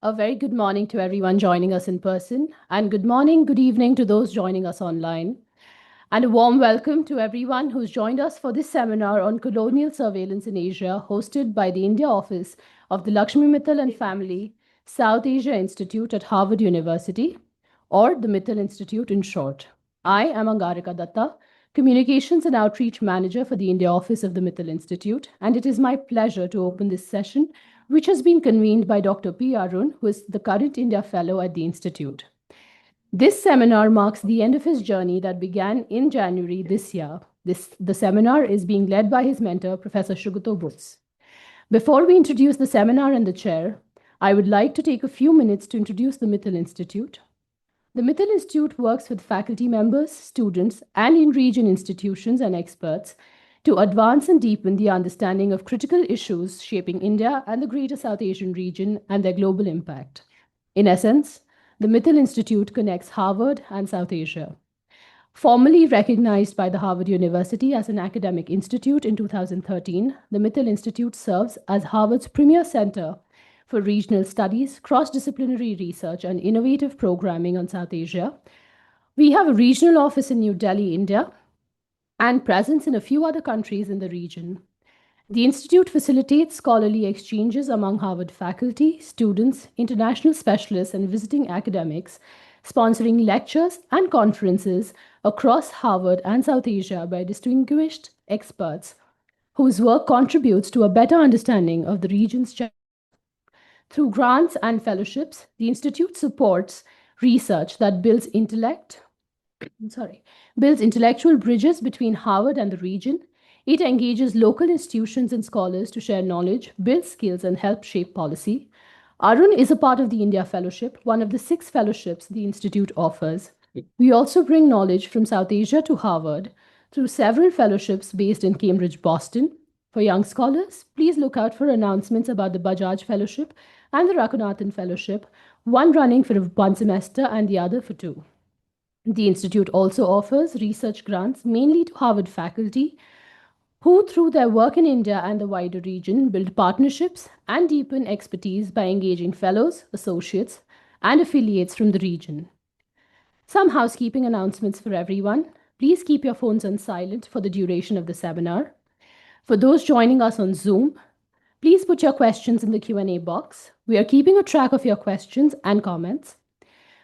A very good morning to everyone joining us in person, and good morning, good evening to those joining us online. And a warm welcome to everyone who's joined us for this seminar on colonial surveillance in Asia, hosted by the India office of the Lakshmi Mittal and Family South Asia Institute at Harvard University, or the Mittal Institute in short. I am Angarika Datta, Communications and Outreach Manager for the India office of the Mittal Institute, and it is my pleasure to open this session, which has been convened by Dr. P. Arun, who is the current India Fellow at the Institute. This seminar marks the end of his journey that began in January this year. The seminar is being led by his mentor, Professor Shugato Bose. Before we introduce the seminar and the chair, I would like to take a few minutes to introduce the Mittal Institute. The Mittal Institute works with faculty members, students, and in-region institutions and experts to advance and deepen the understanding of critical issues shaping India and the greater South Asian region and their global impact. In essence, the Mittal Institute connects Harvard and South Asia. Formally recognized by the Harvard University as an academic institute in 2013, the Mittal Institute serves as Harvard's premier center for regional studies, cross-disciplinary research, and innovative programming on South Asia. We have a regional office in New Delhi, India, and presence in a few other countries in the region. The Institute facilitates scholarly exchanges among Harvard faculty, students, international specialists, and visiting academics, sponsoring lectures and conferences across Harvard and South Asia by distinguished experts whose work contributes to a better understanding of the region's challenges. Through grants and fellowships, the Institute supports research that builds intellectual bridges between Harvard and the region. It engages local institutions and scholars to share knowledge, build skills, and help shape policy. Arun is a part of the India Fellowship, one of the 6 fellowships the Institute offers. We also bring knowledge from South Asia to Harvard through several fellowships based in Cambridge, Boston. For young scholars, please look out for announcements about the Bajaj Fellowship and the Raghunathan Fellowship, one running for 1 semester and the other for 2. The Institute also offers research grants mainly to Harvard faculty who, through their work in India and the wider region, build partnerships and deepen expertise by engaging fellows, associates, and affiliates from the region. Some housekeeping announcements for everyone. Please keep your phones on silent for the duration of the seminar. For those joining us on Zoom, please put your questions in the Q&A box. We are keeping a track of your questions and comments.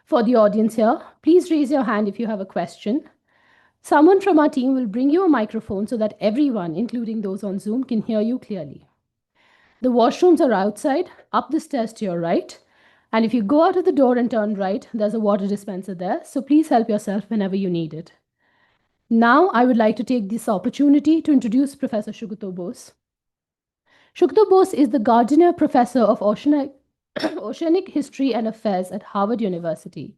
For the audience here, please raise your hand if you have a question. Someone from our team will bring you a microphone so that everyone, including those on Zoom, can hear you clearly. The washrooms are outside, up the stairs to your right. And if you go out of the door and turn right, there's a water dispenser there, so please help yourself whenever you need it. Now, I would like to take this opportunity to introduce Professor Shugato Bose. Shugato Bose is the Gardiner Professor of Oceanic History and Affairs at Harvard University.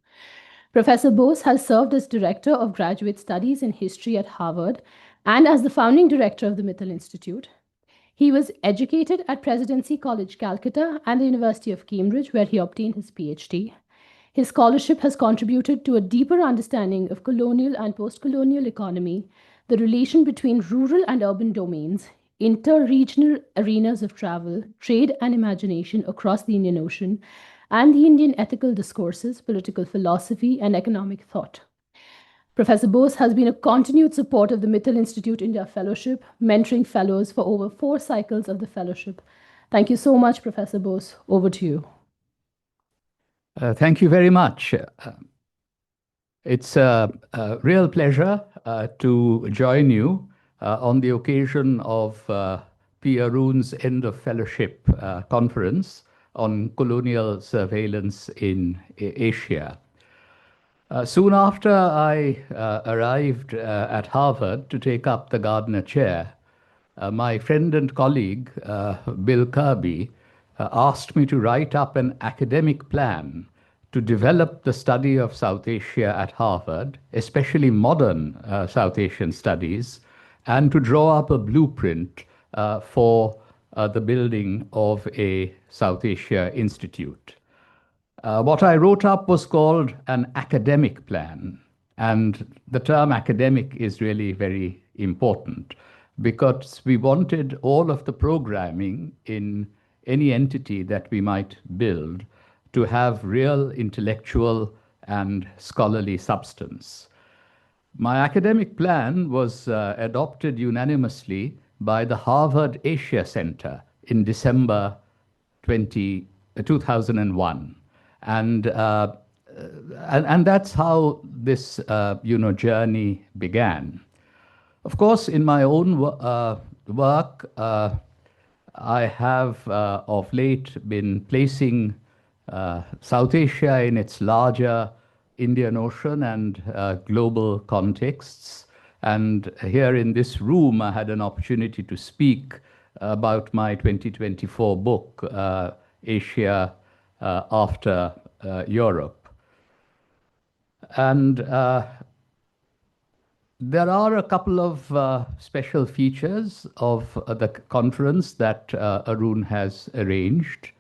Professor Bose has served as Director of Graduate Studies in History at Harvard and as the founding director of the Mittal Institute. He was educated at Presidency College, Calcutta and the University of Cambridge, where he obtained his PhD. His scholarship has contributed to a deeper understanding of colonial and post-colonial economy, the relation between rural and urban domains, inter-regional arenas of travel, trade and imagination across the Indian Ocean, and the Indian ethical discourses, political philosophy, and economic thought. Professor Bose has been a continued support of the Mittal Institute India Fellowship, mentoring fellows for over 4 cycles of the fellowship. Thank you so much, Professor Bose. Over to you. Thank you very much. It's a real pleasure to join you on the occasion of P. Arun's End of Fellowship Conference on Colonial Surveillance in Asia. Soon after I arrived at Harvard to take up the Gardner Chair, my friend and colleague, Bill Kirby, asked me to write up an academic plan to develop the study of South Asia at Harvard, especially modern South Asian studies, and to draw up a blueprint for the building of a South Asia Institute. What I wrote up was called an academic plan, and the term academic is really very important because we wanted all of the programming in any entity that we might build to have real intellectual and scholarly substance. My academic plan was adopted unanimously by the Harvard Asia Center in December 2001. And, uh, and that's how this journey began. Of course, in my own work, I have of late been placing South Asia in its larger Indian Ocean and global contexts. And here in this room, I had an opportunity to speak about my 2024 book, Asia After Europe. And there are a couple of special features of the conference that Arun has arranged.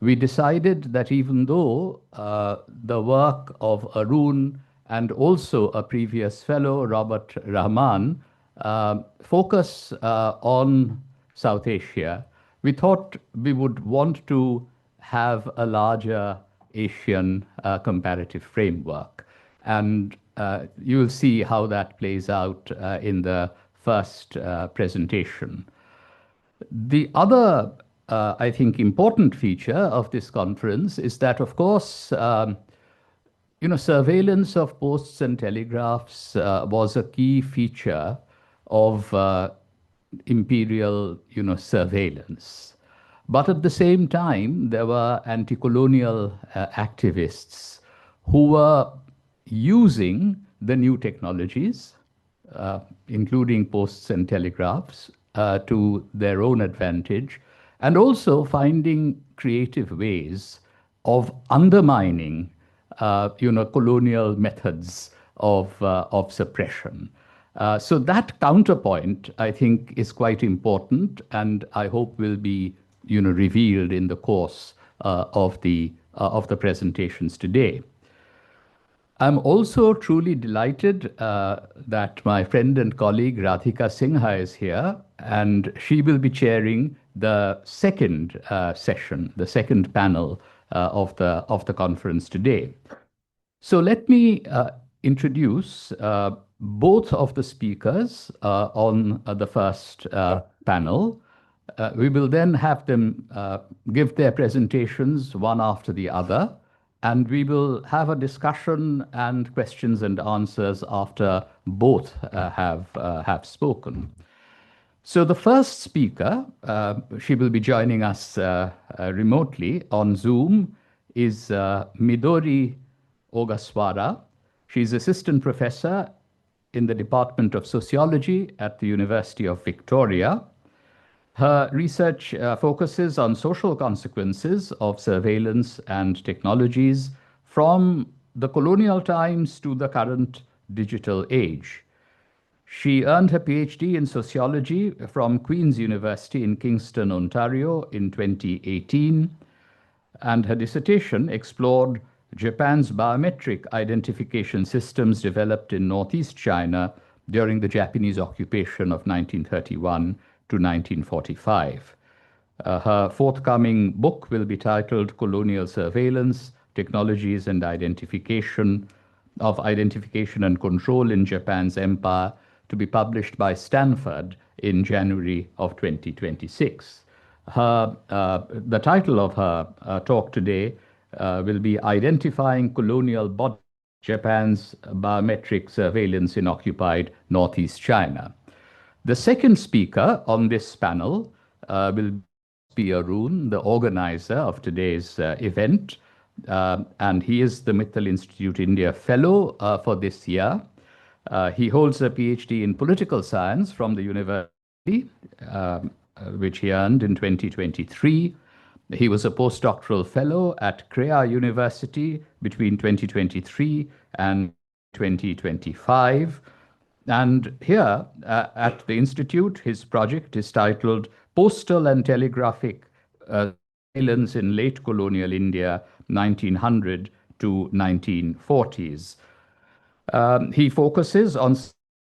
We decided that even though the work of Arun and also a previous fellow, Robert Rahman, focus on South Asia, we thought we would want to have a larger Asian comparative framework. And you'll see how that plays out in the first presentation. The other, I think, important feature of this conference is that, of course, surveillance of posts and telegraphs was a key feature of imperial, surveillance. But at the same time, there were anti-colonial activists who were using the new technologies, including posts and telegraphs, to their own advantage, and also finding creative ways of undermining, colonial methods of suppression. So that counterpoint, I think, is quite important, and I hope will be, revealed in the course of the presentations today. I'm also truly delighted that my friend and colleague Radhika Sinha is here, and she will be chairing the second session, the second panel of the conference today. So let me introduce both of the speakers on the first panel. We will then have them give their presentations one after the other, and we will have a discussion and questions and answers after both have spoken. So the first speaker, she will be joining us remotely on Zoom, is Midori Ogaswara. She's assistant professor in the Department of Sociology at the University of Victoria. Her research focuses on social consequences of surveillance and technologies from the colonial times to the current digital age. She earned her PhD in sociology from Queen's University in Kingston, Ontario in 2018, and her dissertation explored Japan's biometric identification systems developed in Northeast China during the Japanese occupation of 1931 to 1945. Her forthcoming book will be titled Colonial Surveillance, Technologies and Identification and Control in Japan's Empire, to be published by Stanford in January of 2026. The title of her talk today will be Identifying Colonial Bodies, Japan's Biometric Surveillance in Occupied Northeast China. The second speaker on this panel will be Arun, the organizer of today's event, and he is the Mittal Institute India Fellow for this year. He holds a PhD in political science from the university, which he earned in 2023. He was a postdoctoral fellow at CREA University between 2023 and 2025. And here at the Institute, his project is titled Postal and Telegraphic Surveillance in Late Colonial India, 1900 to 1940s. He focuses on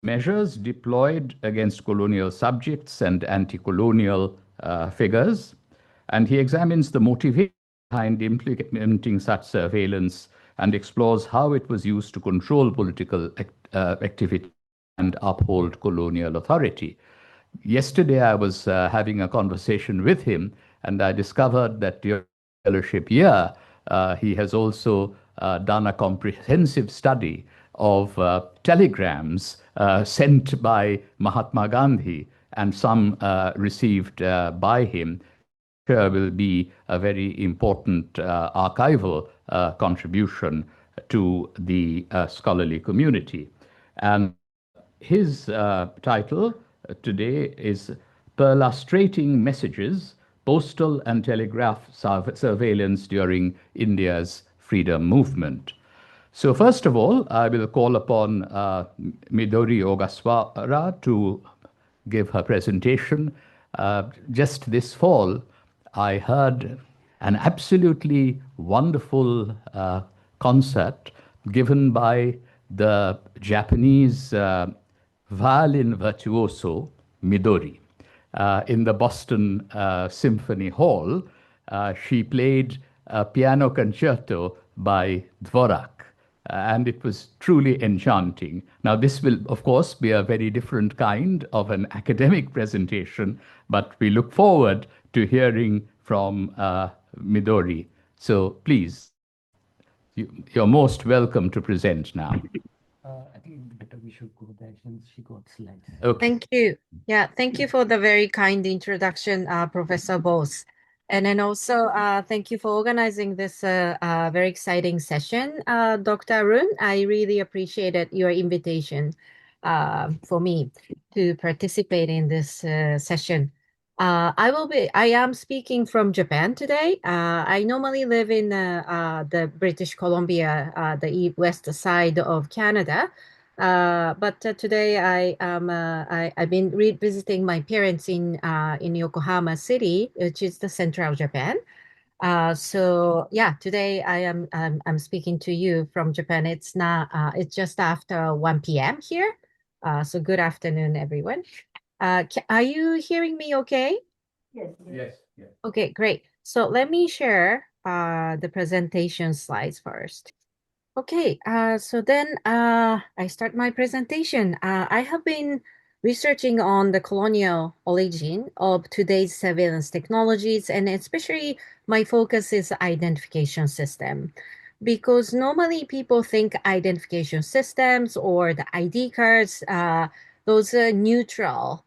measures deployed against colonial subjects and anti-colonial figures, and he examines the motivation behind implementing such surveillance and explores how it was used to control political activity and uphold colonial authority. Yesterday, I was having a conversation with him, and I discovered that during the fellowship year, he has also done a comprehensive study of telegrams sent by Mahatma Gandhi and some received by him, will be a very important archival contribution to the scholarly community. And his title today is Perlustrating Messages, Postal and Telegraph Surveillance During India's Freedom Movement. So first of all, I will call upon Midori Ogaswara to give her presentation. Just this fall, I heard an absolutely wonderful concert given by the Japanese violin virtuoso Midori in the Boston Symphony Hall. She played a piano concerto by Dvorak, and it was truly enchanting. Now, this will, of course, be a very different kind of an academic presentation, but we look forward to hearing from Midori. So please, you're most welcome to present now. I think better we should go there since she got slides. Okay. Thank you. Yeah, thank you for the very kind introduction, Professor Bose. And then also, thank you for organizing this very exciting session, Dr. Arun. I really appreciated your invitation for me to participate in this session. I am speaking from Japan today. I normally live in the British Columbia, the west side of Canada. But today I've been revisiting my parents in Yokohama City, which is the central Japan. So yeah, today I'm speaking to you from Japan. It's it's just after 1 p.m. here. So good afternoon, everyone. Are you hearing me okay? Yes. Yes. Yes. Okay, great. So let me share the presentation slides first. Okay, so then I start my presentation. I have been researching on the colonial origin of today's surveillance technologies, and especially my focus is identification system. Because normally people think identification systems or the ID cards, those are neutral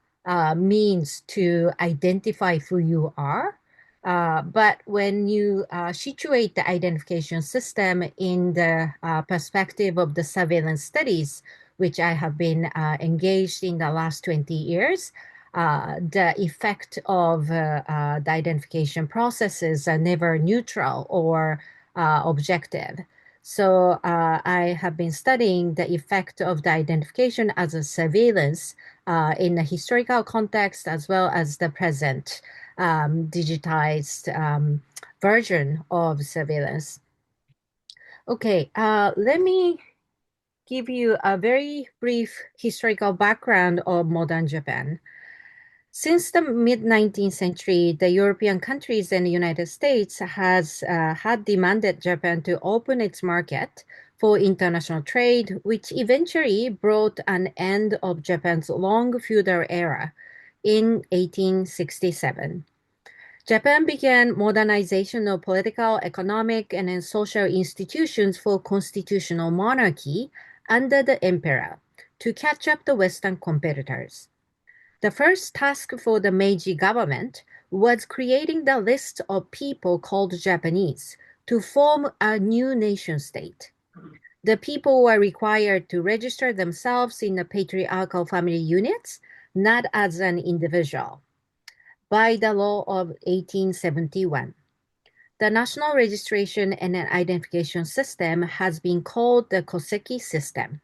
means to identify who you are. But when you situate the identification system in the perspective of the surveillance studies, which I have been engaged in the last 20 years, the effect of the identification processes are never neutral or objective. So I have been studying the effect of the identification as a surveillance in the historical context as well as the present digitized version of surveillance. Okay, let me give you a very brief historical background of modern Japan. Since the mid-19th century, the European countries and the United States had demanded Japan to open its market for international trade, which eventually brought an end of Japan's long feudal era in 1867. Japan began modernization of political, economic, and then social institutions for constitutional monarchy under the emperor to catch up the Western competitors. The first task for the Meiji government was creating the list of people called Japanese to form a new nation state. The people were required to register themselves in the patriarchal family units, not as an individual, by the law of 1871. The national registration and identification system has been called the Koseki system.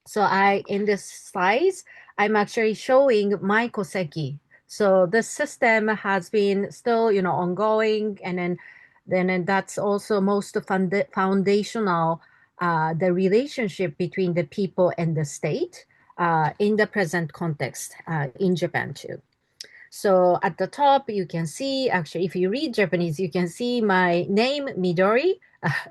So in this slides, I'm actually showing my Koseki. So the system has been still, ongoing, and then that's also most foundational, the relationship between the people and the state in the present context in Japan too. So at the top, you can see, actually, if you read Japanese, you can see my name, Midori,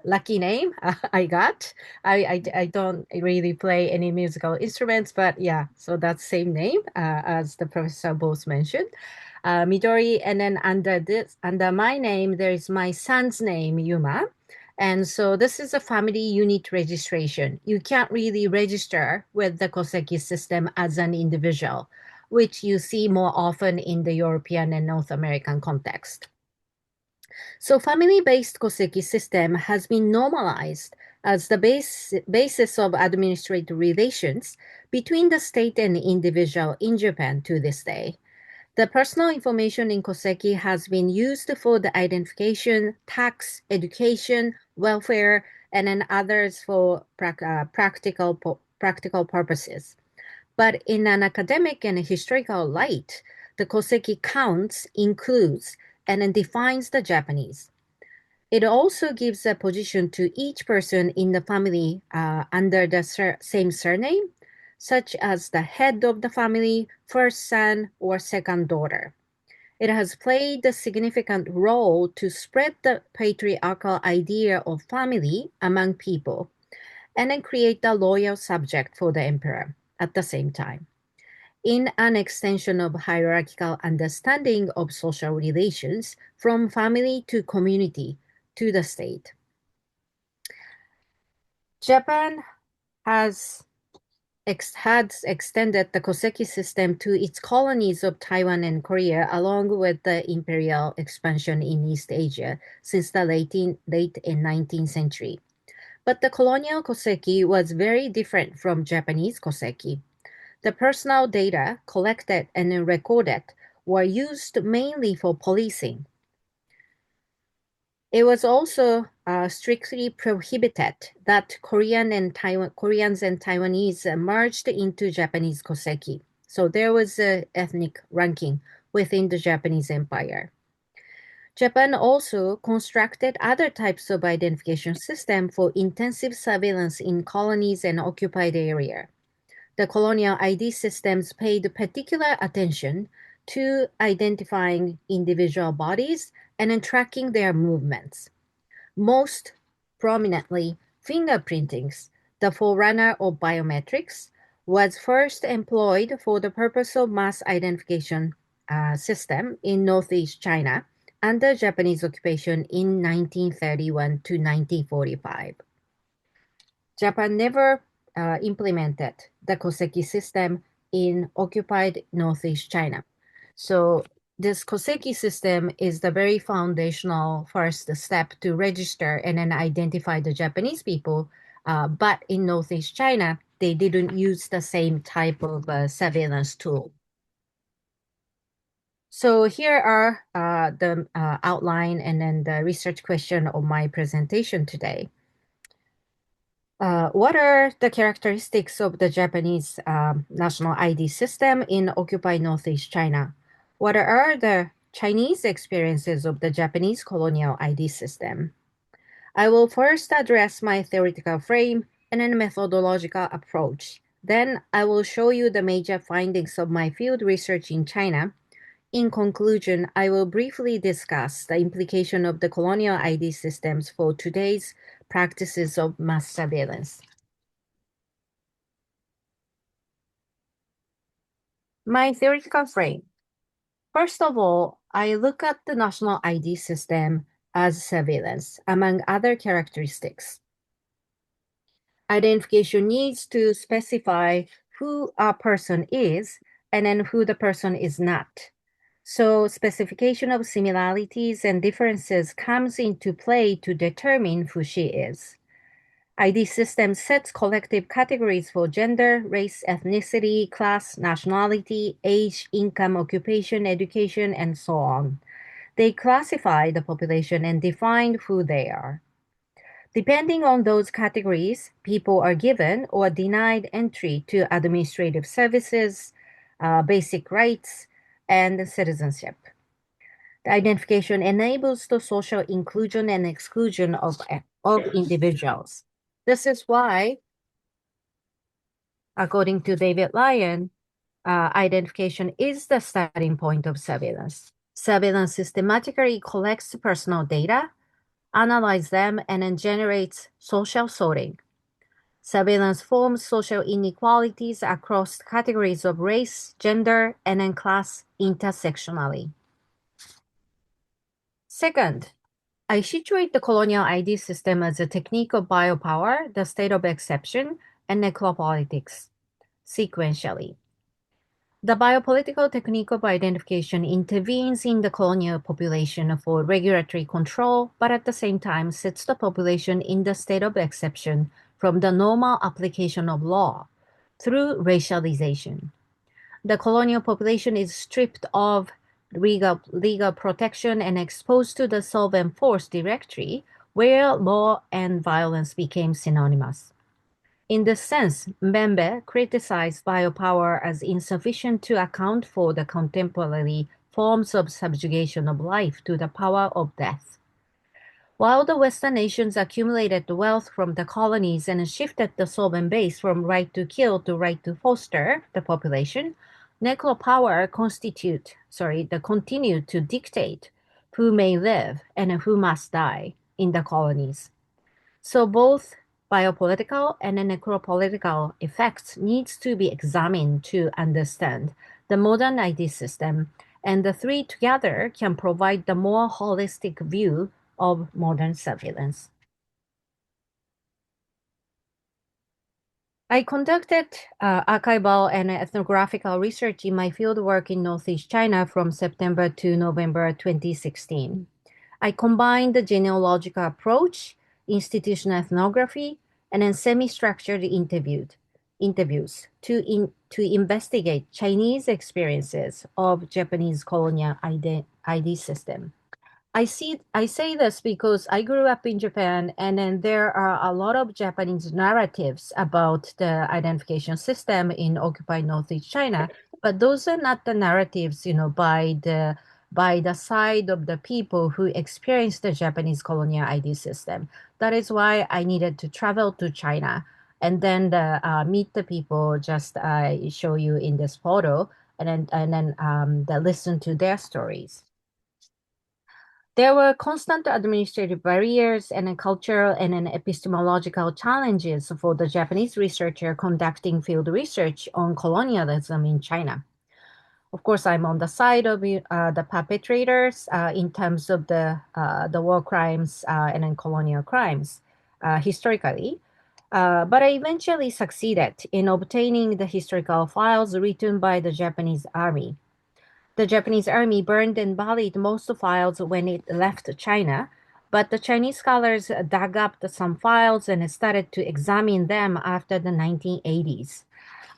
lucky name I got. I don't really play any musical instruments, but yeah, so that's same name as the professor both mentioned. Midori, and then under my name, there is my son's name, Yuma. And so this is a family unit registration. You can't really register with the Koseki system as an individual, which you see more often in the European and North American context. So family-based Koseki system has been normalized as the basis of administrative relations between the state and the individual in Japan to this day. The personal information in Koseki has been used for the identification, tax, education, welfare, and then others for practical purposes. But in an academic and historical light, the Koseki counts, includes, and then defines the Japanese. It also gives a position to each person in the family under the same surname, such as the head of the family, first son, or second daughter. It has played a significant role to spread the patriarchal idea of family among people and then create a loyal subject for the emperor at the same time, in an extension of hierarchical understanding of social relations from family to community to the state. Japan has extended the Koseki system to its colonies of Taiwan and Korea, along with the imperial expansion in East Asia since the late 19th century. But the colonial Koseki was very different from Japanese Koseki. The personal data collected and recorded were used mainly for policing. It was also strictly prohibited that Koreans and Taiwanese merged into Japanese Koseki. So there was an ethnic ranking within the Japanese Empire. Japan also constructed other types of identification system for intensive surveillance in colonies and occupied area. The colonial ID systems paid particular attention to identifying individual bodies and in tracking their movements. Most prominently, fingerprintings, the forerunner of biometrics, was first employed for the purpose of mass identification system in Northeast China under Japanese occupation in 1931 to 1945. Japan never implemented the Koseki system in occupied Northeast China. So this Koseki system is the very foundational first step to register and then identify the Japanese people. But in Northeast China, they didn't use the same type of surveillance tool. So here are the outline and then the research question of my presentation today. What are the characteristics of the Japanese national ID system in occupied Northeast China? What are the Chinese experiences of the Japanese colonial ID system? I will first address my theoretical frame and then methodological approach. Then I will show you the major findings of my field research in China. In conclusion, I will briefly discuss the implication of the colonial ID systems for today's practices of mass surveillance. My theoretical frame. First of all, I look at the national ID system as surveillance, among other characteristics. Identification needs to specify who a person is and then who the person is not. So specification of similarities and differences comes into play to determine who she is. ID system sets collective categories for gender, race, ethnicity, class, nationality, age, income, occupation, education, and so on. They classify the population and define who they are. Depending on those categories, people are given or denied entry to administrative services, basic rights, and citizenship. The identification enables the social inclusion and exclusion of individuals. This is why, according to David Lyon, identification is the starting point of surveillance. Surveillance systematically collects personal data, analyzes them, and then generates social sorting. Surveillance forms social inequalities across categories of race, gender, and then class intersectionally. Second, I situate the colonial ID system as a technique of biopower, the state of exception, and necropolitics, sequentially. The biopolitical technique of identification intervenes in the colonial population for regulatory control, but at the same time sets the population in the state of exception from the normal application of law through racialization. The colonial population is stripped of legal protection and exposed to the solvent force directory, where law and violence became synonymous. In this sense, Mbembe criticized biopower as insufficient to account for the contemporary forms of subjugation of life to the power of death. While the Western nations accumulated wealth from the colonies and shifted the sovereign base from right to kill to right to foster the population, necropower continued to dictate who may live and who must die in the colonies. So both biopolitical and necropolitical effects needs to be examined to understand the modern ID system, and the three together can provide the more holistic view of modern surveillance. I conducted archival and ethnographical research in my fieldwork in Northeast China from September to November 2016. I combined the genealogical approach, institutional ethnography, and then semi-structured interviews to investigate Chinese experiences of Japanese colonial ID system. I say this because I grew up in Japan, and then there are a lot of Japanese narratives about the identification system in occupied Northeast China, but those are not the narratives, by the side of the people who experienced the Japanese colonial ID system. That is why I needed to travel to China and then meet the people. Just I show you in this photo, and then listen to their stories. There were constant administrative barriers and cultural and epistemological challenges for the Japanese researcher conducting field research on colonialism in China. Of course, I'm on the side of the perpetrators in terms of the war crimes and then colonial crimes historically. But I eventually succeeded in obtaining the historical files written by the Japanese army. The Japanese army burned and buried most files when it left China, but the Chinese scholars dug up some files and started to examine them after the 1980s.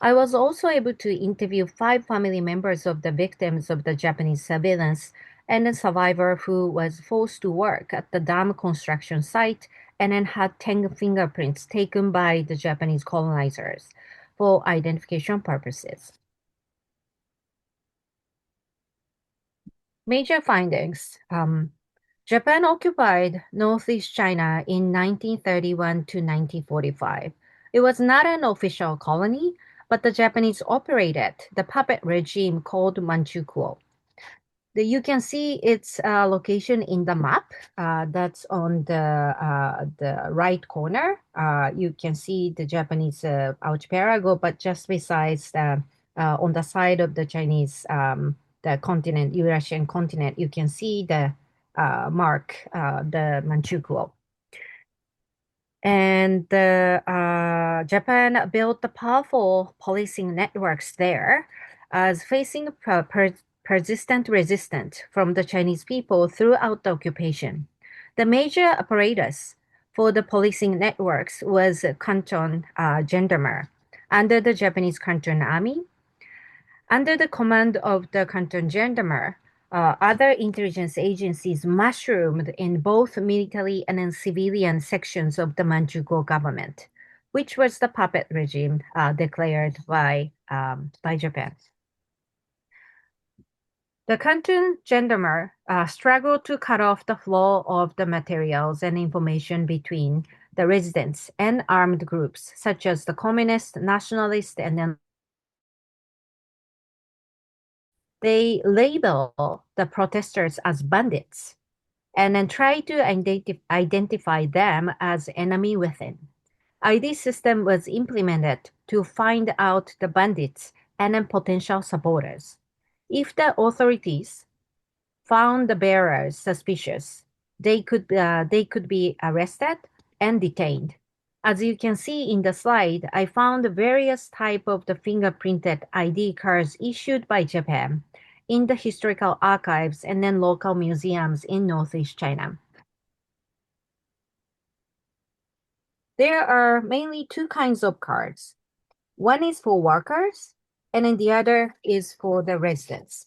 I was also able to interview 5 family members of the victims of the Japanese surveillance and a survivor who was forced to work at the dam construction site and then had 10 fingerprints taken by the Japanese colonizers for identification purposes. Major findings. Japan occupied Northeast China in 1931 to 1945. It was not an official colony, but the Japanese operated the puppet regime called Manchukuo. You can see its location in the map. That's on the right corner. You can see the Japanese archipelago, but just besides on the side of the Chinese the continent, Eurasian continent, you can see the mark, the Manchukuo. And Japan built the powerful policing networks there as facing persistent resistance from the Chinese people throughout the occupation. The major apparatus for the policing networks was Canton Gendarmerie under the Japanese Canton Army. Under the command of the Canton Gendarmerie, other intelligence agencies mushroomed in both military and civilian sections of the Manchukuo government, which was the puppet regime declared by Japan. The Canton Gendarmerie struggled to cut off the flow of the materials and information between the residents and armed groups such as the communist, nationalist, and then They label the protesters as bandits and then try to identify them as enemy within. ID system was implemented to find out the bandits and then potential supporters. If the authorities found the bearers suspicious, they could be arrested and detained. As you can see in the slide, I found various type of the fingerprinted ID cards issued by Japan in the historical archives and then local museums in Northeast China. There are mainly two kinds of cards. One is for workers, and then the other is for the residents.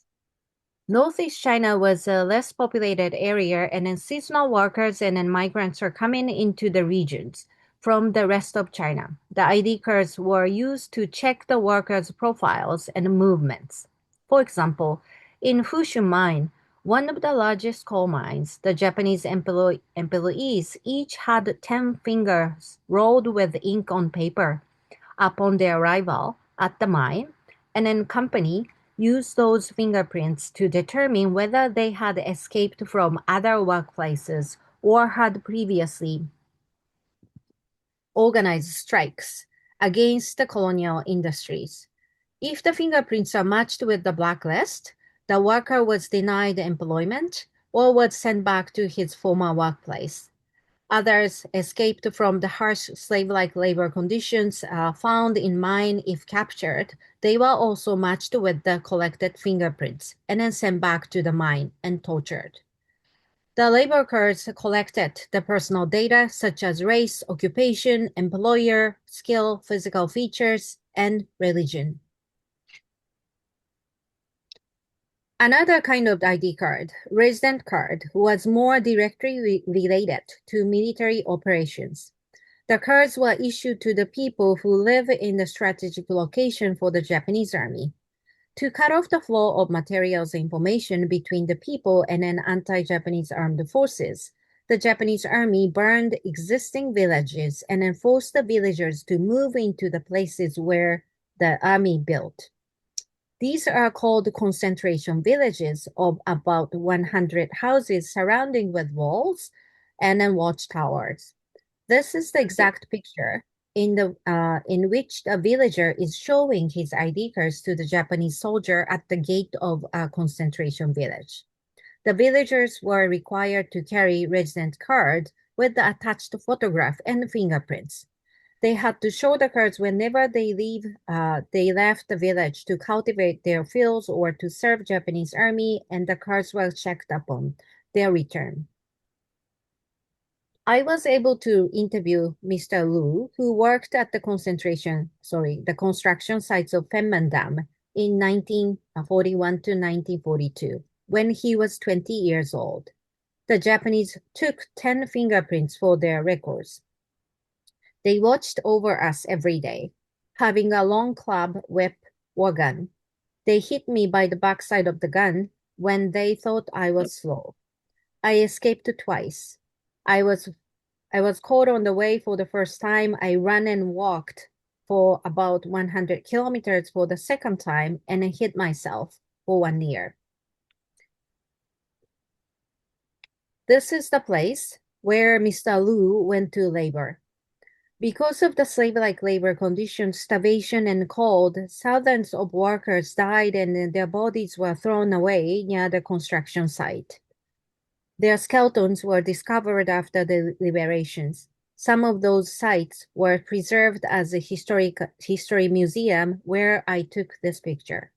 Northeast China was a less populated area, and then seasonal workers and then migrants are coming into the regions from the rest of China. The ID cards were used to check the workers' profiles and movements. For example, in Fushun Mine, one of the largest coal mines, the Japanese employees each had 10 fingers rolled with ink on paper upon their arrival at the mine, and then company used those fingerprints to determine whether they had escaped from other workplaces or had previously organized strikes against the colonial industries. If the fingerprints are matched with the blacklist, the worker was denied employment or was sent back to his former workplace. Others escaped from the harsh slave-like labor conditions found in mine. If captured, they were also matched with the collected fingerprints and then sent back to the mine and tortured. The labor cards collected the personal data such as race, occupation, employer, skill, physical features, and religion. Another kind of ID card, resident card, was more directly related to military operations. The cards were issued to the people who live in the strategic location for the Japanese army. To cut off the flow of materials and information between the people and an anti-Japanese armed forces, the Japanese army burned existing villages and enforced the villagers to move into the places where the army built. These are called concentration villages of about 100 houses surrounding with walls and then watchtowers. This is the exact picture in which the villager is showing his ID cards to the Japanese soldier at the gate of a concentration village. The villagers were required to carry resident card with the attached photograph and fingerprints. They had to show the cards whenever they left the village to cultivate their fields or to serve Japanese army, and the cards were checked upon their return. I was able to interview Mr. Lu, who worked at the construction sites of Fenman Dam in 1941 to 1942, when he was 20 years old. The Japanese took 10 fingerprints for their records. They watched over us every day, having a long club, whip, or gun. They hit me by the backside of the gun when they thought I was slow. I escaped twice. I was caught on the way for the first time. I ran and walked for about 100 kilometers for the second time and I hit myself for 1 year. This is the place where Mr. Lu went to labor. Because of the slave-like labor conditions, starvation, and cold, thousands of workers died and their bodies were thrown away near the construction site. Their skeletons were discovered after the liberations. Some of those sites were preserved as a history museum where I took this picture.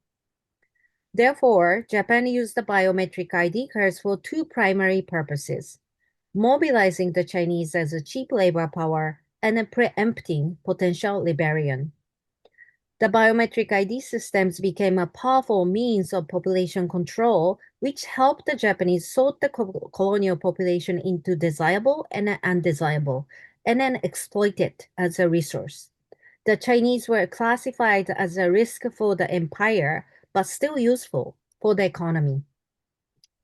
Therefore, Japan used the biometric ID cards for two primary purposes: mobilizing the Chinese as a cheap labor power and preempting potential rebellion. The biometric ID systems became a powerful means of population control, which helped the Japanese sort the colonial population into desirable and undesirable, and then exploit it as a resource. The Chinese were classified as a risk for the empire, but still useful for the economy.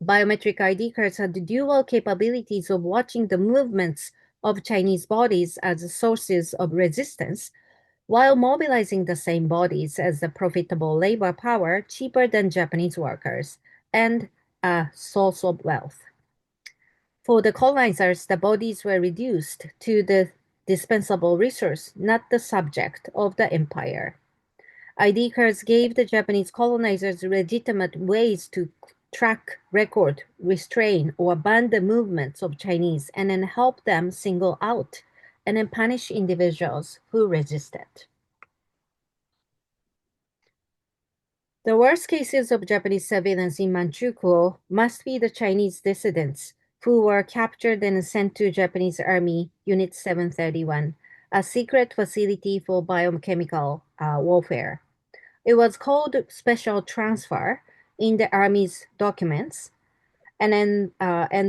Biometric ID cards had the dual capabilities of watching the movements of Chinese bodies as sources of resistance, while mobilizing the same bodies as the profitable labor power cheaper than Japanese workers and a source of wealth. For the colonizers, the bodies were reduced to the dispensable resource, not the subject of the empire. ID cards gave the Japanese colonizers legitimate ways to track, record, restrain, or ban the movements of Chinese and then help them single out and then punish individuals who resisted. The worst cases of Japanese surveillance in Manchukuo must be the Chinese dissidents who were captured and sent to Japanese Army Unit 731, a secret facility for biochemical warfare. It was called special transfer in the Army's documents, and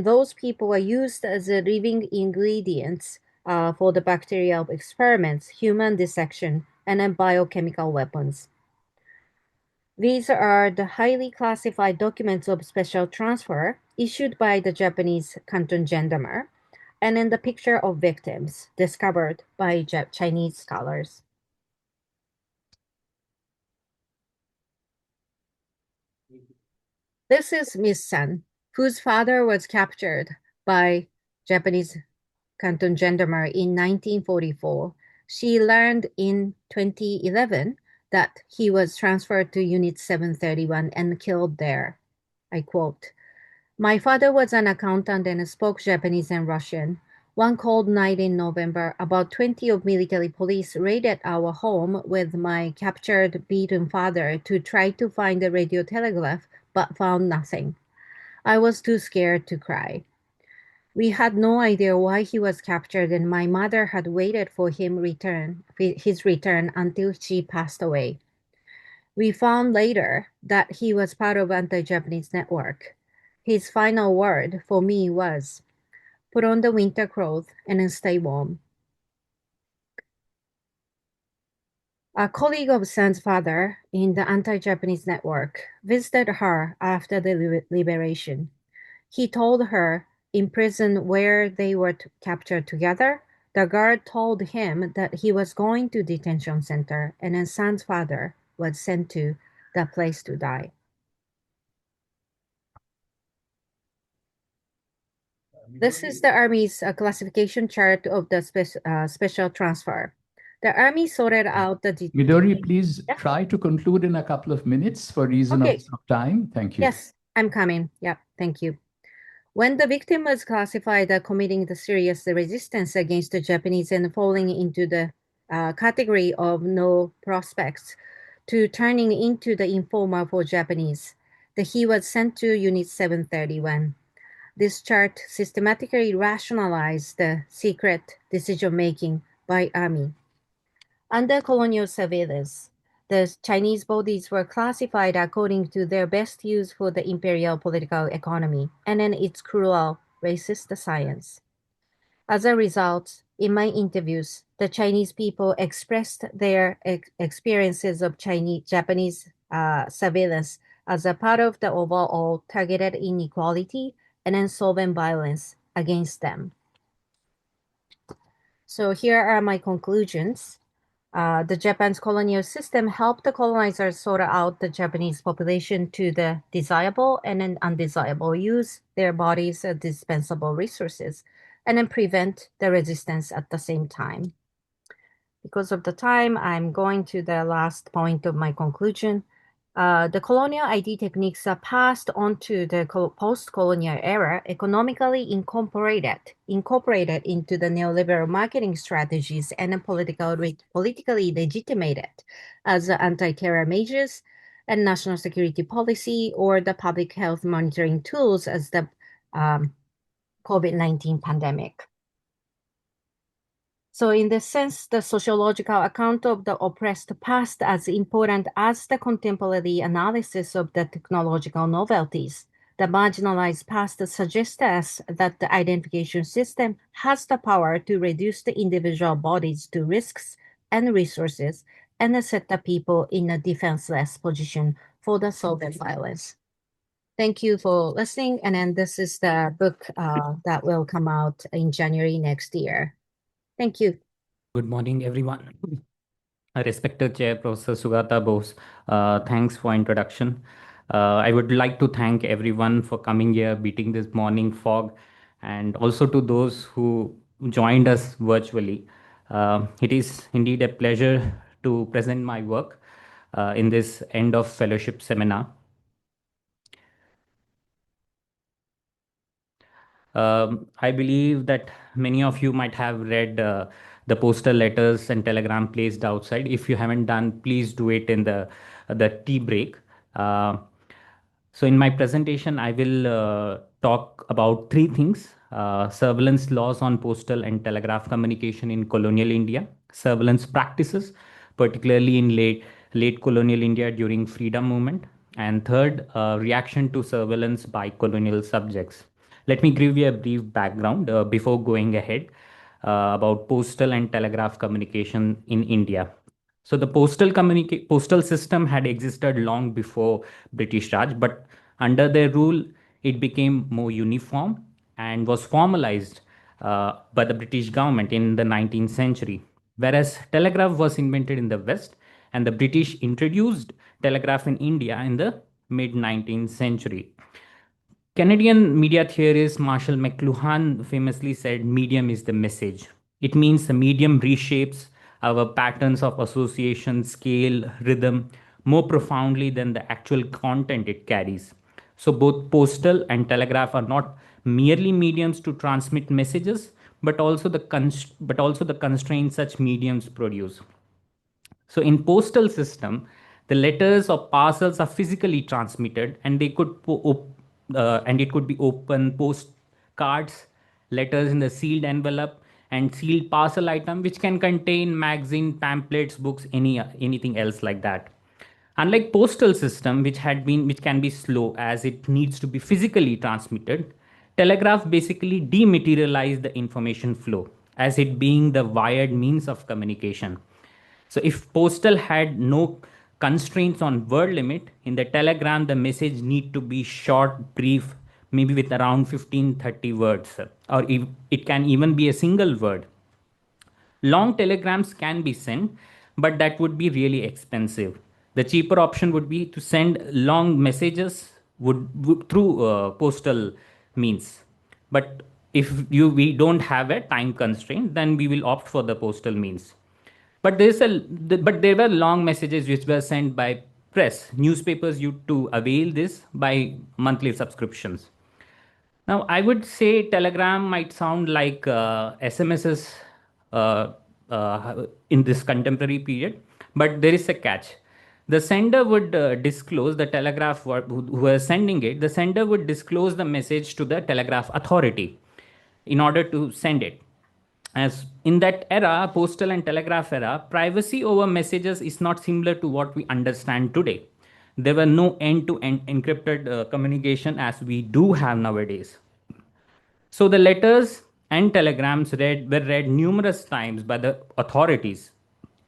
those people were used as living ingredients for the bacterial experiments, human dissection, and then biochemical weapons. These are the highly classified documents of special transfer issued by the Japanese Canton Gendarme, and in the picture of victims discovered by Chinese scholars. This is Miss San, whose father was captured by Japanese Canton Gendarme in 1944. She learned in 2011 that he was transferred to Unit 731 and killed there. I quote, "My father was an accountant and spoke Japanese and Russian. One cold night in November, about 20 of military police raided our home with my captured, beaten father to try to find the radio telegraph, but found nothing. I was too scared to cry. We had no idea why he was captured, and my mother had waited for his return until she passed away. We found later that he was part of anti-Japanese network. His final word for me was, 'Put on the winter clothes and stay warm.'" A colleague of San's father in the anti-Japanese network visited her after the liberation. He told her in prison where they were captured together, the guard told him that he was going to detention center, and then San's father was sent to the place to die. This is the Army's classification chart of the special transfer. The Army sorted out the Midori, please Yeah. try to conclude in a couple of minutes for reason Okay. of time. Thank you. Yes, I'm coming. Yep, thank you. When the victim was classified as committing the serious resistance against the Japanese and falling into the category of no prospects to turning into the informer for Japanese, he was sent to Unit 731. This chart systematically rationalized the secret decision-making by Army. Under colonial surveillance, the Chinese bodies were classified according to their best use for the imperial political economy and in its cruel, racist science. As a result, in my interviews, the Chinese people expressed their experiences of Japanese surveillance as a part of the overall targeted inequality and insolvent violence against them. So here are my conclusions. The Japan's colonial system helped the colonizers sort out the Japanese population to the desirable and then undesirable use their bodies as dispensable resources, and then prevent the resistance at the same time. Because of the time, I'm going to the last point of my conclusion. The colonial ID techniques are passed on to the post-colonial era, economically incorporated into the neoliberal marketing strategies and politically legitimated as anti-terror measures and national security policy or the public health monitoring tools as the COVID-19 pandemic. So in this sense, the sociological account of the oppressed past as important as the contemporary analysis of the technological novelties. The marginalized past suggests us that the identification system has the power to reduce the individual bodies to risks and resources and set the people in a defenseless position for the solvent violence. Thank you for listening. And then this is the book that will come out in January next year. Thank you. Good morning, everyone. Respected Chair, Professor Sugata Bose, thanks for introduction. I would like to thank everyone for coming here, beating this morning fog, and also to those who joined us virtually. It is indeed a pleasure to present my work in this end of fellowship seminar. I believe that many of you might have read the postal letters and telegram placed outside. If you haven't done, please do it in the tea break. Uh, so in my presentation, I will talk about three things: surveillance laws on postal and telegraph communication in colonial India, surveillance practices, particularly in late colonial India during freedom movement, and third, reaction to surveillance by colonial subjects. Let me give you a brief background before going ahead about postal and telegraph communication in India. So the postal system had existed long before British Raj, but under their rule, it became more uniform and was formalized by the British government in the 19th century. Whereas telegraph was invented in the West, and the British introduced telegraph in India in the mid 19th century. Canadian media theorist Marshall McLuhan famously said, medium is the message. It means the medium reshapes our patterns of association, scale, rhythm more profoundly than the actual content it carries. So, both postal and telegraph are not merely mediums to transmit messages, but also the constraints such mediums produce. So in postal system, the letters or parcels are physically transmitted, and and it could be open post cards, letters in the sealed envelope, and sealed parcel item, which can contain magazine, pamphlets, books, anything else like that. Unlike postal system, which can be slow as it needs to be physically transmitted, telegraph basically dematerialize the information flow as it being the wired means of communication. So if postal had no constraints on word limit, in the telegram the message need to be short, brief, maybe with around 15-30 words, or it can even be a single word. Long telegrams can be sent, but that would be really expensive. The cheaper option would be to send long messages through postal means. But if we don't have a time constraint, then we will opt for the postal means. But there were long messages which were sent by press. Newspapers used to avail this by monthly subscriptions. Now, I would say Telegram might sound like SMSs in this contemporary period, but there is a catch. The sender would disclose the telegraph who are sending it. The sender would disclose the message to the telegraph authority in order to send it. As in that era, postal and telegraph era, privacy over messages is not similar to what we understand today. There were no end-to-end encrypted communication as we do have nowadays. So the letters and telegrams were read numerous times by the authorities.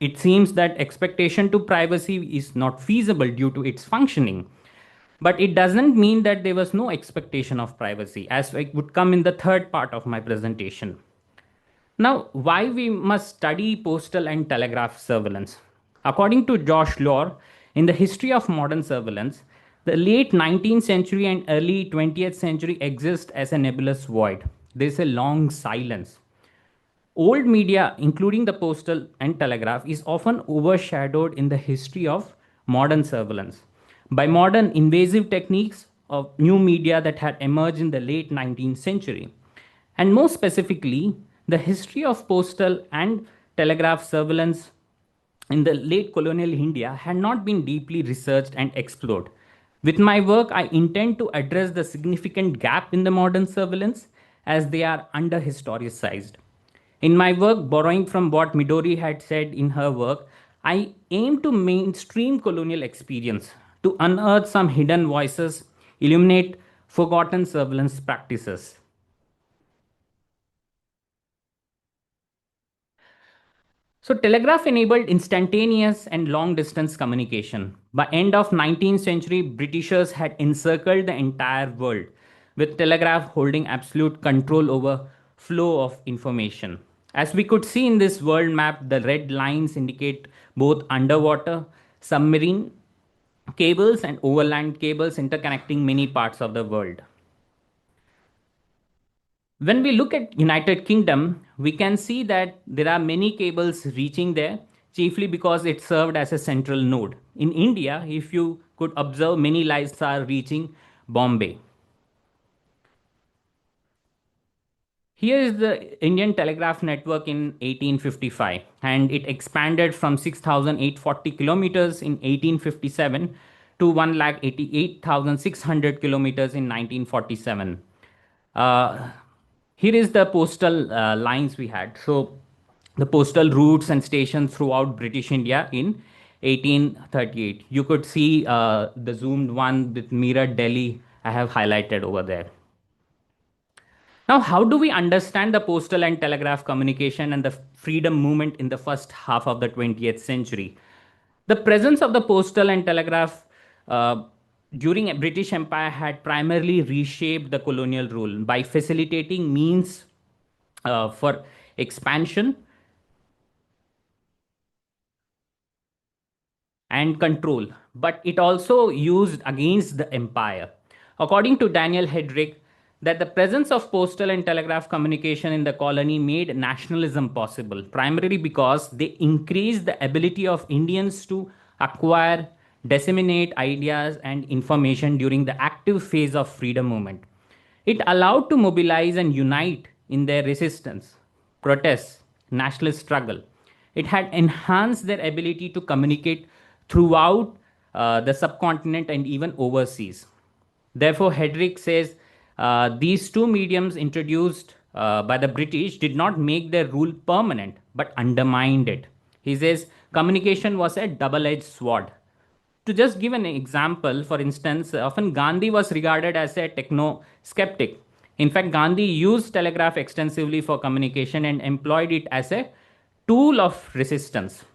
It seems that expectation to privacy is not feasible due to its functioning. But it doesn't mean that there was no expectation of privacy, as I would come in the third part of my presentation. Now, why we must study postal and telegraph surveillance? According to Josh Lore, in the history of modern surveillance, the late 19th century and early 20th century exist as a nebulous void. There is a long silence. Old media, including the postal and telegraph, is often overshadowed in the history of modern surveillance by modern invasive techniques of new media that had emerged in the late 19th century. And more specifically, the history of postal and telegraph surveillance in the late colonial India had not been deeply researched and explored. With my work, I intend to address the significant gap in the modern surveillance as they are under historicized. In my work, borrowing from what Midori had said in her work, I aim to mainstream colonial experience, to unearth some hidden voices, illuminate forgotten surveillance practices. So telegraph enabled instantaneous and long distance communication. By end of 19th century, Britishers had encircled the entire world with telegraph holding absolute control over flow of information. As we could see in this world map, the red lines indicate both underwater, submarine cables, and overland cables interconnecting many parts of the world. When we look at United Kingdom, we can see that there are many cables reaching there, chiefly because it served as a central node. In India, if you could observe, many lines are reaching Bombay. Here is the Indian Telegraph Network in 1855, and it expanded from 6,840 kilometers in 1857 to 1,88,600 kilometers in 1947. Uh, Here is the postal lines we had. So the postal routes and stations throughout British India in 1838. You could see the zoomed one with Meerut, Delhi. I have highlighted over there. Now, how do we understand the postal and telegraph communication and the freedom movement in the first half of the 20th century? The presence of the postal and telegraph during a British Empire had primarily reshaped the colonial rule by facilitating means for expansion and control, but it also used against the empire. According to Daniel Hedrick, that the presence of postal and telegraph communication in the colony made nationalism possible, primarily because they increased the ability of Indians to acquire, disseminate ideas and information during the active phase of freedom movement. It allowed to mobilize and unite in their resistance, protests, nationalist struggle. It had enhanced their ability to communicate throughout the subcontinent and even overseas. Therefore, Hedrick says these two mediums introduced by the British did not make their rule permanent but undermined it. He says communication was a double edged sword. To just give an example, for instance, often Gandhi was regarded as a techno skeptic. In fact, Gandhi used telegraph extensively for communication and employed it as a tool of resistance.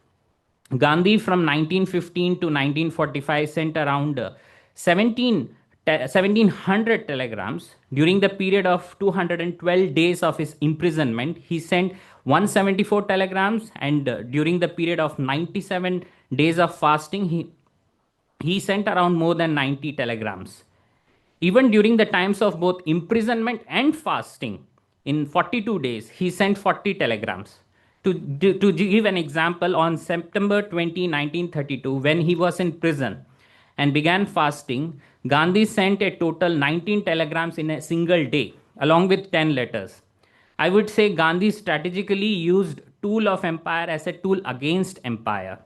Gandhi from 1915 to 1945 sent around 1700 telegrams. During the period of 212 days of his imprisonment, he sent 174 telegrams, and during the period of 97 days of fasting, he sent around more than 90 telegrams. Even during the times of both imprisonment and fasting, in 42 days, he sent 40 telegrams. To give an example, on September 20, 1932, when he was in prison and began fasting, Gandhi sent a total 19 telegrams in a single day, along with 10 letters. I would say Gandhi strategically used tool of empire as a tool against empire.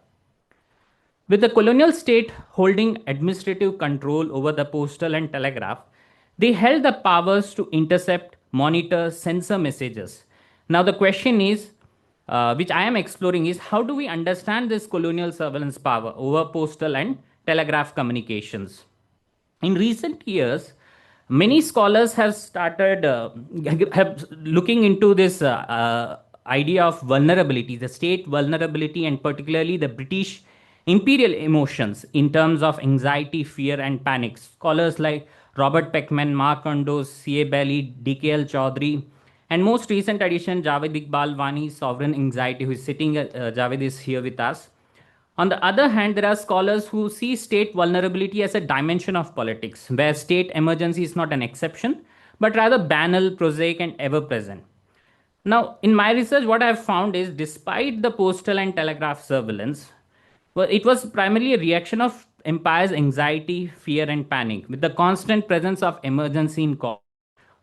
With the colonial state holding administrative control over the postal and telegraph, they held the powers to intercept, monitor, censor messages. Now, the question is, which I am exploring, is how do we understand this colonial surveillance power over postal and telegraph communications? In recent years, many scholars have started have looking into this idea of vulnerability, the state vulnerability, and particularly the British imperial emotions in terms of anxiety, fear, and panic. Scholars like Robert Peckman, Mark Ondos, C.A. Bailey, D.K.L. Chaudhary, and most recent addition, Javed Iqbal Wani's Sovereign Anxiety, who is sitting, Javed is here with us. On the other hand, there are scholars who see state vulnerability as a dimension of politics, where state emergency is not an exception, but rather banal, prosaic, and ever present. Now, in my research, what I've found is despite the postal and telegraph surveillance, well, it was primarily a reaction of empire's anxiety, fear, and panic, with the constant presence of emergency in call.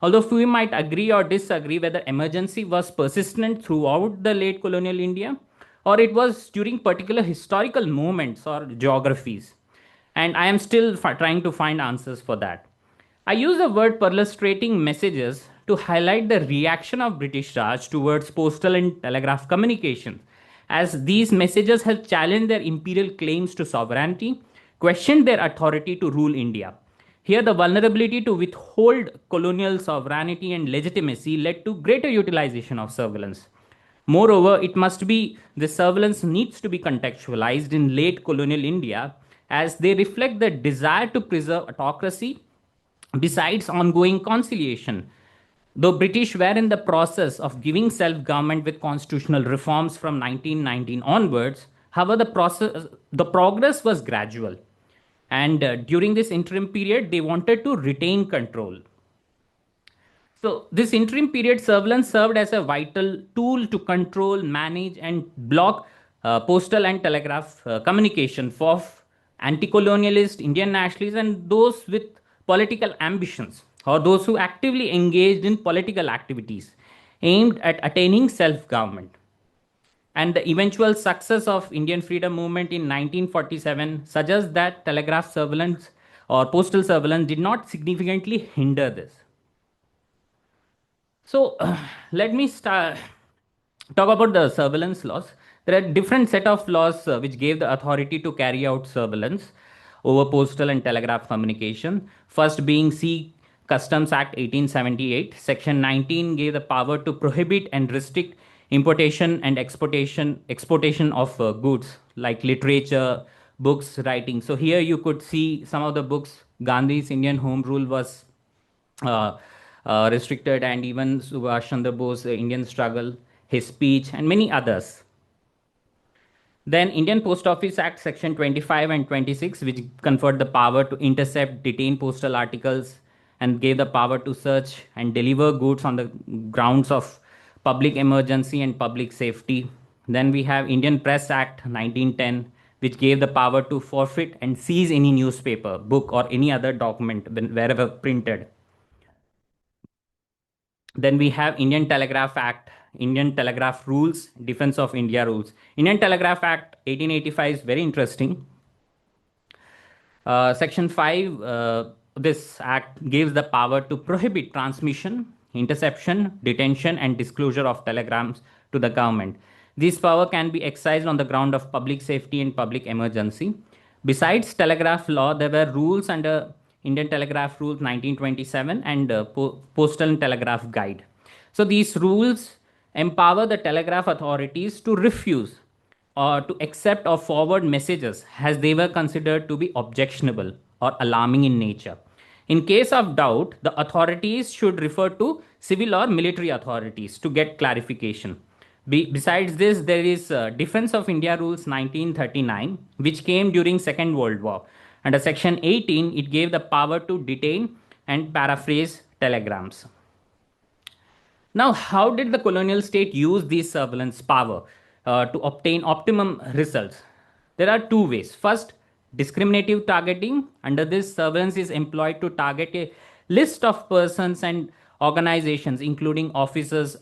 Although few might agree or disagree whether emergency was persistent throughout the late colonial India or it was during particular historical moments or geographies. And I am still trying to find answers for that. I use the word perlustrating messages to highlight the reaction of British Raj towards postal and telegraph communication, as these messages have challenged their imperial claims to sovereignty, questioned their authority to rule India. Here, the vulnerability to withhold colonial sovereignty and legitimacy led to greater utilization of surveillance. Moreover, it must be the surveillance needs to be contextualized in late colonial India as they reflect the desire to preserve autocracy besides ongoing conciliation. Though British were in the process of giving self-government with constitutional reforms from 1919 onwards, However, the progress was gradual. And during this interim period, they wanted to retain control. So, this interim period, surveillance served as a vital tool to control, manage, and block postal and telegraph communication for anti colonialist, Indian nationalists, and those with political ambitions, or those who actively engaged in political activities aimed at attaining self government. And the eventual success of Indian freedom movement in 1947 suggests that telegraph surveillance or postal surveillance did not significantly hinder this. So let me start talk about the surveillance laws. There are different set of laws which gave the authority to carry out surveillance over postal and telegraph communication. First being C Customs Act 1878. Section 19 gave the power to prohibit and restrict importation and exportation of goods like literature, books, writing. So here you could see some of the books. Gandhi's Indian Home Rule was uh, restricted, and even Subhash Chandra Bose, Indian struggle, his speech, and many others. Then Indian Post Office Act section 25 and 26, which conferred the power to intercept, detain postal articles, and gave the power to search and deliver goods on the grounds of public emergency and public safety. Then we have Indian Press Act 1910, which gave the power to forfeit and seize any newspaper, book, or any other document wherever printed. Then we have Indian Telegraph Act, Indian Telegraph Rules, Defense of India Rules. Indian Telegraph Act 1885 is very interesting. Section 5, this act gives the power to prohibit transmission, interception, detention, and disclosure of telegrams to the government. This power can be exercised on the ground of public safety and public emergency. Besides telegraph law, there were rules under Indian Telegraph Rules 1927 and Postal and Telegraph Guide. So these rules empower the telegraph authorities to refuse or to accept or forward messages as they were considered to be objectionable or alarming in nature. In case of doubt, the authorities should refer to civil or military authorities to get clarification. Besides this, there is Defense of India Rules 1939, which came during Second World War. Under Section 18, it gave the power to detain and paraphrase telegrams. Now, how did the colonial state use this surveillance power to obtain optimum results? There are two ways. First, discriminative targeting. Under this, surveillance is employed to target a list of persons and organizations, including offices,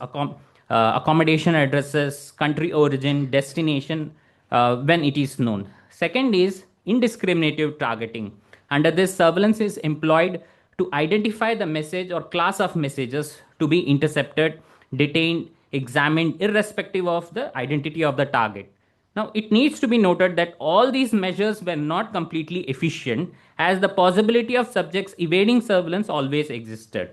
accommodation addresses, country origin, destination, when it is known. Second is indiscriminative targeting. Under this, surveillance is employed to identify the message or class of messages to be intercepted, detained, examined, irrespective of the identity of the target. Now, it needs to be noted that all these measures were not completely efficient, as the possibility of subjects evading surveillance always existed.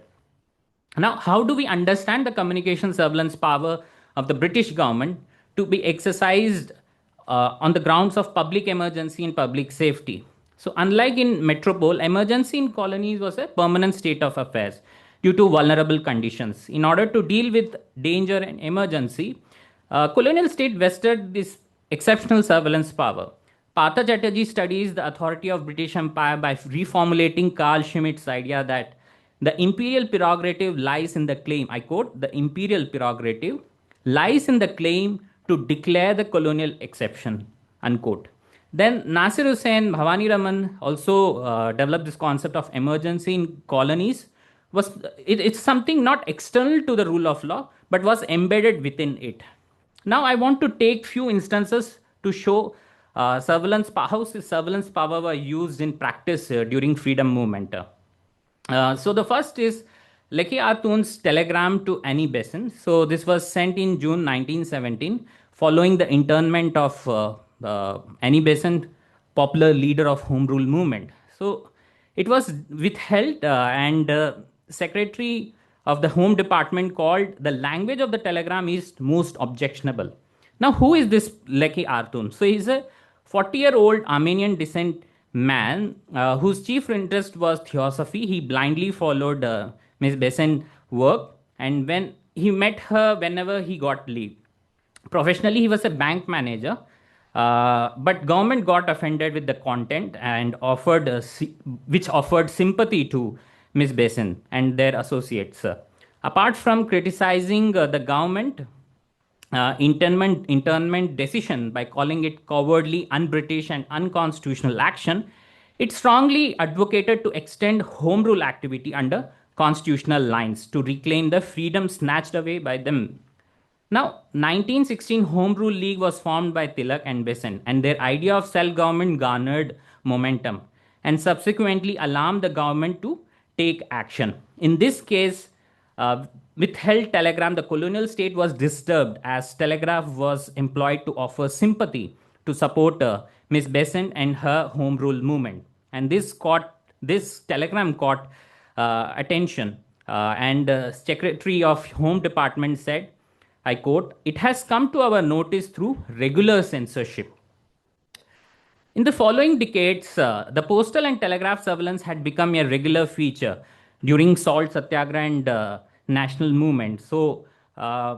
Now, how do we understand the communication surveillance power of the British government to be exercised on the grounds of public emergency and public safety? So, unlike in metropole, emergency in colonies was a permanent state of affairs due to vulnerable conditions. In order to deal with danger and emergency, colonial state vested this exceptional surveillance power. Partha Chatterjee studies the authority of British Empire by reformulating Carl Schmitt's idea that the imperial prerogative lies in the claim, I quote, the imperial prerogative lies in the claim to declare the colonial exception, unquote. Then Nasir Hussain, Bhavani Raman also developed this concept of emergency in colonies. It's something not external to the rule of law, but was embedded within it. Now I want to take few instances to show how surveillance power were used in practice during freedom movement. So the first is Lecky Atun's telegram to Annie Besant. So this was sent in June 1917 following the internment of Annie Besant, popular leader of Home Rule movement. So it was withheld and Secretary of the Home Department called the language of the telegram is most objectionable. Now, who is this Lecky Artun? So he's a 40-year-old Armenian descent man whose chief interest was theosophy. He blindly followed Ms. Besant's work, and when he met her whenever he got leave. Professionally, he was a bank manager. But government got offended with the content and offered which offered sympathy to Miss Besant and their associates. Apart from criticizing the government internment decision by calling it cowardly, un-British, and unconstitutional action, it strongly advocated to extend home rule activity under constitutional lines to reclaim the freedom snatched away by them. Now, 1916 Home Rule League was formed by Tilak and Besant, and their idea of self-government garnered momentum and subsequently alarmed the government to take action. In this case, withheld telegram, the colonial state was disturbed as telegraph was employed to offer sympathy to support Miss Besant and her Home Rule movement. And this telegram caught attention, and Secretary of Home Department said, I quote, "It has come to our notice through regular censorship." In the following decades, the postal and telegraph surveillance had become a regular feature during salt satyagraha and national movement. Uh,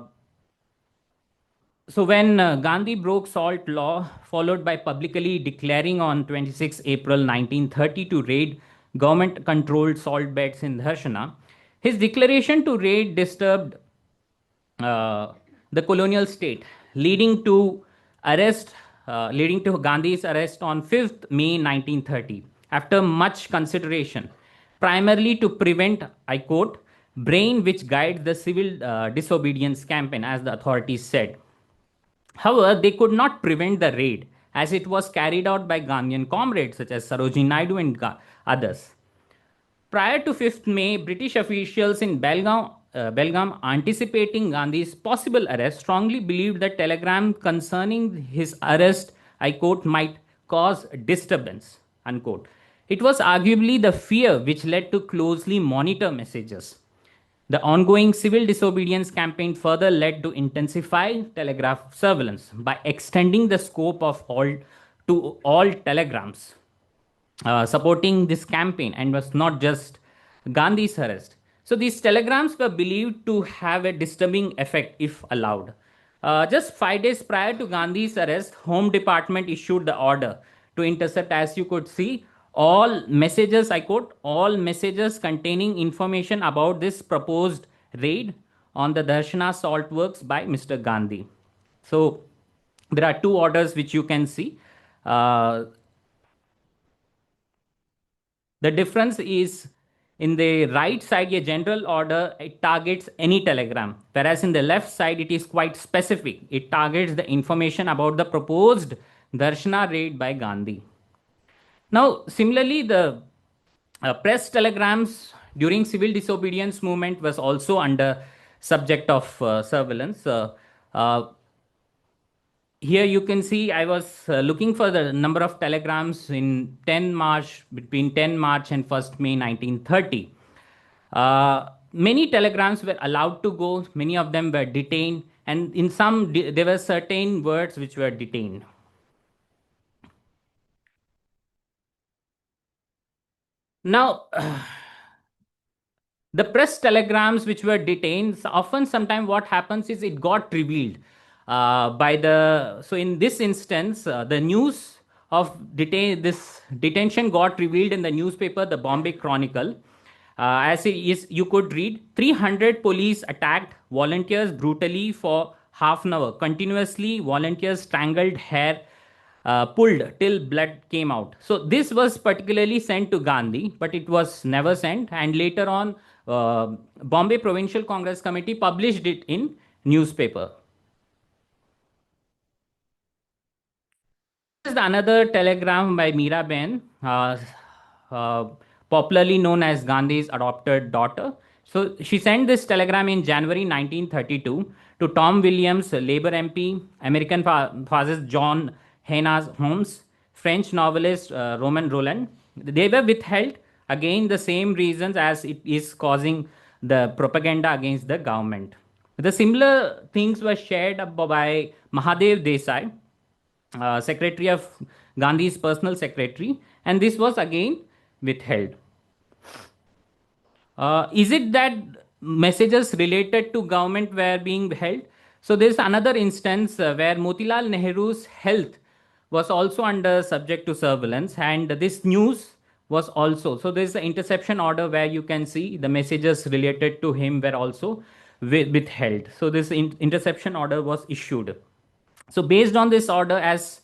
so when Gandhi broke salt law, followed by publicly declaring on 26 April 1930 to raid government-controlled salt beds in Dharshana, his declaration to raid disturbed the colonial state, leading to Gandhi's arrest on 5th May 1930, after much consideration, primarily to prevent, I quote, brain which guides the civil disobedience campaign, as the authorities said. However, they could not prevent the raid, as it was carried out by Gandhian comrades such as Sarojini Naidu and others. Prior to 5th May, British officials in Belgaum, anticipating Gandhi's possible arrest, strongly believed that telegram concerning his arrest, I quote, might cause disturbance, unquote. It was arguably the fear which led to closely monitor messages. The ongoing civil disobedience campaign further led to intensify telegraph surveillance by extending the scope of all telegrams supporting this campaign, and was not just Gandhi's arrest. So these telegrams were believed to have a disturbing effect if allowed. Just 5 days prior to Gandhi's arrest, Home Department issued the order to intercept, as you could see, all messages, I quote, all messages containing information about this proposed raid on the Darshana salt works by Mr. Gandhi. So there are two orders which you can see. The difference is in the right side, a general order, it targets any telegram, whereas in the left side, it is quite specific. It targets the information about the proposed Darshana raid by Gandhi. Now, similarly, the press telegrams during civil disobedience movement was also under subject of surveillance. Uh, Here you can see I was looking for the number of telegrams in 10 March, between 10 March and 1st May 1930. Many telegrams were allowed to go, many of them were detained, and in some there were certain words which were detained. Now, the press telegrams which were detained, often sometimes what happens is it got revealed so in this instance, the news of this detention got revealed in the newspaper, the Bombay Chronicle. As it is, you could read, 300 police attacked volunteers brutally for half an hour. Continuously, volunteers strangled hair, pulled till blood came out. So this was particularly sent to Gandhi, but it was never sent. And later on, Bombay Provincial Congress Committee published it in newspaper. This is another telegram by Meera Ben, popularly known as Gandhi's adopted daughter. So she sent this telegram in January 1932 to Tom Williams, Labour MP, American physicist John Hannah Holmes, French novelist Roman Roland. They were withheld, again the same reasons as it is causing the propaganda against the government. The similar things were shared by Mahadev Desai, secretary of Gandhi's personal secretary, and this was again withheld. Is it that messages related to government were being held? So there is another instance where Motilal Nehru's health was also under subject to surveillance, and this news was also, so there's the interception order where you can see the messages related to him were also withheld. So this interception order was issued. So based on this order, as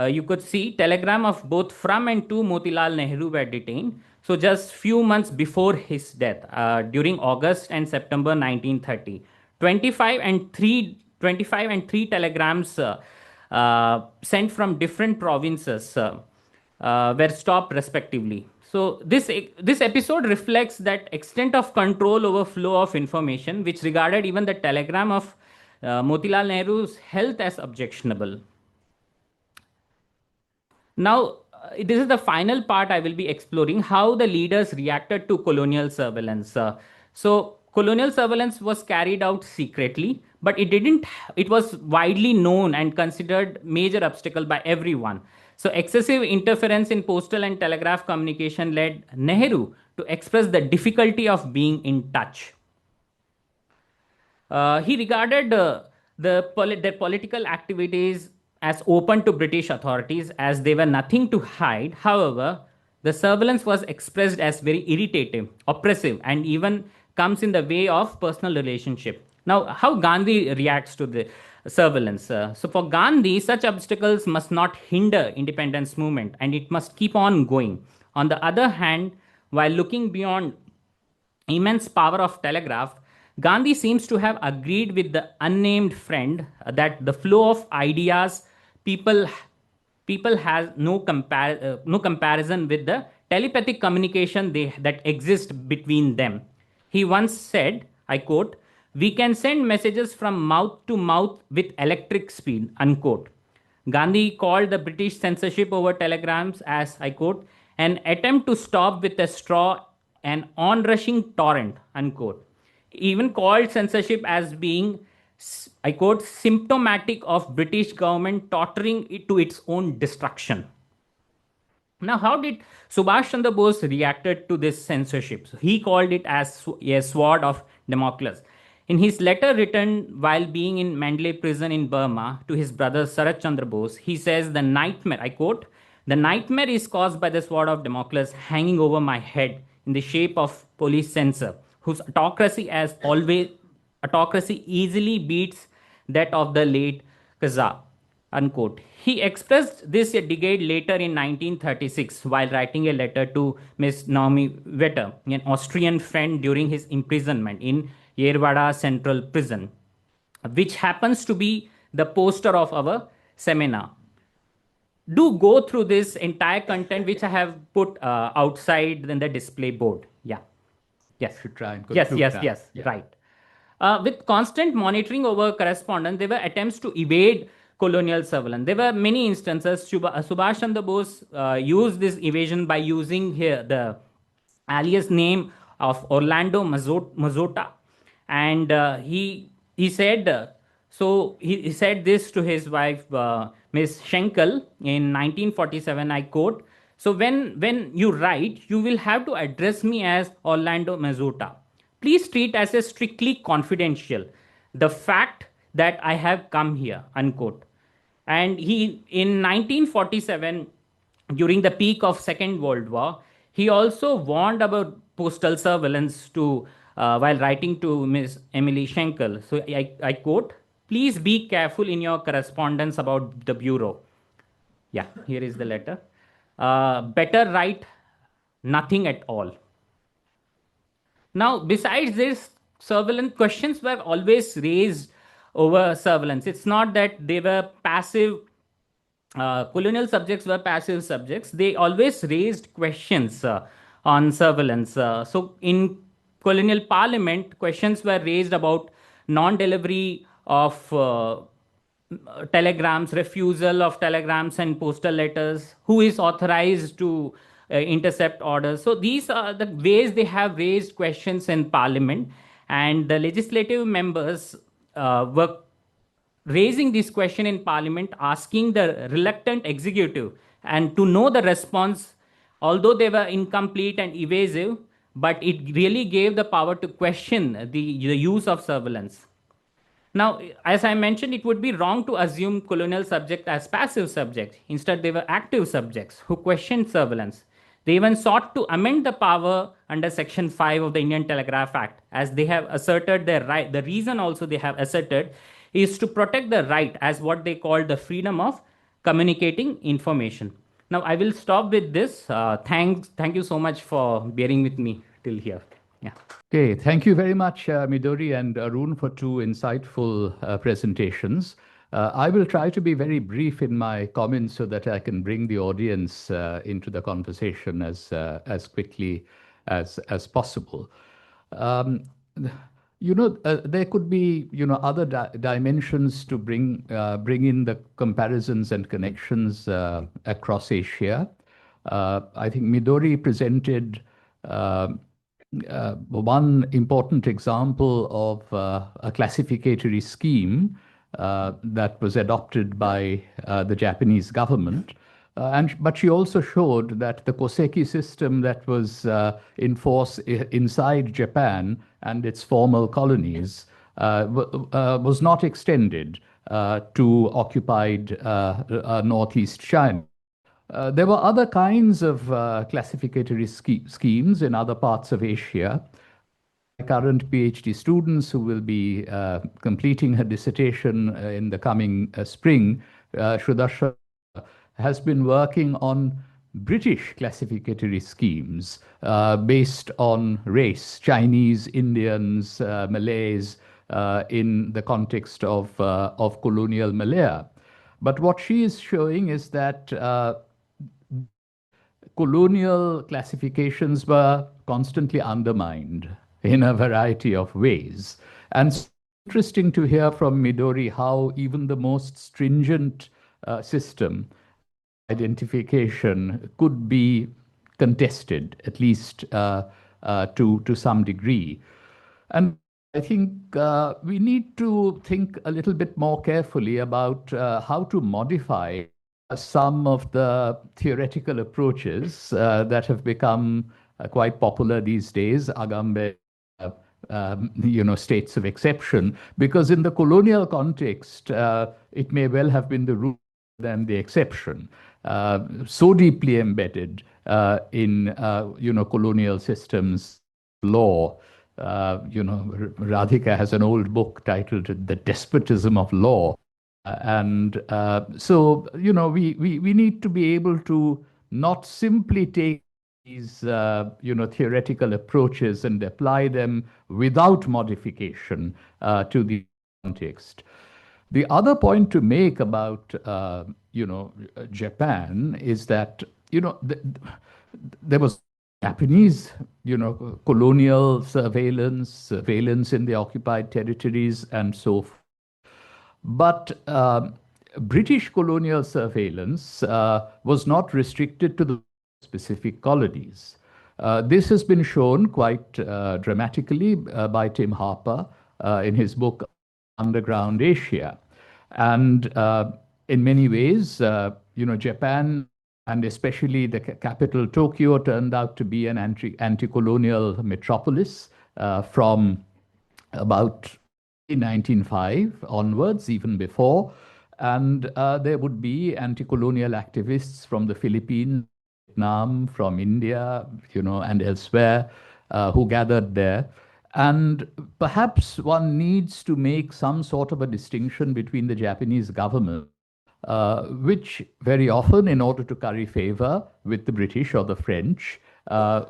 you could see, telegram of both from and to Motilal Nehru were detained. So just few months before his death, during August and September 1930, 25 and 3 telegrams sent from different provinces were stopped respectively. So this episode reflects that extent of control over flow of information, which regarded even the telegram of Motilal Nehru's health as objectionable. Now, this is the final part. I will be exploring how the leaders reacted to colonial surveillance. So, colonial surveillance was carried out secretly, but it didn't. It was widely known and considered major obstacle by everyone. So, excessive interference in postal and telegraph communication led Nehru to express the difficulty of being in touch. He regarded their political activities as open to British authorities as they were nothing to hide. However, the surveillance was expressed as very irritating, oppressive, and even comes in the way of personal relationship. Now, how Gandhi reacts to the surveillance. So, for Gandhi, such obstacles must not hinder independence movement, and it must keep on going. On the other hand, while looking beyond immense power of telegraph, Gandhi seems to have agreed with the unnamed friend that the flow of ideas people people has no comparison with the telepathic communication that exists between them. He once said, I quote, "We can send messages from mouth to mouth with electric speed," unquote. Gandhi called the British censorship over telegrams as, I quote, "an attempt to stop with a straw an onrushing torrent," unquote. He even called censorship as being, I quote, "symptomatic of British government tottering it to its own destruction." Now, how did Subhash Chandra Bose reacted to this censorship? So he called it as a sword of Damocles. In his letter written while being in Mandalay prison in Burma to his brother Sarat Chandra Bose, he says, "The nightmare," I quote, "the nightmare is caused by the sword of Damocles hanging over my head in the shape of police censor, whose autocracy easily beats that of the late Kazaa," unquote. He expressed this a decade later in 1936 while writing a letter to Miss Naomi Vetter, an Austrian friend, during his imprisonment in Yerwada Central Prison, which happens to be the poster of our seminar. Do go through this entire content which I have put outside in the display board. Yeah. Yes. Should try and go Yes, through yes, that. yes. Yeah. Right. With constant monitoring over correspondence, there were attempts to evade colonial surveillance. There were many instances. Subhash Chandra Bose used this evasion by using here the alias name of Orlando Mazzota, and he said so he said this to his wife Miss Schenkel in 1947. I quote, "So when you write, you will have to address me as Orlando Mazzota. Please treat as a strictly confidential the fact that I have come here," unquote. And he in 1947, during the peak of Second World War, he also warned about postal surveillance to while writing to Miss Emily Schenkel. So I quote, "Please be careful in your correspondence about the bureau." Yeah, here is the letter. Better write nothing at all. Now, besides this, surveillance questions were always raised over surveillance. It's not that they were passive, colonial subjects were passive subjects. They always raised questions on surveillance. So, in colonial parliament, questions were raised about non delivery of telegrams, refusal of telegrams and postal letters, who is authorized to intercept orders. So these are the ways they have raised questions in parliament, and the legislative members were raising this question in parliament, asking the reluctant executive and to know the response, although they were incomplete and evasive, but it really gave the power to question the use of surveillance. Now, as I mentioned, it would be wrong to assume colonial subject as passive subjects. Instead, they were active subjects who questioned surveillance. They even sought to amend the power under Section 5 of the Indian Telegraph Act, as they have asserted their right. The reason also they have asserted is to protect the right as what they call the freedom of communicating information. Now, I will stop with this. Thank you so much for bearing with me till here. Yeah. Okay, thank you very much, Midori and Arun, for two insightful presentations. I will try to be very brief in my comments so that I can bring the audience into the conversation as quickly as possible. Um, there could be, other dimensions to bring in the comparisons and connections across Asia. I think Midori presented one important example of a classificatory scheme that was adopted by the Japanese government. But she also showed that the Koseki system that was in force inside Japan and its former colonies was not extended to occupied Northeast China. There were other kinds of classificatory schemes in other parts of Asia. My current PhD students who will be completing her dissertation in the coming spring, Shrudasha has been working on British classificatory schemes based on race, Chinese, Indians, Malays, in the context of colonial Malaya. But what she is showing is that colonial classifications were constantly undermined in a variety of ways. And it's interesting to hear from Midori how even the most stringent system identification could be contested, at least to some degree. And I think we need to think a little bit more carefully about how to modify some of the theoretical approaches that have become quite popular these days, Agamben, states of exception, because in the colonial context, it may well have been the rule than the exception, so deeply embedded in colonial systems law. Radhika has an old book titled "The Despotism of Law." So, we need to be able to not simply take these, theoretical approaches and apply them without modification to the context. The other point to make about, Japan is that, there was Japanese, colonial surveillance in the occupied territories and so forth. But British colonial surveillance was not restricted to the specific colonies. This has been shown quite dramatically by Tim Harper in his book Underground Asia. And in many ways, Japan and especially the capital Tokyo turned out to be an anti-colonial metropolis from about 1905 onwards, even before. And there would be anti-colonial activists from the Philippines, Vietnam, from India, and elsewhere who gathered there. And perhaps one needs to make some sort of a distinction between the Japanese government, which very often, in order to curry favor with the British or the French,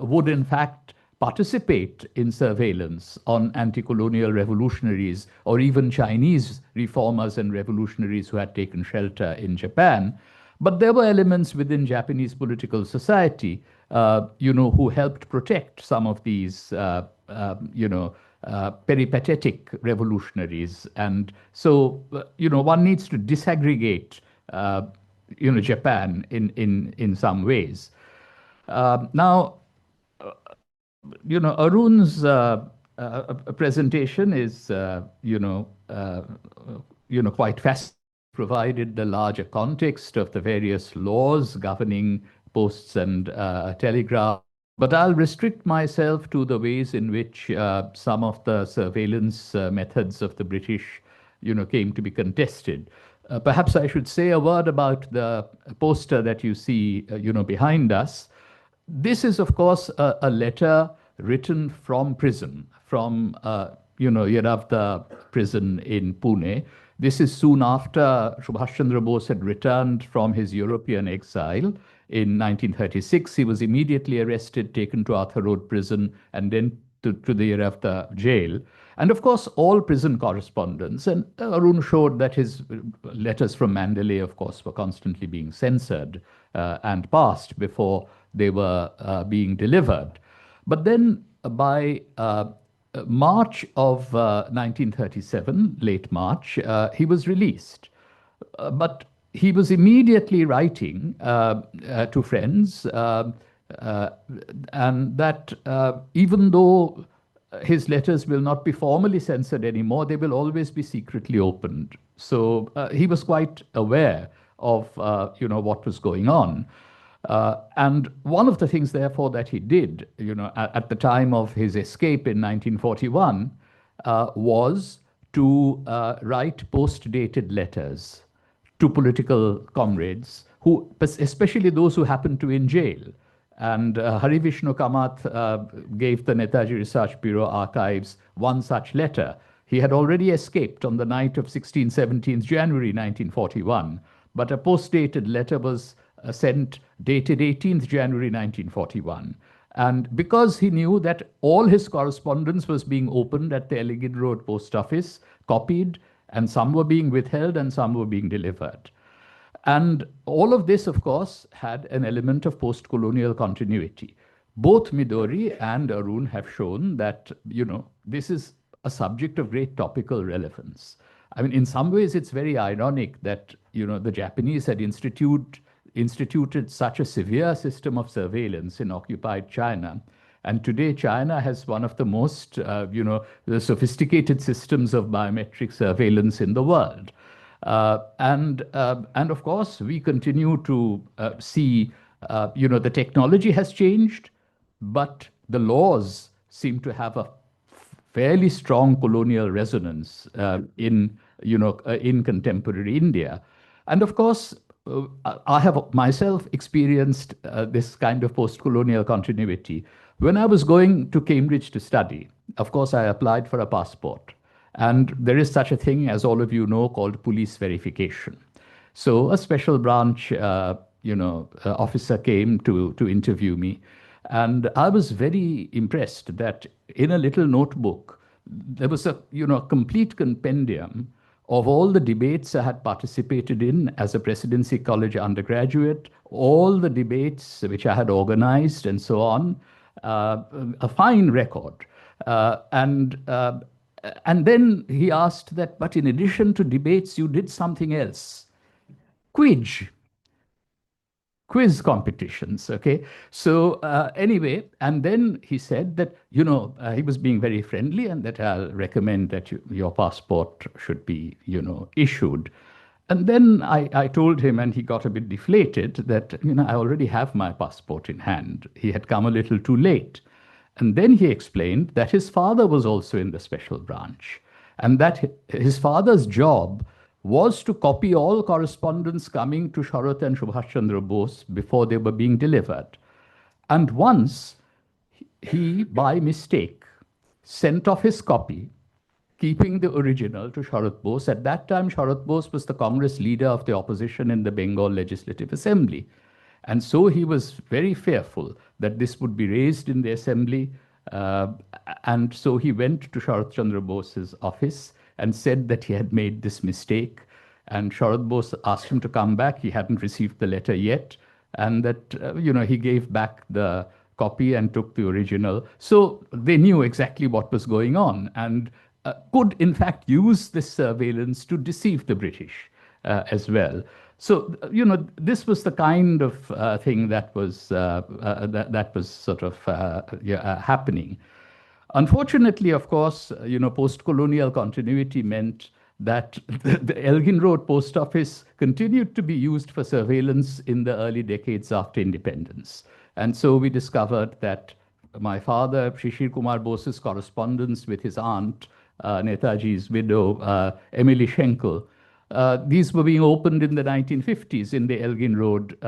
would in fact participate in surveillance on anti-colonial revolutionaries or even Chinese reformers and revolutionaries who had taken shelter in Japan. But there were elements within Japanese political society, who helped protect some of these, peripatetic revolutionaries. And so, one needs to disaggregate, Japan in some ways. Now, Arun's presentation is, quite fascinating, provided the larger context of the various laws governing posts and telegraph. But I'll restrict myself to the ways in which some of the surveillance methods of the British came to be contested. Perhaps I should say a word about the poster that you see, behind us. This is, of course, a letter written from prison, from, Yeravda prison in Pune. This is soon after Subhash Chandra Bose had returned from his European exile in 1936. He was immediately arrested, taken to Arthur Road prison, and then to the Yeravda jail. And of course, all prison correspondence. And Arun showed that his letters from Mandalay, of course, were constantly being censored and passed before they were being delivered. But then by March of 1937, late March, he was released. But he was immediately writing to friends, and that even though his letters will not be formally censored anymore, they will always be secretly opened. So he was quite aware of what was going on. And one of the things, therefore, that he did, at the time of his escape in 1941, was to write post-dated letters to political comrades, who, especially those who happened to be in jail. And Hari Vishnu Kamath gave the Netaji Research Bureau archives one such letter. He had already escaped on the night of 17th January 1941, but a post-dated letter was sent dated 18th January 1941. And because he knew that all his correspondence was being opened at the Elgin Road post office, copied, and some were being withheld and some were being delivered. And all of this, of course, had an element of post-colonial continuity. Both Midori and Arun have shown that, this is a subject of great topical relevance. I mean, in some ways, it's very ironic that, the Japanese had instituted such a severe system of surveillance in occupied China. And today, China has one of the most, the sophisticated systems of biometric surveillance in the world. And of course, we continue to see, the technology has changed, but the laws seem to have a fairly strong colonial resonance in contemporary India. And of course, I have myself experienced this kind of post-colonial continuity. When I was going to Cambridge to study, of course, I applied for a passport. And there is such a thing, as all of you know, called police verification. So a special branch, officer came to interview me. And I was very impressed that in a little notebook, there was a, complete compendium of all the debates I had participated in as a Presidency College undergraduate, all the debates which I had organized and so on, a fine record. And then he asked that, but in addition to debates, you did something else. Quiz competitions, okay? So anyway, and then he said that, he was being very friendly and that I'll recommend that your passport should be, issued. And then I told him, and he got a bit deflated, that, I already have my passport in hand. He had come a little too late. And then he explained that his father was also in the special branch, and that his father's job was to copy all correspondence coming to Sharat and Subhash Chandra Bose before they were being delivered. And once he, by mistake, sent off his copy, keeping the original to Sharat Bose. At that time, Sharat Bose was the Congress leader of the opposition in the Bengal Legislative Assembly. And so he was very fearful that this would be raised in the assembly. And so he went to Sharat Chandra Bose's office and said that he had made this mistake. And Sharat Bose asked him to come back. He hadn't received the letter yet. And that, he gave back the copy and took the original. So they knew exactly what was going on and could, in fact, use this surveillance to deceive the British as well. So, this was the kind of thing that was sort of happening. Unfortunately, of course, post-colonial continuity meant that the Elgin Road post office continued to be used for surveillance in the early decades after independence. And so we discovered that my father, Shishir Kumar Bose's correspondence with his aunt, Netaji's widow, Emily Schenkel. These were being opened in the 1950s in the Elgin Road,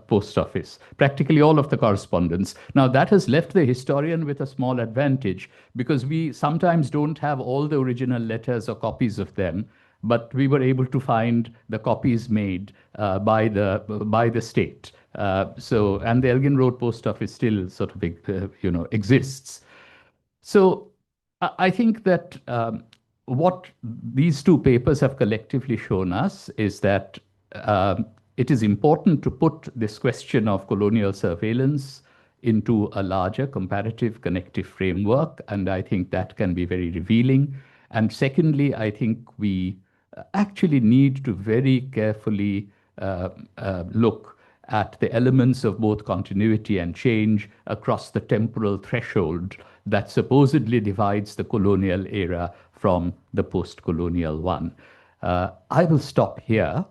post office. Practically all of the correspondence. Now that has left the historian with a small advantage because we sometimes don't have all the original letters or copies of them, but we were able to find the copies made by the state. And the Elgin Road post office still sort of exists. So I think that what these two papers have collectively shown us is that it is important to put this question of colonial surveillance into a larger comparative connective framework, and I think that can be very revealing. And secondly, I think we actually need to very carefully look at the elements of both continuity and change across the temporal threshold that supposedly divides the colonial era from the post-colonial one. I will stop here,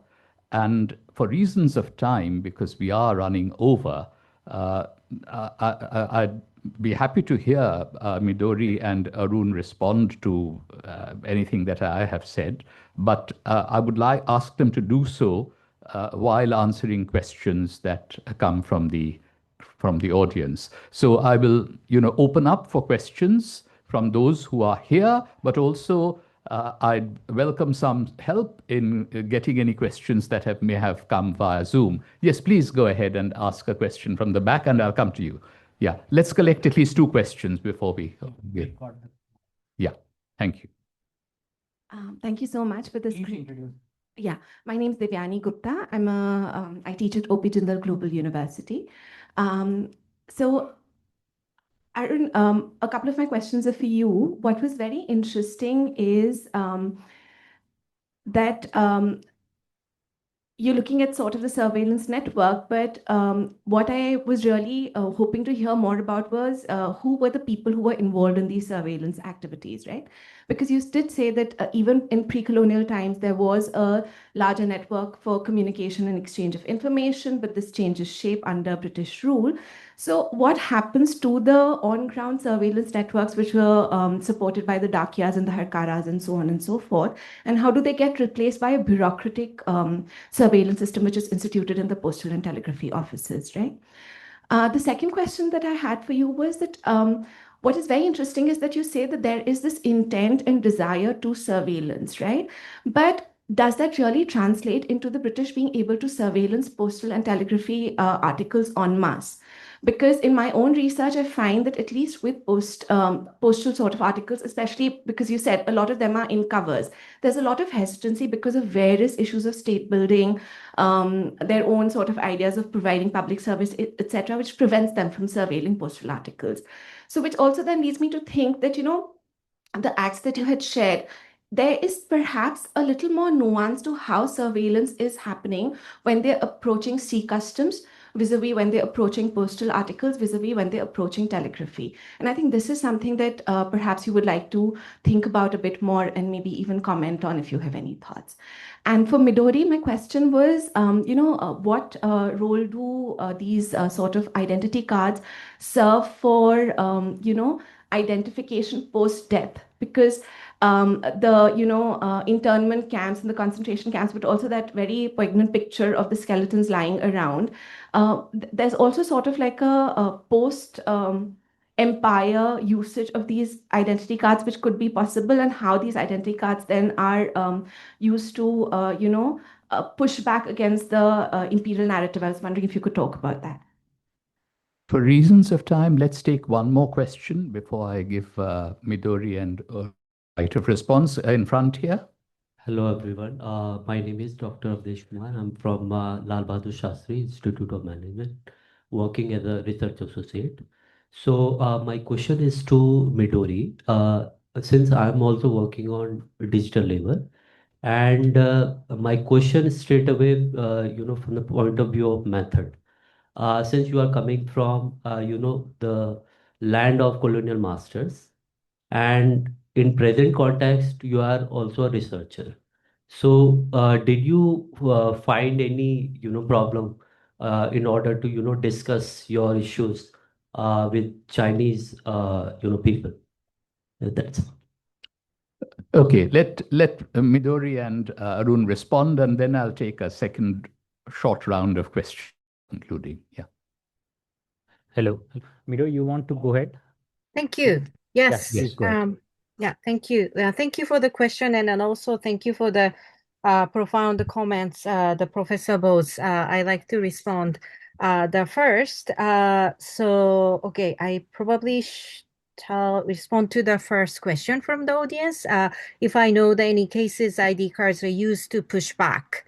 and for reasons of time, because we are running over, I'd be happy to hear Midori and Arun respond to anything that I have said, but I would ask them to do so while answering questions that come from the audience. So I will, open up for questions from those who are here, but also I'd welcome some help in getting any questions that may have come via Zoom. Yes, please go ahead and ask a question from the back, and I'll come to you. Yeah, let's collect at least two questions before we begin. Yeah, thank you. Thank you so much for this. Please introduce. Yeah, my name is Devyani Gupta. I teach at OP Jindal Global University. So, Arun, a couple of my questions are for you. What was very interesting is that you're looking at sort of the surveillance network, but what I was really hoping to hear more about was who were the people who were involved in these surveillance activities, right? Because you did say that even in pre-colonial times, there was a larger network for communication and exchange of information, but this changes shape under British rule. So what happens to the on-ground surveillance networks, which were supported by the Dakyas and the Harkaras and so on and so forth? And how do they get replaced by a bureaucratic surveillance system, which is instituted in the postal and telegraphy offices, right? The second question that I had for you was that what is very interesting is that you say that there is this intent and desire to surveillance, right? But does that really translate into the British being able to surveillance postal and telegraphy articles en masse? Because in my own research, I find that at least with postal sort of articles, especially because you said a lot of them are in covers, there's a lot of hesitancy because of various issues of state building, their own sort of ideas of providing public service, etc., which prevents them from surveilling postal articles. So which also then leads me to think that, the acts that you had shared, there is perhaps a little more nuance to how surveillance is happening when they're approaching sea customs vis-a-vis when they're approaching postal articles, vis-a-vis when they're approaching telegraphy. And I think this is something that perhaps you would like to think about a bit more and maybe even comment on if you have any thoughts. And for Midori, my question was, what role do these sort of identity cards serve for, identification post-death? Because the internment camps and the concentration camps, but also that very poignant picture of the skeletons lying around. There's also sort of like a post empire usage of these identity cards, which could be possible, and how these identity cards then are used to, push back against the imperial narrative. I was wondering if you could talk about that. For reasons of time, let's take one more question before I give Midori and right of response in front here. Hello everyone. My name is Dr. Avdesh Kumar. I'm from Lal Bahadur Shastri Institute of Management, working as a research associate. So my question is to Midori. Since I'm also working on digital labor, and my question is straight away, from the point of view of method. Since you are coming from, the land of colonial masters, and in present context, you are also a researcher. So, did you find any, problem in order to, discuss your issues with Chinese, people? That's Okay, let Midori and Arun respond, and then I'll take a second short round of questions, concluding. Yeah. Hello. Mido, you want to go ahead? Thank you. Yes, Yes. please go ahead. Yeah, thank you. Thank you for the question, and then also thank you for the profound comments, the Professor Bose. I like to respond. The first, okay, I probably respond to the first question from the audience. If I know that any cases ID cards are used to push back.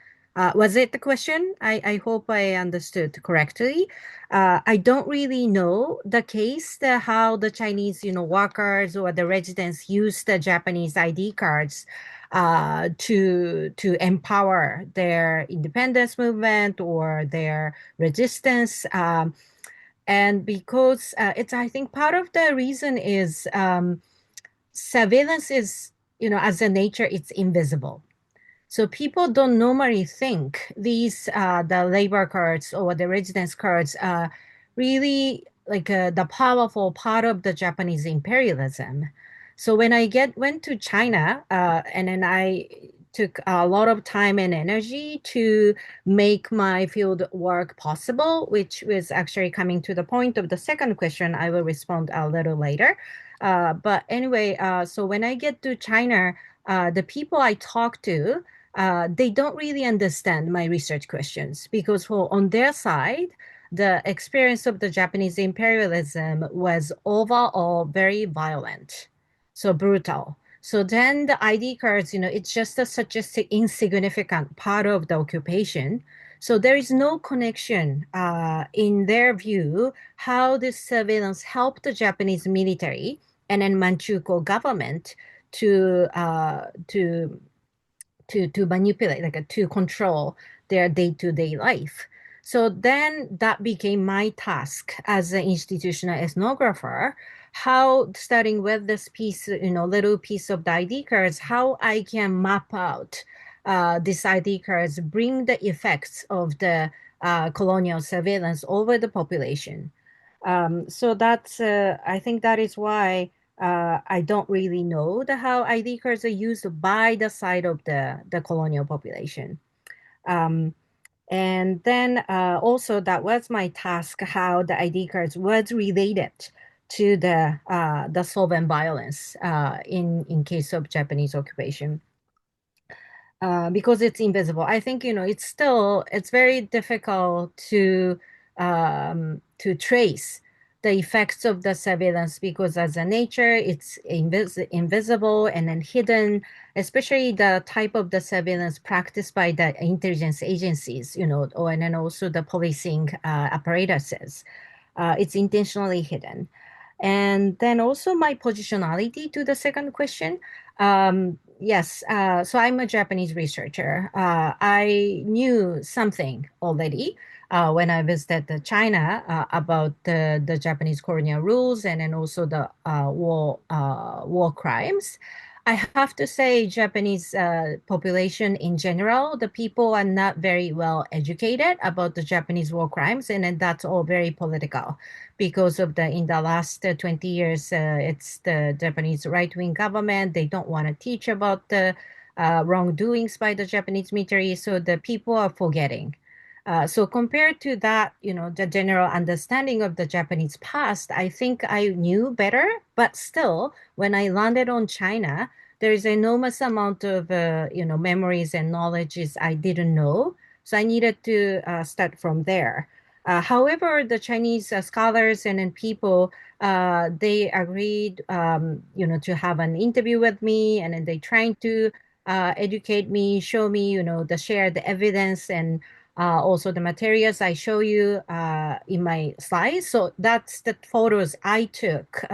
Was it the question? I hope I understood correctly. I don't really know the case that how the Chinese, workers or the residents use the Japanese ID cards to empower their independence movement or their resistance. And because I think part of the reason is surveillance is, as a nature, it's invisible. So people don't normally think these the labor cards or the residence cards are really like the powerful part of the Japanese imperialism. So when I went to China, and then I took a lot of time and energy to make my field work possible, which was actually coming to the point of the second question. I will respond a little later. But anyway, so when I get to China, the people I talk to, they don't really understand my research questions because on their side, the experience of the Japanese imperialism was overall very violent, so brutal. So then the ID cards, it's just such a insignificant part of the occupation. So there is no connection in their view how this surveillance helped the Japanese military and then Manchukuo government to manipulate, to control their day-to-day life. So then that became my task as an institutional ethnographer, how starting with this piece, little piece of the ID cards, how I can map out these ID cards, bring the effects of the colonial surveillance over the population. So that's, I think that is why I don't really know how ID cards are used by the side of the colonial population. And then also that was my task, how the ID cards was related to the solvent violence in case of Japanese occupation. Because it's invisible. I think, it's very difficult to trace the effects of the surveillance because as a nature, it's invisible and then hidden, especially the type of the surveillance practiced by the intelligence agencies, and then also the policing apparatuses. It's intentionally hidden. And then also my positionality to the second question. Yes, so I'm a Japanese researcher. I knew something already when I visited China about the Japanese colonial rules and then also the war crimes. I have to say, Japanese population in general, the people are not very well educated about the Japanese war crimes, and then that's all very political because of in the last 20 years, it's the Japanese right-wing government. They don't want to teach about the wrongdoings by the Japanese military, so the people are forgetting. So compared to that, the general understanding of the Japanese past, I think I knew better, but still, when I landed on China, there is enormous amount of, memories and knowledges I didn't know. So I needed to start from there. However, the Chinese scholars and then people, they agreed, to have an interview with me, and then they trying to educate me, show me, share the evidence and also the materials I show you in my slides. So that's the photos I took.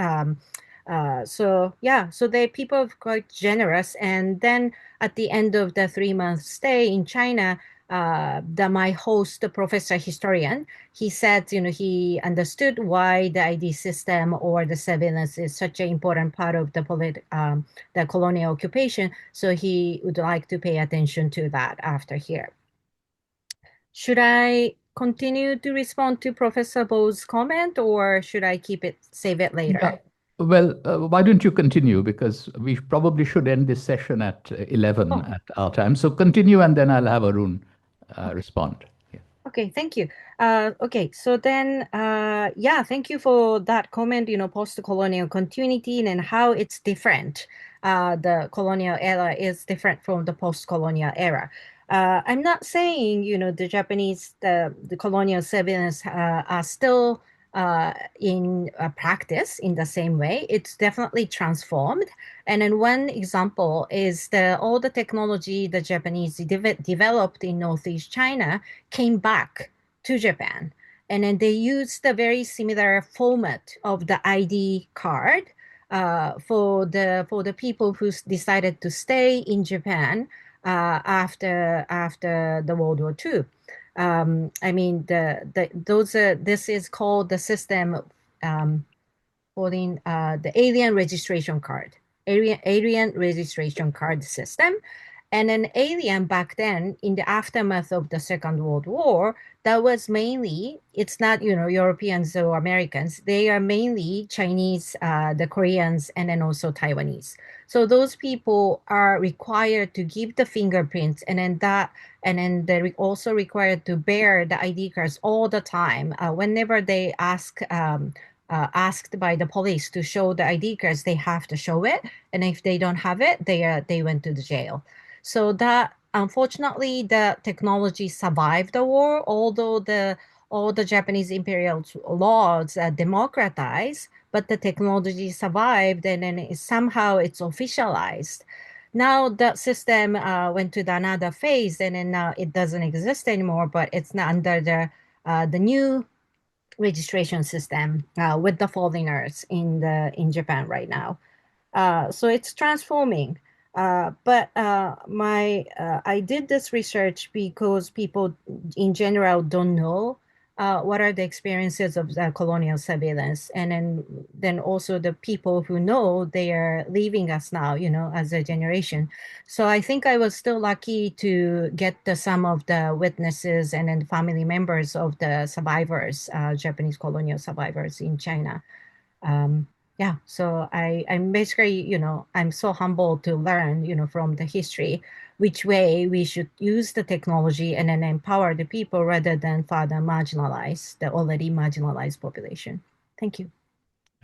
So yeah, so the people are quite generous. And then at the end of the 3-month stay in China, my host, the professor historian, he said, he understood why the ID system or the surveillance is such an important part of the colonial occupation. So he would like to pay attention to that after here. Should I continue to respond to Professor Bo's comment, or should I save it later? Well, why don't you continue? Because we probably should end this session at 11 Oh, at our time. So continue, and then I'll have Arun respond. Yeah. okay, thank you. Okay, so then, yeah, thank you for that comment, post-colonial continuity and how it's different. The colonial era is different from the post-colonial era. I'm not saying, the Japanese, the colonial surveillance are still in practice in the same way. It's definitely transformed. And then one example is all the technology the Japanese developed in Northeast China came back to Japan. And then they used a very similar format of the ID card for the people who decided to stay in Japan after the World War II. I mean, this is called the system holding the alien registration card, alien registration card system. And an alien back then, in the aftermath of the Second World War, that was mainly, it's not, Europeans or Americans, they are mainly Chinese, the Koreans, and then also Taiwanese. So those people are required to give the fingerprints, and then they're also required to bear the ID cards all the time. Whenever they asked by the police to show the ID cards, they have to show it, and if they don't have it, they went to the jail. So that unfortunately the technology survived the war, although all the Japanese imperial laws democratized, but the technology survived, and then somehow it's officialized. Now the system went to another phase, and then now it doesn't exist anymore, but it's not under the new registration system with the foreigners in Japan right now. So it's transforming. But I did this research because people in general don't know what are the experiences of the colonial surveillance, and then also the people who know, they are leaving us now, as a generation. So I think I was still lucky to get some of the witnesses and then family members of the survivors, Japanese colonial survivors in China. Yeah, so I'm basically, I'm so humbled to learn, from the history, which way we should use the technology and then empower the people rather than further marginalize the already marginalized population. Thank you.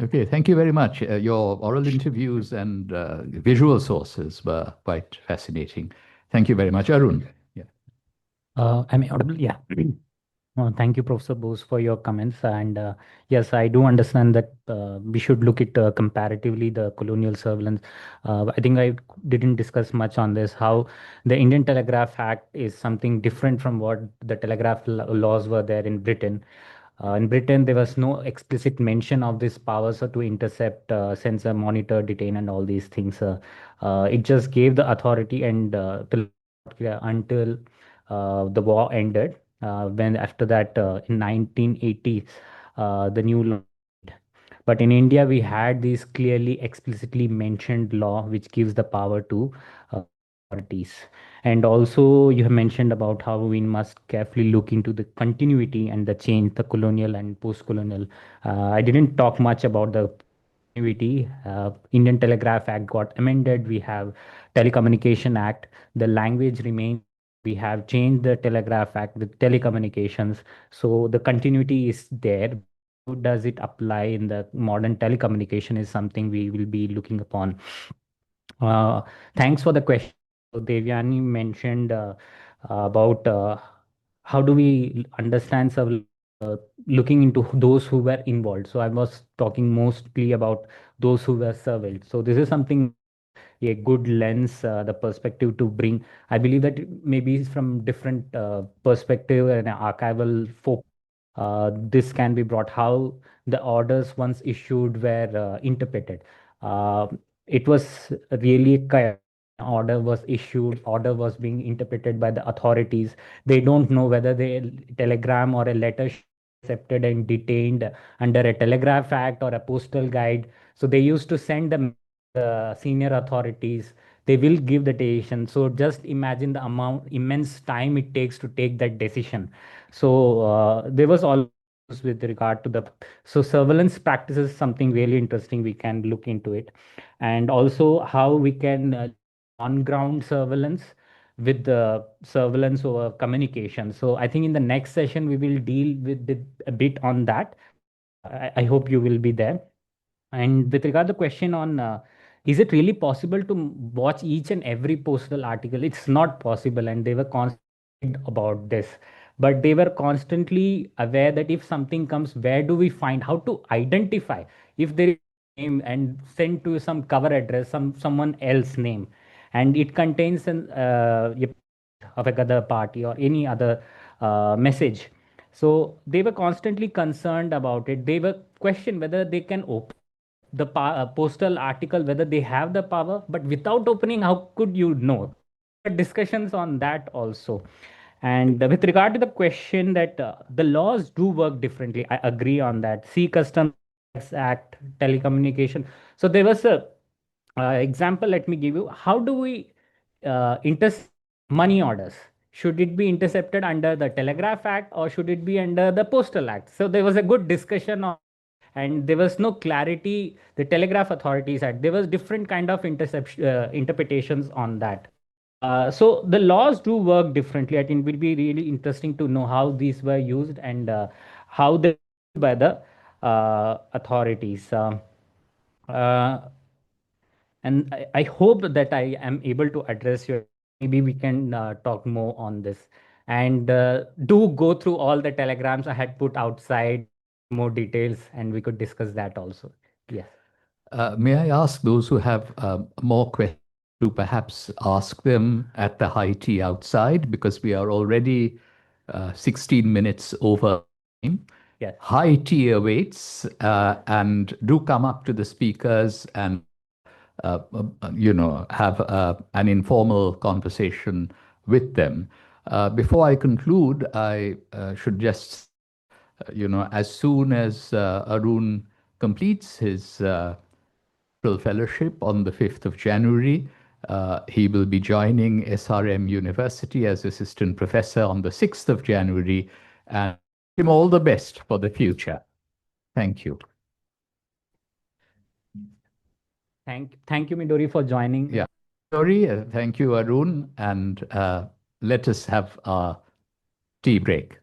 Okay, thank you very much. Your oral interviews and visual sources were quite fascinating. Thank you very much, Arun. Yeah. Am I audible? Yeah. Thank you, Professor Bose, for your comments. And yes, I do understand that we should look at comparatively the colonial surveillance. I think I didn't discuss much on this, how the Indian Telegraph Act is something different from what the telegraph laws were there in Britain. In Britain, there was no explicit mention of this power so to intercept, censor, monitor, detain, and all these things. It just gave the authority and until the war ended. When after that, in 1980, the new law. But in India, we had this clearly, explicitly mentioned law which gives the power to authorities. And also, you have mentioned about how we must carefully look into the continuity and the change, the colonial and post-colonial. I didn't talk much about the continuity. Indian Telegraph Act got amended. We have Telecommunication Act. The language remains. We have changed the Telegraph Act with telecommunications. So the continuity is there. How does it apply in the modern telecommunication is something we will be looking upon. Thanks for the question. So Devyani mentioned about how do we understand looking into those who were involved. So I was talking mostly about those who were surveilled. So this is something a good lens, the perspective to bring. I believe that maybe from different perspective and archival focus, this can be brought how the orders once issued were interpreted. Uh, it was really order was issued, order was being interpreted by the authorities. They don't know whether the telegram or a letter accepted and detained under a telegraph act or a postal guide. So they used to send the senior authorities. They will give the decision. So just imagine the immense time it takes to take that decision. So there was all with regard to the surveillance practices, something really interesting. We can look into it, and also how we can on ground surveillance with the surveillance over communication. So I think in the next session we will deal with a bit on that. I hope you will be there. And with regard to the question on is it really possible to watch each and every postal article? It's not possible, and they were constantly about this. But they were constantly aware that if something comes, where do we find how to identify if there is a name and send to some cover address, someone else name, and it contains an of a other party or any other message. So they were constantly concerned about it. They were questioned whether they can open the postal article, whether they have the power, but without opening, how could you know? Discussions on that also. And with regard to the question that the laws do work differently, I agree on that. See Customs Act, telecommunication. So there was a example. Let me give you. How do we intercept money orders? Should it be intercepted under the Telegraph Act or should it be under the Postal Act? So there was a good discussion on, and there was no clarity. The telegraph authorities had, there was different kind of interception interpretations on that. So the laws do work differently. I think it will be really interesting to know how these were used and how they by the authorities. Uh, and I hope that I am able to address your. Maybe we can talk more on this, and do go through all the telegrams I had put outside, more details, and we could discuss that also. Yes. May I ask those who have more questions to perhaps ask them at the high tea outside, because we are already 16 minutes over time. Yes. High tea awaits, and do come up to the speakers and have an informal conversation with them. Before I conclude, I should just, as soon as Arun completes his fellowship on the 5th of January, he will be joining SRM University as assistant professor on the 6th of January, and wish him all the best for the future. Thank you. Thank you, Midori, for joining. Yeah. Sorry, thank you, Arun, and let us have a tea break.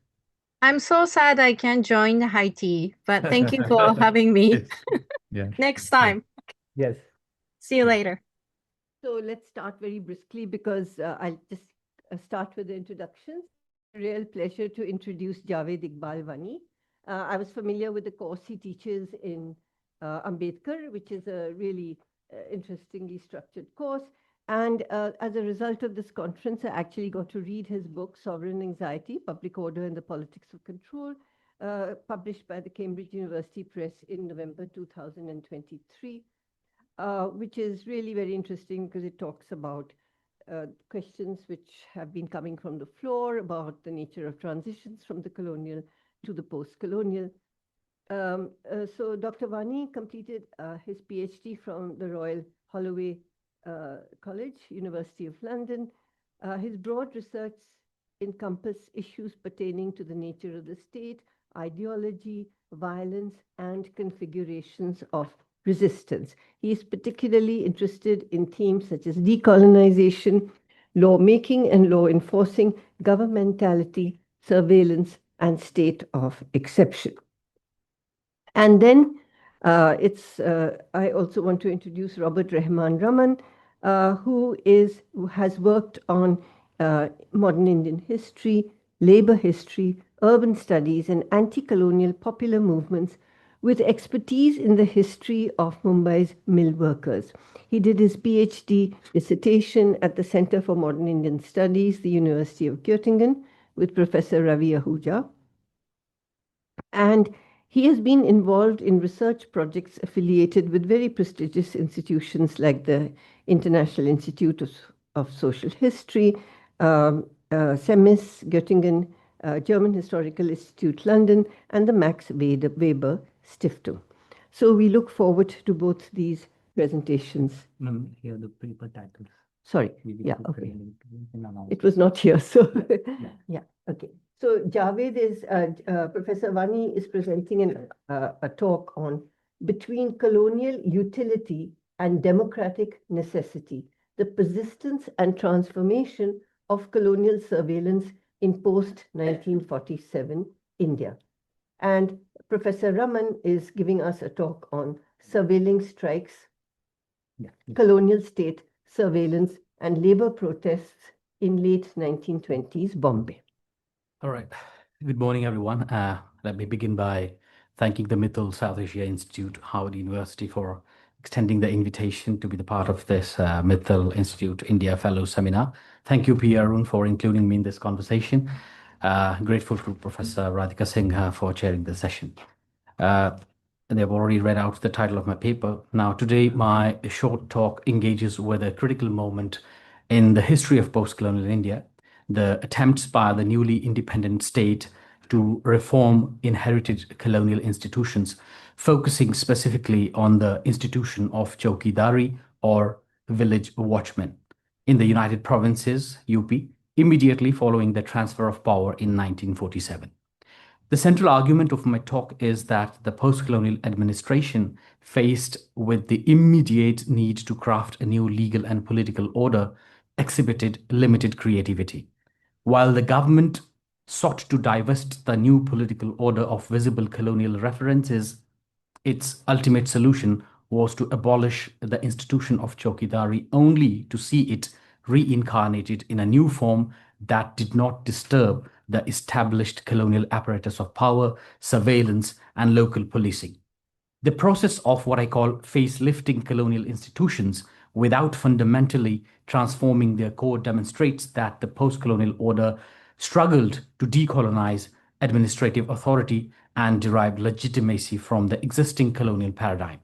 I'm so sad I can't join the high tea, but thank you for having me. Yeah. Next time. Yes. See you later. So let's start very briskly because I'll just start with the introductions. Real pleasure to introduce Javed Iqbal Wani. I was familiar with the course he teaches in Ambedkar, which is a really interestingly structured course. And as a result of this conference, I actually got to read his book, Sovereign Anxiety, Public Order and the Politics of Control, published by the Cambridge University Press in November 2023, which is really very interesting because it talks about questions which have been coming from the floor about the nature of transitions from the colonial to the post-colonial. So Dr. Wani completed his PhD from the Royal Holloway College, University of London. His broad research encompass issues pertaining to the nature of the state, ideology, violence, and configurations of resistance. He is particularly interested in themes such as decolonization, lawmaking and law enforcing, governmentality, surveillance, and state of exception. And then I also want to introduce Robert Rahman Raman, who has worked on modern Indian history, labor history, urban studies, and anti-colonial popular movements with expertise in the history of Mumbai's mill workers. He did his PhD dissertation at the Center for Modern Indian Studies, the University of Göttingen, with Professor Ravi Ahuja. And he has been involved in research projects affiliated with very prestigious institutions like the International Institute of Social History, SEMIS, Göttingen, German Historical Institute, London, and the Max Weber Stiftung. So we look forward to both these presentations. Here the paper titles. Sorry, yeah, okay. It was not here, so yeah, okay. So Javed is, Professor Vani is presenting a talk on Between Colonial Utility and Democratic Necessity, the Persistence and Transformation of Colonial Surveillance in Post-1947 India. And Professor Raman is giving us a talk on Surveilling Strikes, Colonial State Surveillance and Labor Protests in late 1920s Bombay. All right. Good morning, everyone. Let me begin by thanking the Mithil South Asia Institute, Harvard University, for extending the invitation to be the part of this Mithil Institute India Fellow Seminar. Thank you, P. Arun, for including me in this conversation. Grateful to Professor Radhika Singh for chairing the session. They've already read out the title of my paper. Now, today, my short talk engages with a critical moment in the history of post-colonial India, the attempts by the newly independent state to reform inherited colonial institutions, focusing specifically on the institution of chowkidari or village watchmen in the United Provinces, UP, immediately following the transfer of power in 1947. The central argument of my talk is that the post-colonial administration, faced with the immediate need to craft a new legal and political order, exhibited limited creativity. While the government sought to divest the new political order of visible colonial references, its ultimate solution was to abolish the institution of chowkidari, only to see it reincarnated in a new form that did not disturb the established colonial apparatus of power, surveillance, and local policing. The process of what I call facelifting colonial institutions without fundamentally transforming their core demonstrates that the post-colonial order struggled to decolonize administrative authority and derive legitimacy from the existing colonial paradigm.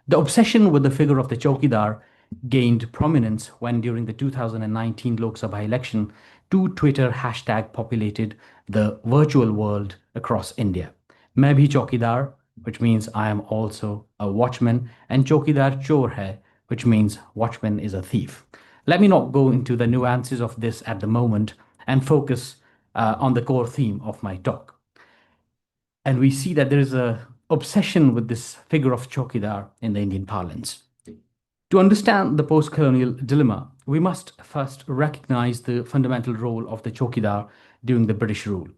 The obsession with the figure of the chowkidar gained prominence when, during the 2019 Lok Sabha election, two Twitter hashtags populated the virtual world across India. Main bhi chowkidar, which means I am also a watchman, and chowkidar chor hai, which means watchman is a thief. Let me not go into the nuances of this at the moment and focus on the core theme of my talk. And we see that there is an obsession with this figure of chowkidar in the Indian parlance. To understand the post-colonial dilemma, we must first recognize the fundamental role of the chowkidar during the British rule.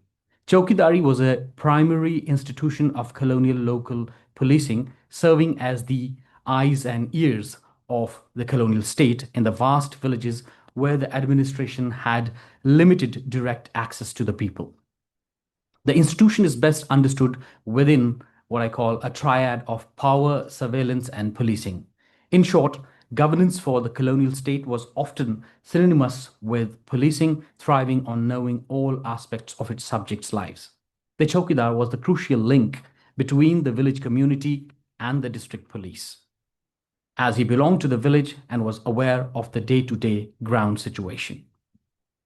Chowkidari was a primary institution of colonial local policing, serving as the eyes and ears of the colonial state in the vast villages where the administration had limited direct access to the people. The institution is best understood within what I call a triad of power, surveillance, and policing. In short, governance for the colonial state was often synonymous with policing, thriving on knowing all aspects of its subjects' lives. The chowkidar was the crucial link between the village community and the district police, as he belonged to the village and was aware of the day-to-day ground situation.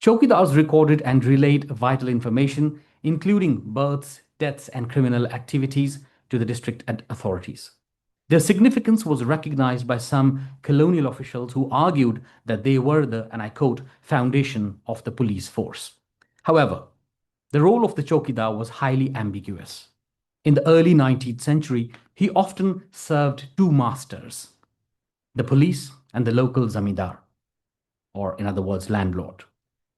Chowkidars recorded and relayed vital information, including births, deaths, and criminal activities, to the district authorities. Their significance was recognized by some colonial officials who argued that they were the, and I quote, foundation of the police force. However, the role of the chowkidar was highly ambiguous. In the early 19th century, he often served two masters, the police and the local zamindar, or in other words, landlord.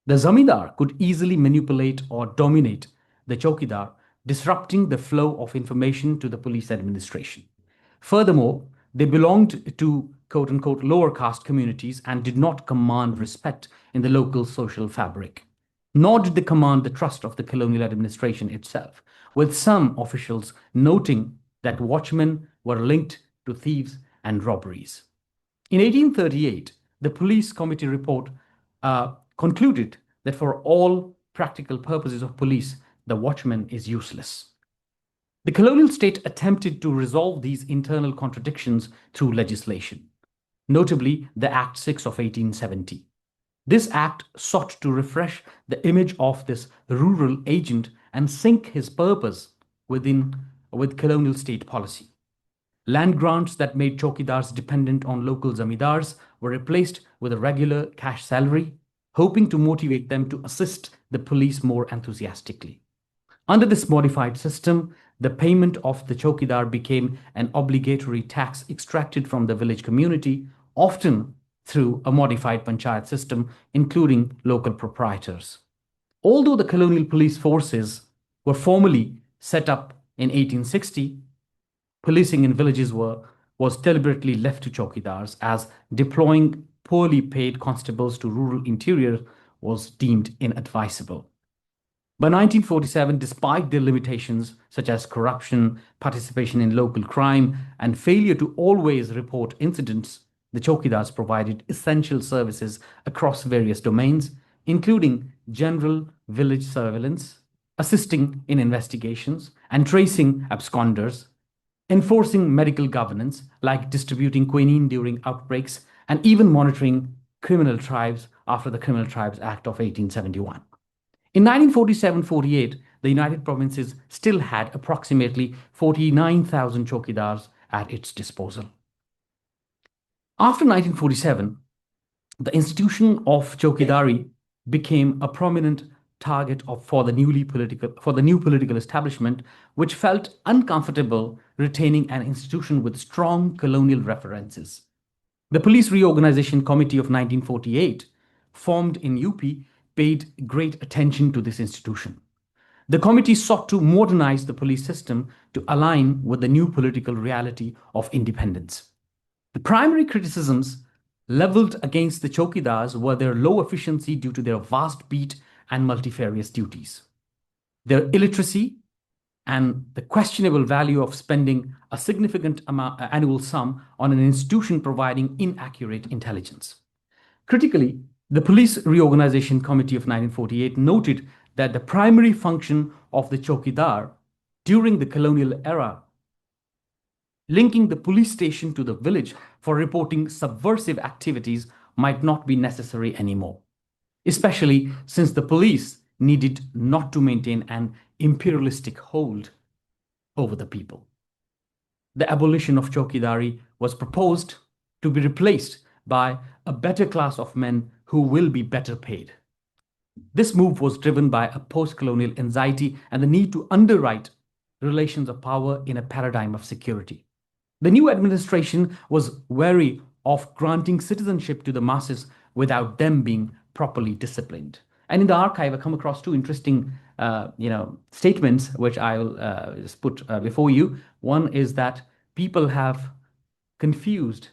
The zamindar could easily manipulate or dominate the chowkidar, disrupting the flow of information to the police administration. Furthermore, they belonged to quote-unquote lower caste communities and did not command respect in the local social fabric. Nor did they command the trust of the colonial administration itself, with some officials noting that watchmen were linked to thieves and robberies. In 1838, the police committee report concluded that for all practical purposes of police, the watchman is useless. The colonial state attempted to resolve these internal contradictions through legislation, notably the Act 6 of 1870. This act sought to refresh the image of this rural agent and sync his purpose with colonial state policy. Land grants that made chowkidars dependent on local zamindars were replaced with a regular cash salary, hoping to motivate them to assist the police more enthusiastically. Under this modified system, the payment of the chowkidar became an obligatory tax extracted from the village community, often through a modified panchayat system, including local proprietors. Although the colonial police forces were formally set up in 1860, policing in villages was deliberately left to chowkidars, as deploying poorly paid constables to rural interior was deemed inadvisable. By 1947, despite their limitations such as corruption, participation in local crime, and failure to always report incidents, the chowkidars provided essential services across various domains, including general village surveillance, assisting in investigations and tracing absconders, enforcing medical governance like distributing quinine during outbreaks, and even monitoring criminal tribes after the Criminal Tribes Act of 1871. In 1947-48, the United Provinces still had approximately 49,000 chowkidars at its disposal. After 1947, the institution of chowkidari became a prominent target for the new political establishment, which felt uncomfortable retaining an institution with strong colonial references. The Police Reorganization Committee of 1948, formed in UP, paid great attention to this institution. The committee sought to modernize the police system to align with the new political reality of independence. The primary criticisms leveled against the chowkidars were their low efficiency due to their vast beat and multifarious duties, their illiteracy, and the questionable value of spending a significant annual sum on an institution providing inaccurate intelligence. Critically, the Police Reorganization Committee of 1948 noted that the primary function of the chowkidar during the colonial era, linking the police station to the village for reporting subversive activities, might not be necessary anymore, especially since the police needed not to maintain an imperialistic hold over the people. The abolition of chowkidari was proposed to be replaced by a better class of men who will be better paid. This move was driven by a post-colonial anxiety and the need to underwrite relations of power in a paradigm of security. The new administration was wary of granting citizenship to the masses without them being properly disciplined. And in the archive, I come across two interesting statements, which I'll just put before you. One is that people have confused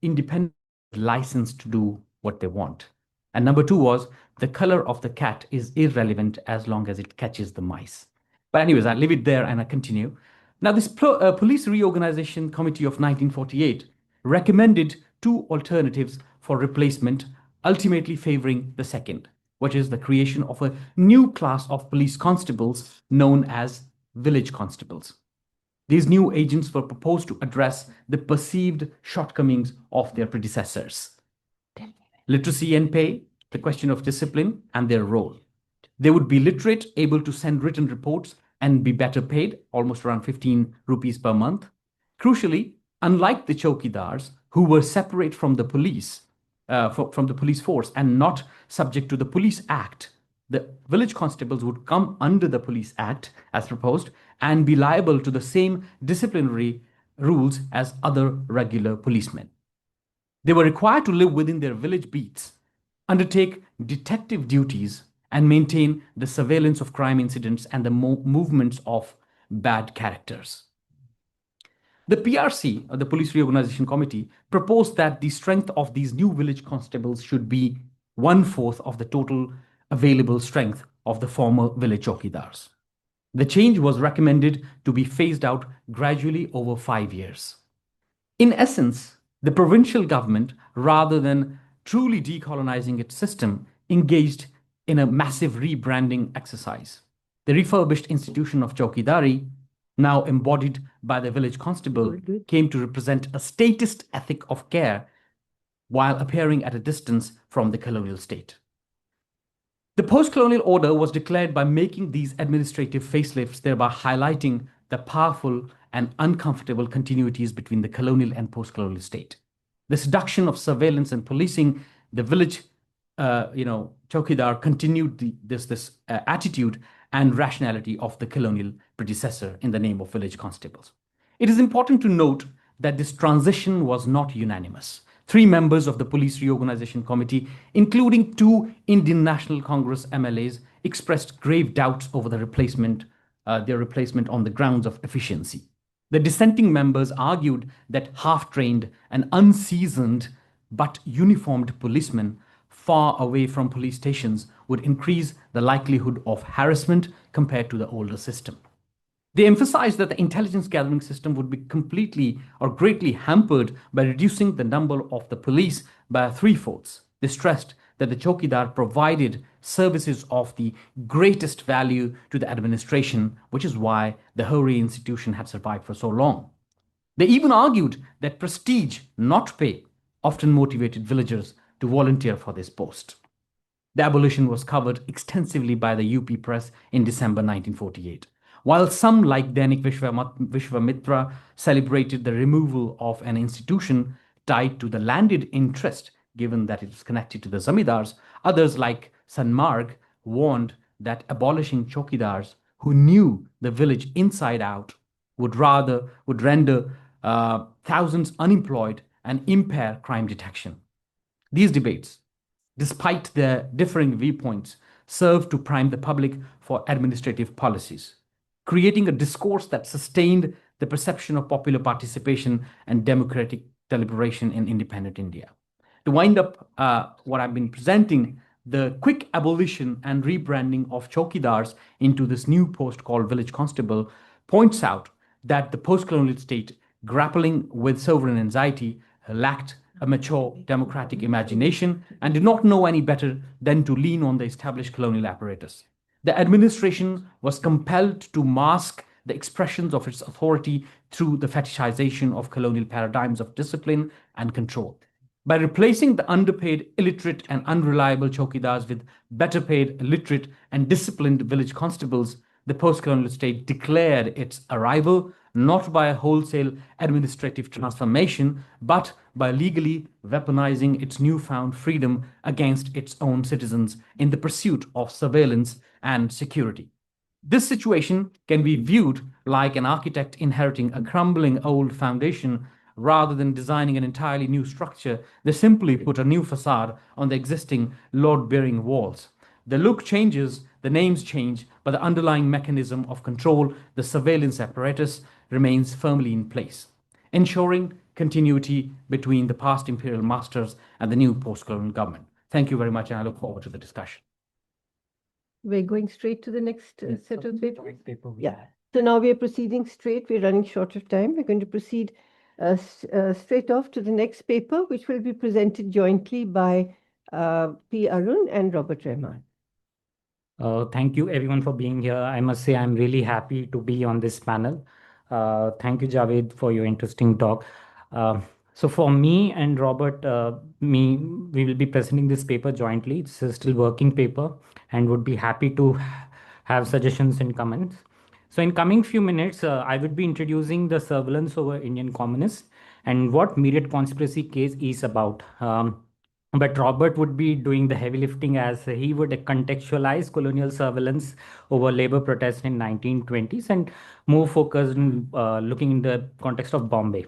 independent license to do what they want. And number two was the color of the cat is irrelevant as long as it catches the mice. But anyways, I'll leave it there and I continue. Now, this Police Reorganization Committee of 1948 recommended two alternatives for replacement, ultimately favoring the second, which is the creation of a new class of police constables known as village constables. These new agents were proposed to address the perceived shortcomings of their predecessors: literacy and pay, the question of discipline, and their role. They would be literate, able to send written reports, and be better paid, almost around 15 rupees per month. Crucially, unlike the chowkidars, who were separate from the police, from the police force and not subject to the Police Act, the village constables would come under the Police Act as proposed and be liable to the same disciplinary rules as other regular policemen. They were required to live within their village beats, undertake detective duties, and maintain the surveillance of crime incidents and the movements of bad characters. The PRC, or the Police Reorganization Committee, proposed that the strength of these new village constables should be 1/4 of the total available strength of the former village chowkidars. The change was recommended to be phased out gradually over 5 years. In essence, the provincial government, rather than truly decolonizing its system, engaged in a massive rebranding exercise. The refurbished institution of chowkidari, now embodied by the village constable, came to represent a statist ethic of care while appearing at a distance from the colonial state. The post-colonial order was declared by making these administrative facelifts, thereby highlighting the powerful and uncomfortable continuities between the colonial and post-colonial state. The seduction of surveillance and policing the village Chowkidar continued this attitude and rationality of the colonial predecessor in the name of village constables. It is important to note that this transition was not unanimous. Three members of the Police Reorganization Committee, including two Indian National Congress MLAs, expressed grave doubts over their replacement on the grounds of efficiency. The dissenting members argued that half-trained and unseasoned but uniformed policemen far away from police stations would increase the likelihood of harassment compared to the older system. They emphasized that the intelligence gathering system would be completely or greatly hampered by reducing the number of the police by 3/4. They stressed that the Chowkidar provided services of the greatest value to the administration, which is why the Hori institution had survived for so long. They even argued that prestige, not pay, often motivated villagers to volunteer for this post. The abolition was covered extensively by the UP press in December 1948. While some, like Dainik Vishwamitra, celebrated the removal of an institution tied to the landed interest, given that it was connected to the zamindars, others, like Sanmarg, warned that abolishing chowkidars who knew the village inside out would render thousands unemployed and impair crime detection. These debates, despite their differing viewpoints, served to prime the public for administrative policies, creating a discourse that sustained the perception of popular participation and democratic deliberation in independent India. To wind up what I've been presenting, the quick abolition and rebranding of chowkidars into this new post called village constable points out that the post-colonial state, grappling with sovereign anxiety, lacked a mature democratic imagination and did not know any better than to lean on the established colonial apparatus. The administration was compelled to mask the expressions of its authority through the fetishization of colonial paradigms of discipline and control. By replacing the underpaid, illiterate, and unreliable chowkidars with better paid, literate, and disciplined village constables, the post-colonial state declared its arrival not by a wholesale administrative transformation, but by legally weaponizing its newfound freedom against its own citizens in the pursuit of surveillance and security. This situation can be viewed like an architect inheriting a crumbling old foundation. Rather than designing an entirely new structure, they simply put a new facade on the existing load-bearing walls. The look changes, the names change, but the underlying mechanism of control, the surveillance apparatus, remains firmly in place, ensuring continuity between the past imperial masters and the new post-colonial government. Thank you very much, and I look forward to the discussion. We're going straight to the next set of papers. Yeah. So now we're proceeding straight. We're running short of time. We're going to proceed straight off to the next paper, which will be presented jointly by P. Arun and Robert Rahman. Thank you everyone for being here. I must say I'm really happy to be on this panel. Thank you, Javed, for your interesting talk. So for me and Robert, we will be presenting this paper jointly. It's a still working paper and would be happy to have suggestions and comments. So in coming few minutes, I would be introducing the surveillance over Indian communists and what Myriad conspiracy case is about. But Robert would be doing the heavy lifting as he would contextualize colonial surveillance over labor protests in 1920s and more focused on looking in the context of Bombay.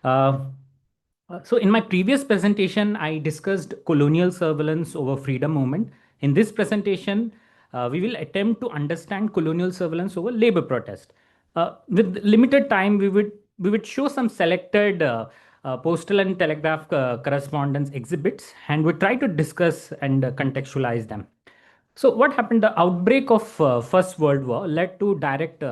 So in my previous presentation, I discussed colonial surveillance over freedom movement. In this presentation, we will attempt to understand colonial surveillance over labor protest. With limited time, we would show some selected postal and telegraph correspondence exhibits, and we try to discuss and contextualize them. So what happened? The outbreak of First World War led to direct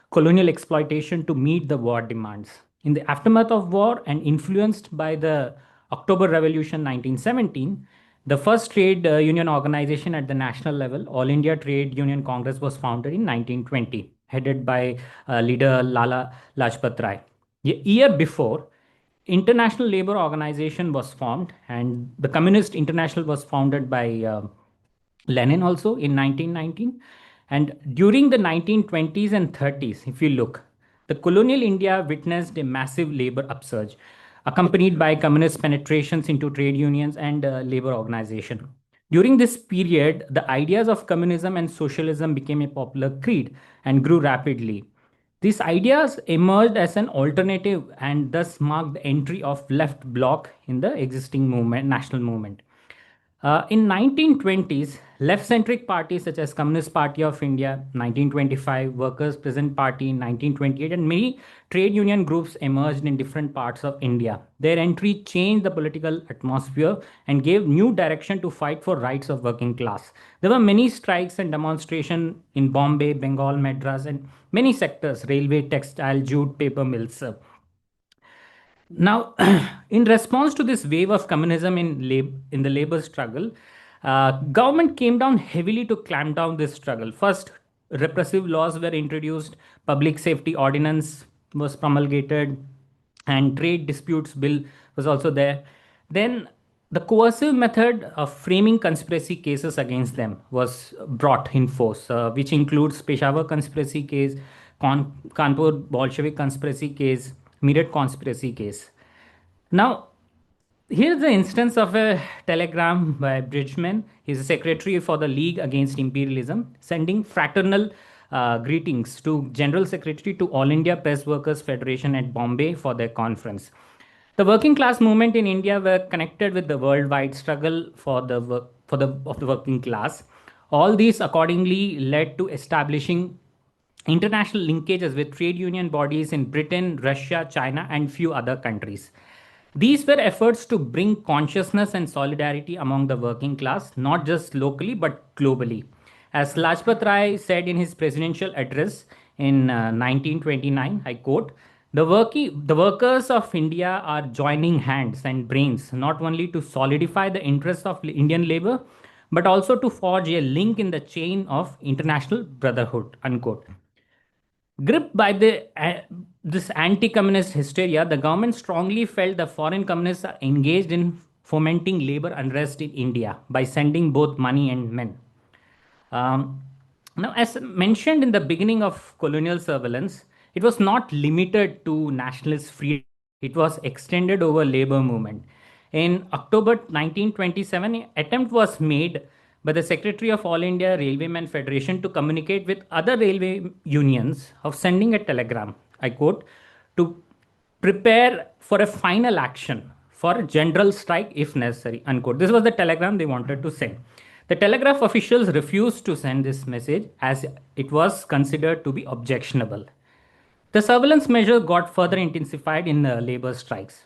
colonial exploitation to meet the war demands. In the aftermath of war and influenced by the October Revolution 1917, the first trade union organization at the national level, All India Trade Union Congress, was founded in 1920, headed by leader Lala Lajpat Rai. A year before, International Labour Organization was formed, and the Communist International was founded by Lenin also in 1919. And during the 1920s and 30s, if you look, the colonial India witnessed a massive labor upsurge, accompanied by communist penetrations into trade unions and labor organization. During this period, the ideas of communism and socialism became a popular creed and grew rapidly. These ideas emerged as an alternative and thus marked the entry of left bloc in the existing movement, national movement. In 1920s, left-centric parties such as Communist Party of India, 1925, Workers' Present Party, 1928, and many trade union groups emerged in different parts of India. Their entry changed the political atmosphere and gave new direction to fight for rights of working class. There were many strikes and demonstrations in Bombay, Bengal, Madras, and many sectors: railway, textile, jute, paper mills. Now, in response to this wave of communism in the labor struggle, government came down heavily to clamp down this struggle. First, repressive laws were introduced, public safety ordinance was promulgated, and trade disputes bill was also there. Then the coercive method of framing conspiracy cases against them was brought in force, which includes Peshawar conspiracy case, Kanpur Bolshevik conspiracy case, Meerut conspiracy case. Now, here's the instance of a telegram by Bridgman. He's a secretary for the League Against Imperialism, sending fraternal greetings to General Secretary to All India Press Workers Federation at Bombay for their conference. The working class movement in India were connected with the worldwide struggle for the working class. All these accordingly led to establishing international linkages with trade union bodies in Britain, Russia, China, and few other countries. These were efforts to bring consciousness and solidarity among the working class, not just locally but globally. As Lajpat Rai said in his presidential address in 1929, I quote, the workers of India are joining hands and brains not only to solidify the interests of Indian labor, but also to forge a link in the chain of international brotherhood, unquote. Gripped by this anti-communist hysteria, the government strongly felt the foreign communists are engaged in fomenting labor unrest in India by sending both money and men. Now, as mentioned in the beginning of colonial surveillance, it was not limited to nationalist freedom. It was extended over labor movement. In October 1927, an attempt was made by the Secretary of All India Railwaymen Federation to communicate with other railway unions of sending a telegram, I quote, to prepare for a final action for a general strike if necessary, unquote. This was the telegram they wanted to send. The telegraph officials refused to send this message as it was considered to be objectionable. The surveillance measure got further intensified in labor strikes.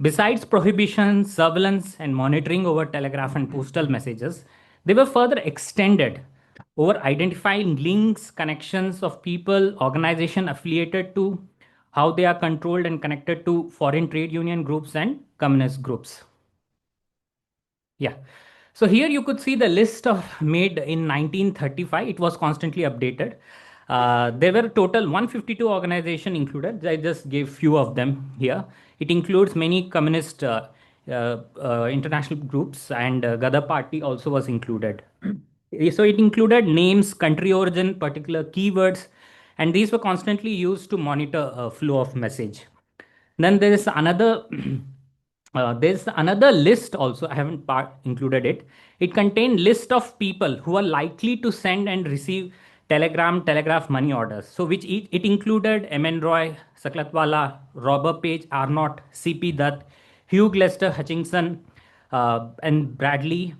Besides prohibition, surveillance, and monitoring over telegraph and postal messages, they were further extended over identifying links, connections of people, organization affiliated to, how they are controlled and connected to foreign trade union groups and communist groups. Yeah. So here you could see the list of made in 1935. It was constantly updated. There were total 152 organizations included. I just gave few of them here. It includes many communist international groups, and Gada Party also was included. So it included names, country origin, particular keywords, and these were constantly used to monitor flow of message. Then there is another there's another list also. I haven't included it. It contained list of people who are likely to send and receive telegraph money orders. So which it included M.N. Roy, Saklatwala, Robert Page, Arnott, C.P. Dutt, Hugh Lester Hutchinson, and Bradley.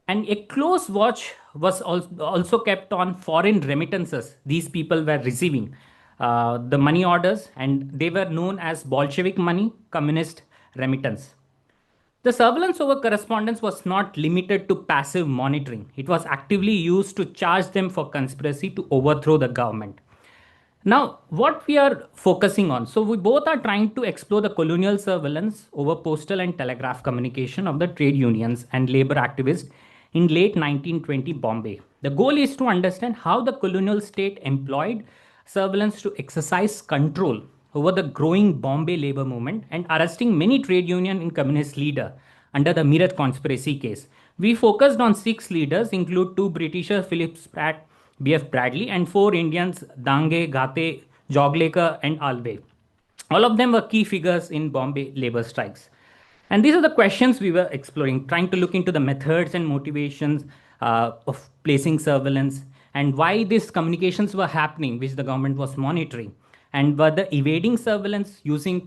And a close watch was also kept on foreign remittances these people were receiving. The money orders, and they were known as Bolshevik money, communist remittance. The surveillance over correspondence was not limited to passive monitoring. It was actively used to charge them for conspiracy to overthrow the government. Now, what we are focusing on, so we both are trying to explore the colonial surveillance over postal and telegraph communication of the trade unions and labor activists in late 1920 Bombay. The goal is to understand how the colonial state employed surveillance to exercise control over the growing Bombay labor movement and arresting many trade union and communist leaders under the Meerut conspiracy case. We focused on 6 leaders, include 2 Britishers, Philip Spratt, B.F. Bradley, and 4 Indians, Dange, Ghate, Joglekar, and Alve. All of them were key figures in Bombay labor strikes. And these are the questions we were exploring, trying to look into the methods and motivations of placing surveillance and why these communications were happening, which the government was monitoring, and were the evading surveillance using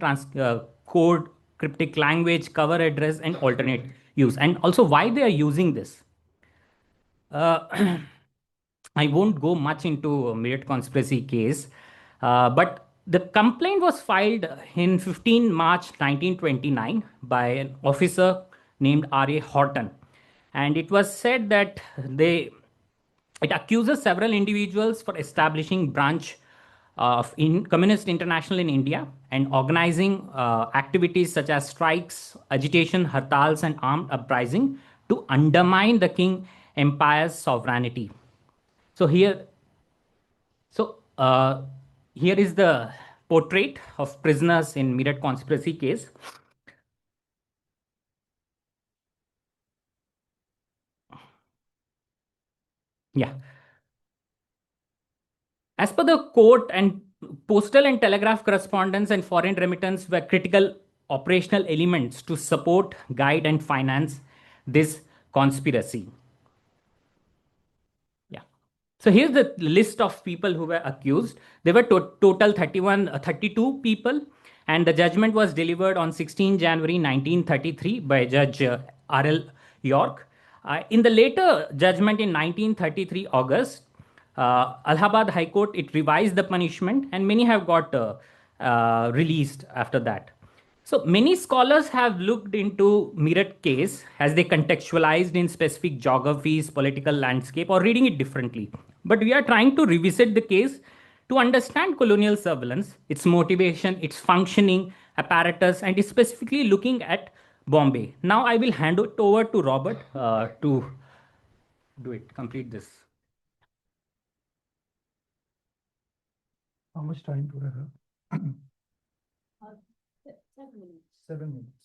code, cryptic language, cover address, and alternate use, and also why they are using this. I won't go much into a Myriad conspiracy case, but the complaint was filed in 15 March 1929 by an officer named R.A. Horton. And it was said that it accuses several individuals for establishing branch of Communist International in India and organizing activities such as strikes, agitation, hartals, and armed uprising to undermine the King Empire's sovereignty. So here is the portrait of prisoners in Myriad conspiracy case. Yeah. As per the court, and postal and telegraph correspondence and foreign remittance were critical operational elements to support, guide, and finance this conspiracy. Yeah. So here's the list of people who were accused. There were total 32 people, and the judgment was delivered on 16 January 1933 by Judge R.L. York. In the later judgment in 1933 August, Allahabad High Court, it revised the punishment, and many have got released after that. So many scholars have looked into Meerut case as they contextualized in specific geographies, political landscape, or reading it differently. But we are trying to revisit the case to understand colonial surveillance, its motivation, its functioning, apparatus, and specifically looking at Bombay. Now I will hand it over to Robert to complete this. How much time do I have? 7 minutes.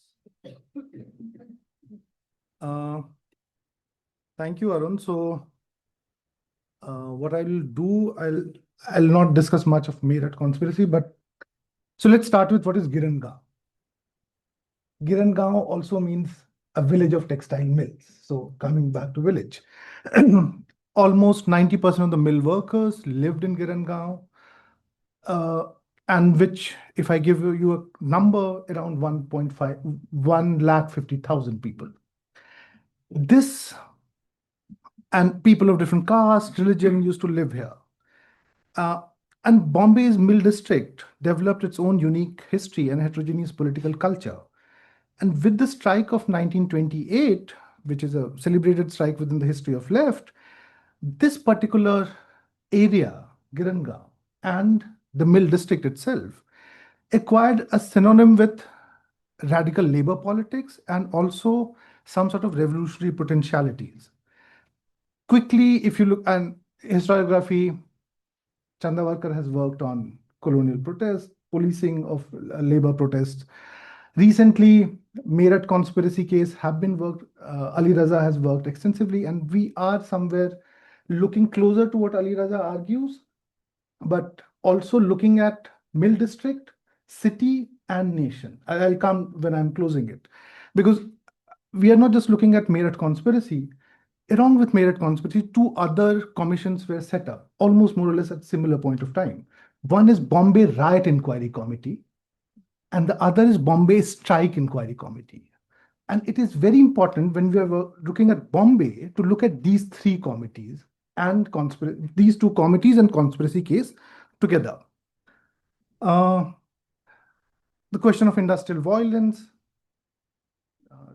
Thank you, Arun. So, what I'll do, I'll not discuss much of Meerut conspiracy, but so let's start with what is Girangaon. Girangaon also means a village of textile mills. So, coming back to village, almost 90% of the mill workers lived in Girangaon. And which, if I give you a number, around 1,50,000 people. This and people of different caste, religion used to live here. And Bombay's mill district developed its own unique history and heterogeneous political culture. And with the strike of 1928, which is a celebrated strike within the history of left, this particular area, Girangaon, and the mill district itself acquired a synonym with radical labor politics and also some sort of revolutionary potentialities. Quickly, if you look at historiography, Chandavarkar has worked on colonial protests, policing of labor protests. Recently, Meerut conspiracy case have been worked, Ali Raza has worked extensively, and we are somewhere looking closer to what Ali Raza argues, but also looking at mill district, city, and nation. I'll come when I'm closing it, because we are not just looking at Meerut conspiracy. Along with Meerut conspiracy, two other commissions were set up, almost more or less at similar point of time. One is Bombay Riot Inquiry Committee, and the other is Bombay Strike Inquiry Committee. And it is very important when we are looking at Bombay to look at these three committees and these two committees and conspiracy case together. The question of industrial violence.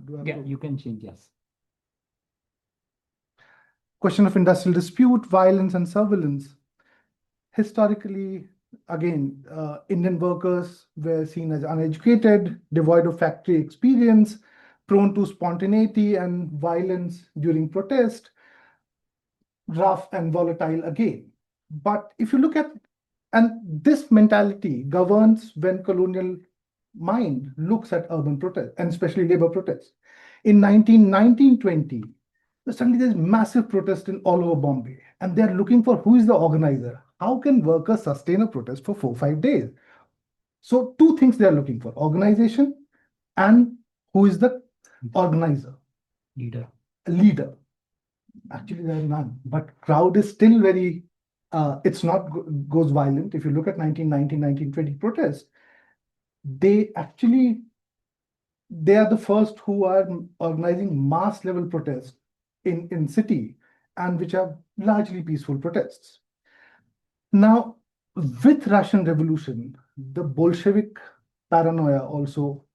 You can change, yes. Question of industrial dispute, violence, and surveillance. Historically, again, Indian workers were seen as uneducated, devoid of factory experience, prone to spontaneity and violence during protest, rough and volatile again. But if you look at, and this mentality governs when colonial mind looks at urban protest, and especially labor protest. In 1920, suddenly there's massive protest in all over Bombay, and they're looking for who is the organizer. How can workers sustain a protest for 4-5 days? So two things they are looking for: organization and who is the organizer, Leader. leader. Actually, there are none, but crowd is still very, it's not goes violent. If you look at 1919, 1920 protests, they are the first who are organizing mass level protests in city, and which are largely peaceful protests. Now, with Russian Revolution, the Bolshevik paranoia also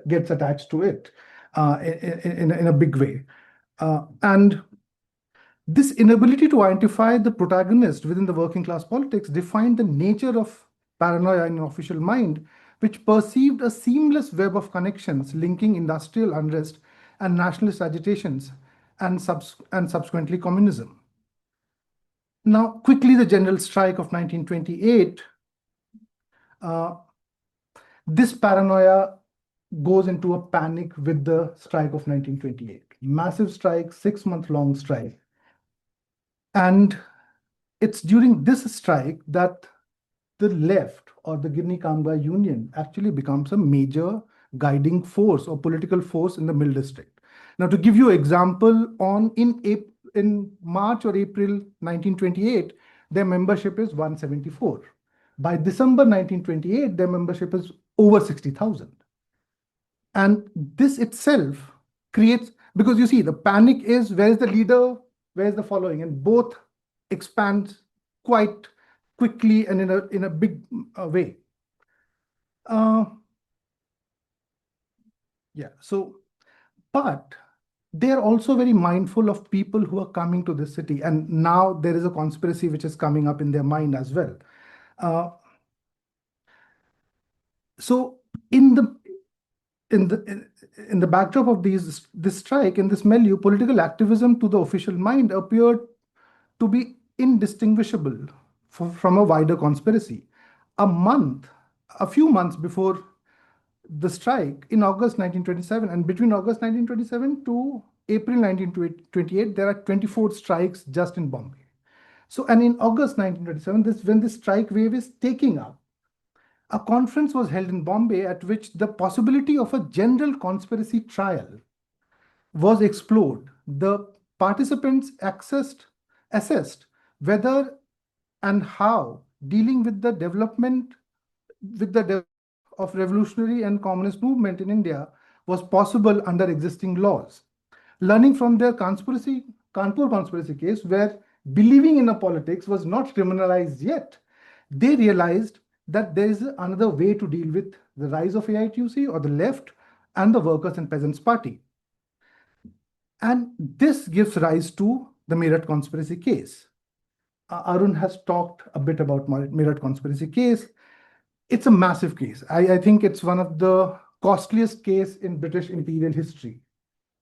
gets attached to it in a big way. And this inability to identify the protagonist within the working class politics defined the nature of paranoia in an official mind, which perceived a seamless web of connections linking industrial unrest and nationalist agitations and subsequently communism. Now, quickly, the general strike of 1928, this paranoia goes into a panic with the strike of 1928. Massive strike, 6-month-long strike. And it's during this strike that the left or the Girni Kamgar Union actually becomes a major guiding force or political force in the Mill District. Now, to give you an example, in March or April 1928, their membership is 174. By December 1928, their membership is over 60,000. And this itself creates, because you see, the panic is where is the leader, where is the following, and both expand quite quickly and in a big way. But they're also very mindful of people who are coming to this city, and now there is a conspiracy which is coming up in their mind as well. So in the backdrop of this strike, in this milieu, political activism to the official mind appeared to be indistinguishable from a wider conspiracy. A few months before the strike, in August 1927, and between August 1927 to April 1928, there are 24 strikes just in Bombay. So, and in August 1927, when this strike wave is taking up, a conference was held in Bombay at which the possibility of a general conspiracy trial was explored. The participants assessed whether and how dealing with the development of revolutionary and communist movement in India was possible under existing laws. Learning from their Kanpur conspiracy case, where believing in a politics was not criminalized yet, they realized that there is another way to deal with the rise of AITUC or the left and the Workers' and Peasants' Party. And this gives rise to the Meerut conspiracy case. Arun has talked a bit about Meerut conspiracy case. It's a massive case. I think it's one of the costliest case in British imperial history,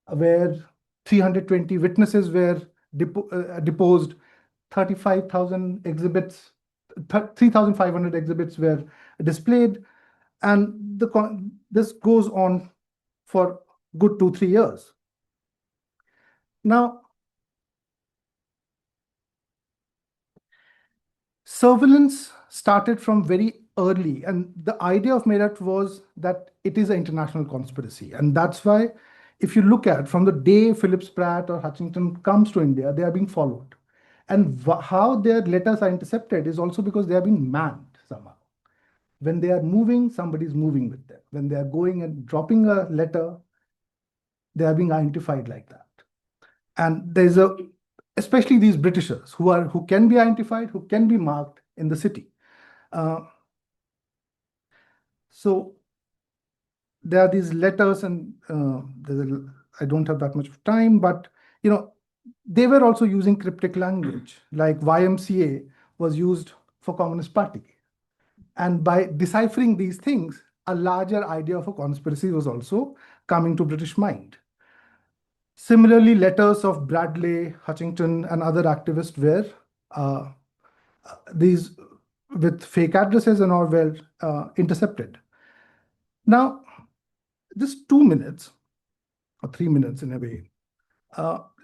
where 320 witnesses were deposed, 35,000 exhibits, 3,500 exhibits were displayed, and this goes on for good 2-3 years. Now, surveillance started from very early, and the idea of Meerut was that it is an international conspiracy, and that's why if you look at from the day Phillips Pratt or Hutchinson comes to India, they are being followed. And how their letters are intercepted is also because they are being manned somehow. When they are moving, somebody is moving with them. When they are going and dropping a letter, they are being identified like that. And there's especially these Britishers who can be identified, who can be marked in the city. So there are these letters, and I don't have that much of time, but they were also using cryptic language, like YMCA was used for Communist Party. And by deciphering these things, a larger idea of a conspiracy was also coming to British mind. Similarly, letters of Bradley, Hutchinson, and other activists were these with fake addresses and all were intercepted. Now, just 2 minutes or 3 minutes in a way,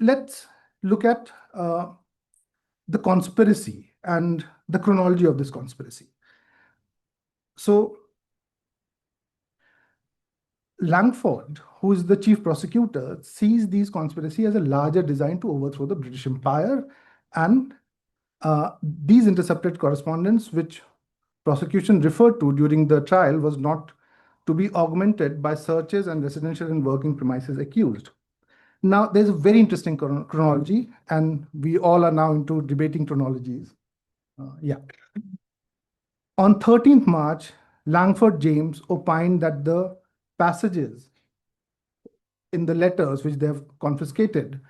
let's look at the conspiracy and the chronology of this conspiracy. So Langford, who is the chief prosecutor, sees these conspiracy as a larger design to overthrow the British Empire, and these intercepted correspondence, which prosecution referred to during the trial, was not to be augmented by searches and residential and working premises accused. Now, there's a very interesting chronology, and we all are now into debating chronologies. On 13th March, Langford James opined that the passages in the letters which they have confiscated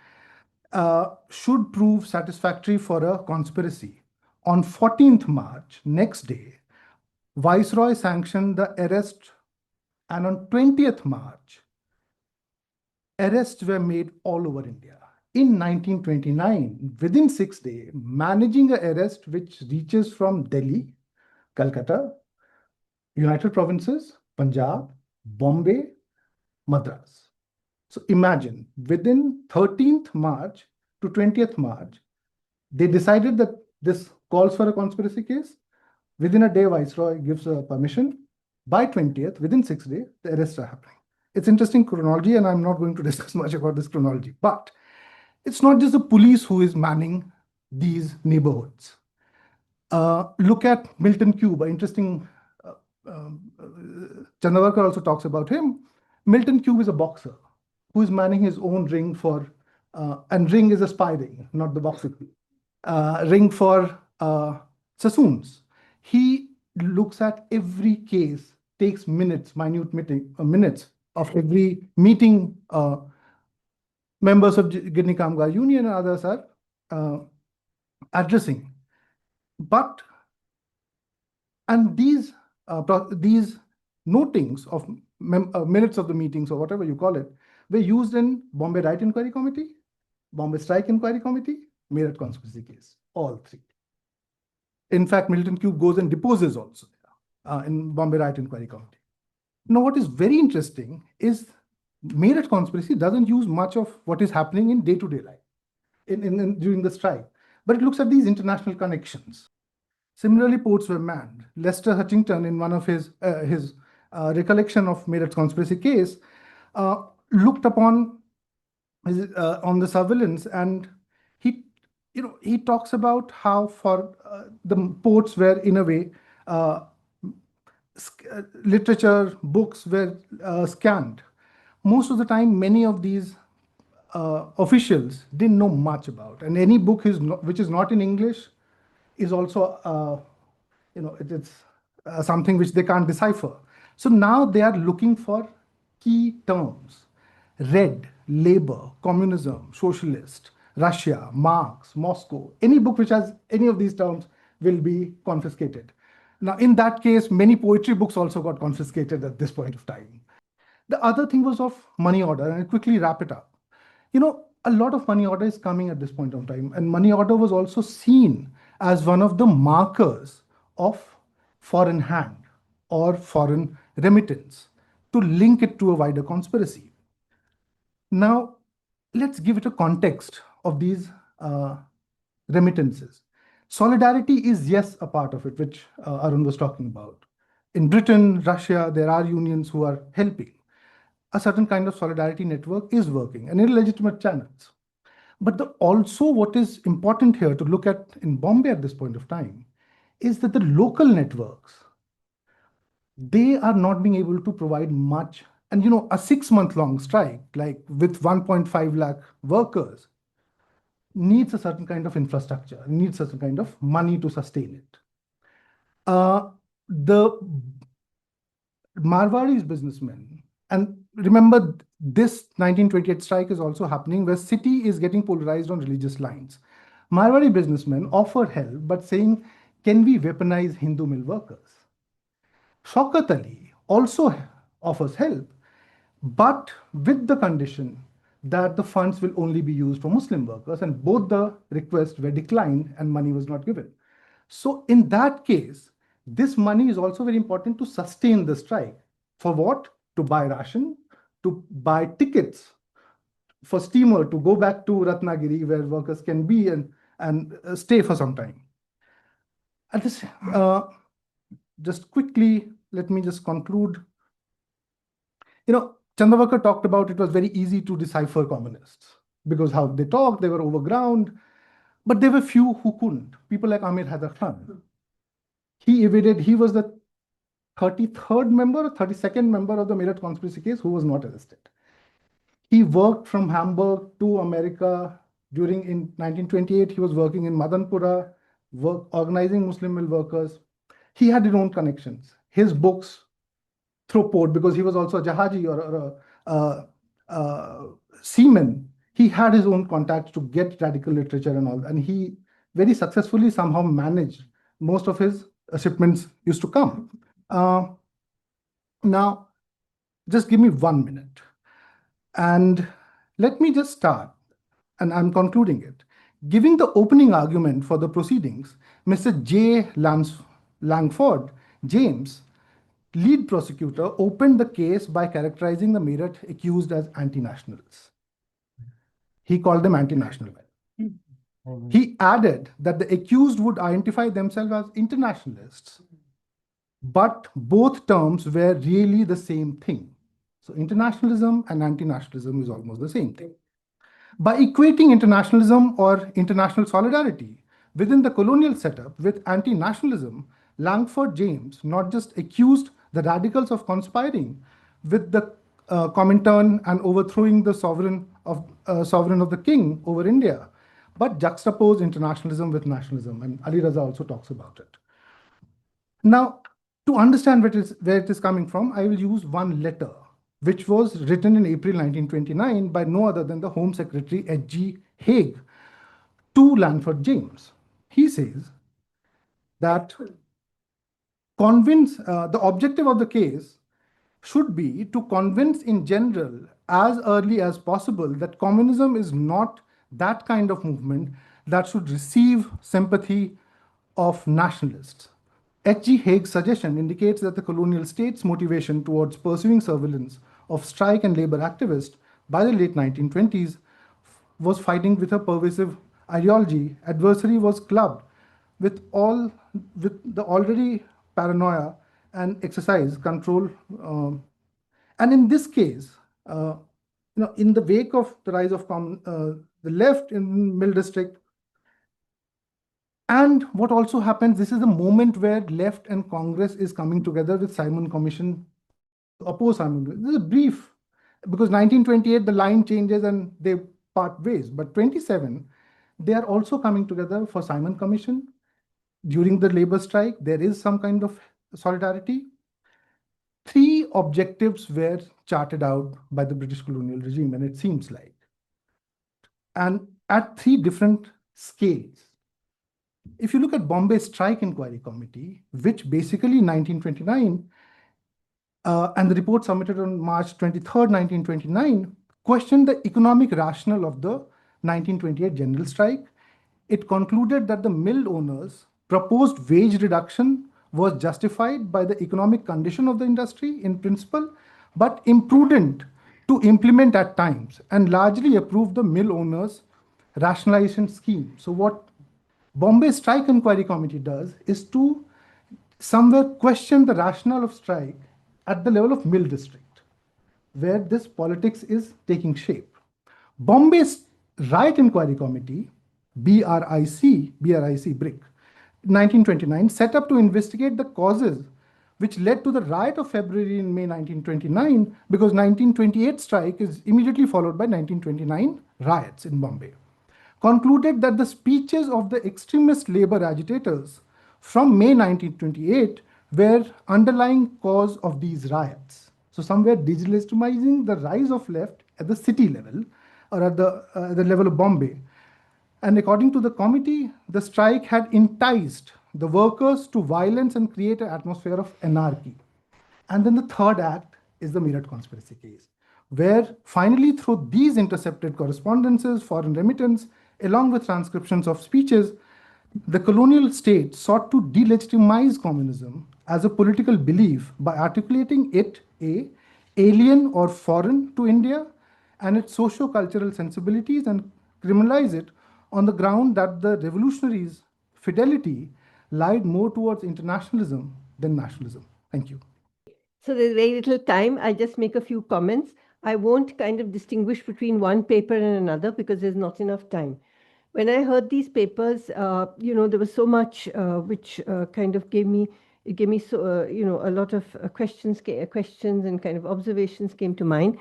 should prove satisfactory for a conspiracy. On 14th March, next day, Viceroy sanctioned the arrest, and on 20th March, arrests were made all over India. In 1929, within 6 days, managing an arrest which reaches from Delhi, Calcutta, United Provinces, Punjab, Bombay, Madras. So imagine, within 13th March to 20th March, they decided that this calls for a conspiracy case. Within a day, Viceroy gives a permission. By 20th, within 6 days, the arrests are happening. It's interesting chronology, and I'm not going to discuss much about this chronology. But it's not just the police who is manning these neighborhoods. Look at Milton Cube, an interesting, Chandavarkar also talks about him. Milton Cube is a boxer who is manning his own ring for, and ring is a spy ring, not the boxing ring for Sassoons. He looks at every case, takes minutes, minute minutes of every meeting. Members of Gidney Kamgar Union and others are addressing. And these notings of minutes of the meetings, or whatever you call it, were used in Bombay Right Inquiry Committee, Bombay Strike Inquiry Committee, Meerut conspiracy case, all three. In fact, Milton Cube goes and deposes also in Bombay Right Inquiry Committee. Now, what is very interesting is Meerut conspiracy doesn't use much of what is happening in day-to-day life during the strike, but it looks at these international connections. Similarly, ports were manned. Lester Hutchington, in one of his recollection of Meerut conspiracy case, looked upon on the surveillance, and he talks about how for the ports were, in a way, literature, books were scanned. Most of the time, many of these officials didn't know much about, and any book which is not in English is also, it's something which they can't decipher. So now they are looking for key terms: red, labor, communism, socialist, Russia, Marx, Moscow. Any book which has any of these terms will be confiscated. Now, in that case, many poetry books also got confiscated at this point of time. The other thing was of money order, and I'll quickly wrap it up. A lot of money order is coming at this point of time, and money order was also seen as one of the markers of foreign hand or foreign remittance to link it to a wider conspiracy. Now, let's give it a context of these remittances. Solidarity is, yes, a part of it, which Arun was talking about. In Britain, Russia, there are unions who are helping. A certain kind of solidarity network is working, and illegitimate channels. But also what is important here to look at in Bombay at this point of time is that the local networks, they are not being able to provide much. And a 6-month-long strike, like with 1.5 lakh workers, needs a certain kind of infrastructure, needs a certain kind of money to sustain it. The Marwaris businessmen, and remember, this 1928 strike is also happening where city is getting polarized on religious lines. Marwari businessmen offered help, but saying, can we weaponize Hindu mill workers? Shaukat Ali also offers help, but with the condition that the funds will only be used for Muslim workers, and both the requests were declined and money was not given. So in that case, this money is also very important to sustain the strike. For what? To buy ration, to buy tickets for steamer to go back to Ratnagiri, where workers can be and stay for some time. And this, just quickly, let me just conclude. Chandawakar talked about it was very easy to decipher communists because how they talked, they were overground, but there were few who couldn't. People like Amir Haider Khan. He was the 33rd member or 32nd member of the Meerut conspiracy case who was not arrested. He worked from Hamburg to America in 1928. He was working in Madanpura, organizing Muslim mill workers. He had his own connections. His books through port, because he was also a Jahaji or a seaman. He had his own contacts to get radical literature and all, and he very successfully somehow managed. Most of his shipments used to come. Now, just give me 1 minute. And let me just start, and I'm concluding it. Giving the opening argument for the proceedings, Mr. J. Langford James, lead prosecutor, opened the case by characterizing the Meerut accused as anti-nationals. He called them anti-national men. He added that the accused would identify themselves as internationalists, but both terms were really the same thing. So internationalism and anti-nationalism is almost the same thing. By equating internationalism or international solidarity within the colonial setup with anti-nationalism, Langford James not just accused the radicals of conspiring with the Comintern and overthrowing the sovereign of the king over India, but juxtaposed internationalism with nationalism, and Ali Raza also talks about it. Now, to understand where it is coming from, I will use one letter, which was written in April 1929 by no other than the Home Secretary H.G. Haig to Langford James. He says that the objective of the case should be to convince in general as early as possible that communism is not that kind of movement that should receive sympathy of nationalists. H.G. Haig's suggestion indicates that the colonial state's motivation towards pursuing surveillance of strike and labor activists by the late 1920s was fighting with a pervasive ideology. Adversary was clubbed with the already paranoia and exercise control. And in this case, in the wake of the rise of the left in Mill District, and what also happens, this is a moment where left and Congress is coming together with Simon Commission to oppose Simon. This is a brief, because 1928, the line changes and they part ways. But 27, they are also coming together for Simon Commission. During the labor strike, there is some kind of solidarity. 3 objectives were charted out by the British colonial regime, and it seems like. And at 3 different scales. If you look at Bombay Strike Inquiry Committee, which basically 1929, and the report submitted on March 23rd, 1929, questioned the economic rationale of the 1928 general strike. It concluded that the mill owners' proposed wage reduction was justified by the economic condition of the industry in principle, but imprudent to implement at times, and largely approved the mill owners' rationalization scheme. So what Bombay Strike Inquiry Committee does is to somewhere question the rationale of strike at the level of mill district, where this politics is taking shape. Bombay Riot Inquiry Committee, BRIC, BRIC, 1929, set up to investigate the causes which led to the riot of February and May 1929, because 1928 strike is immediately followed by 1929 riots in Bombay. Concluded that the speeches of the extremist labor agitators from May 1928 were underlying cause of these riots. So somewhere delegitimizing the rise of left at the city level or at the level of Bombay. And according to the committee, the strike had enticed the workers to violence and create an atmosphere of anarchy. And then the third act is the Meerut conspiracy case, where finally through these intercepted correspondences, foreign remittance, along with transcriptions of speeches, the colonial state sought to delegitimize communism as a political belief by articulating it alien or foreign to India and its socio-cultural sensibilities, and criminalize it on the ground that the revolutionaries' fidelity lied more towards internationalism than nationalism. Thank you. So there's very little time. I'll just make a few comments. I won't kind of distinguish between one paper and another because there's not enough time. When I heard these papers, there was so much which kind of gave me so a lot of questions and kind of observations came to mind.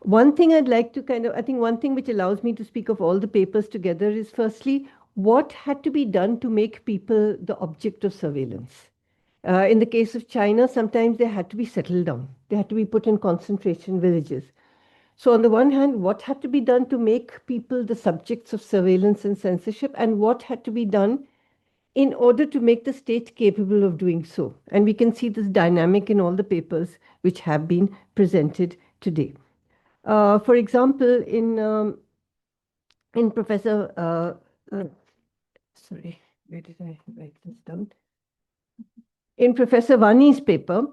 One thing I'd like to I think one thing which allows me to speak of all the papers together is firstly, what had to be done to make people the object of surveillance. In the case of China, sometimes they had to be settled down. They had to be put in concentration villages. So on the one hand, what had to be done to make people the subjects of surveillance and censorship, and what had to be done in order to make the state capable of doing so. And we can see this dynamic in all the papers which have been presented today. For example, in Professor, sorry, where did I write this down? In Professor Vani's paper,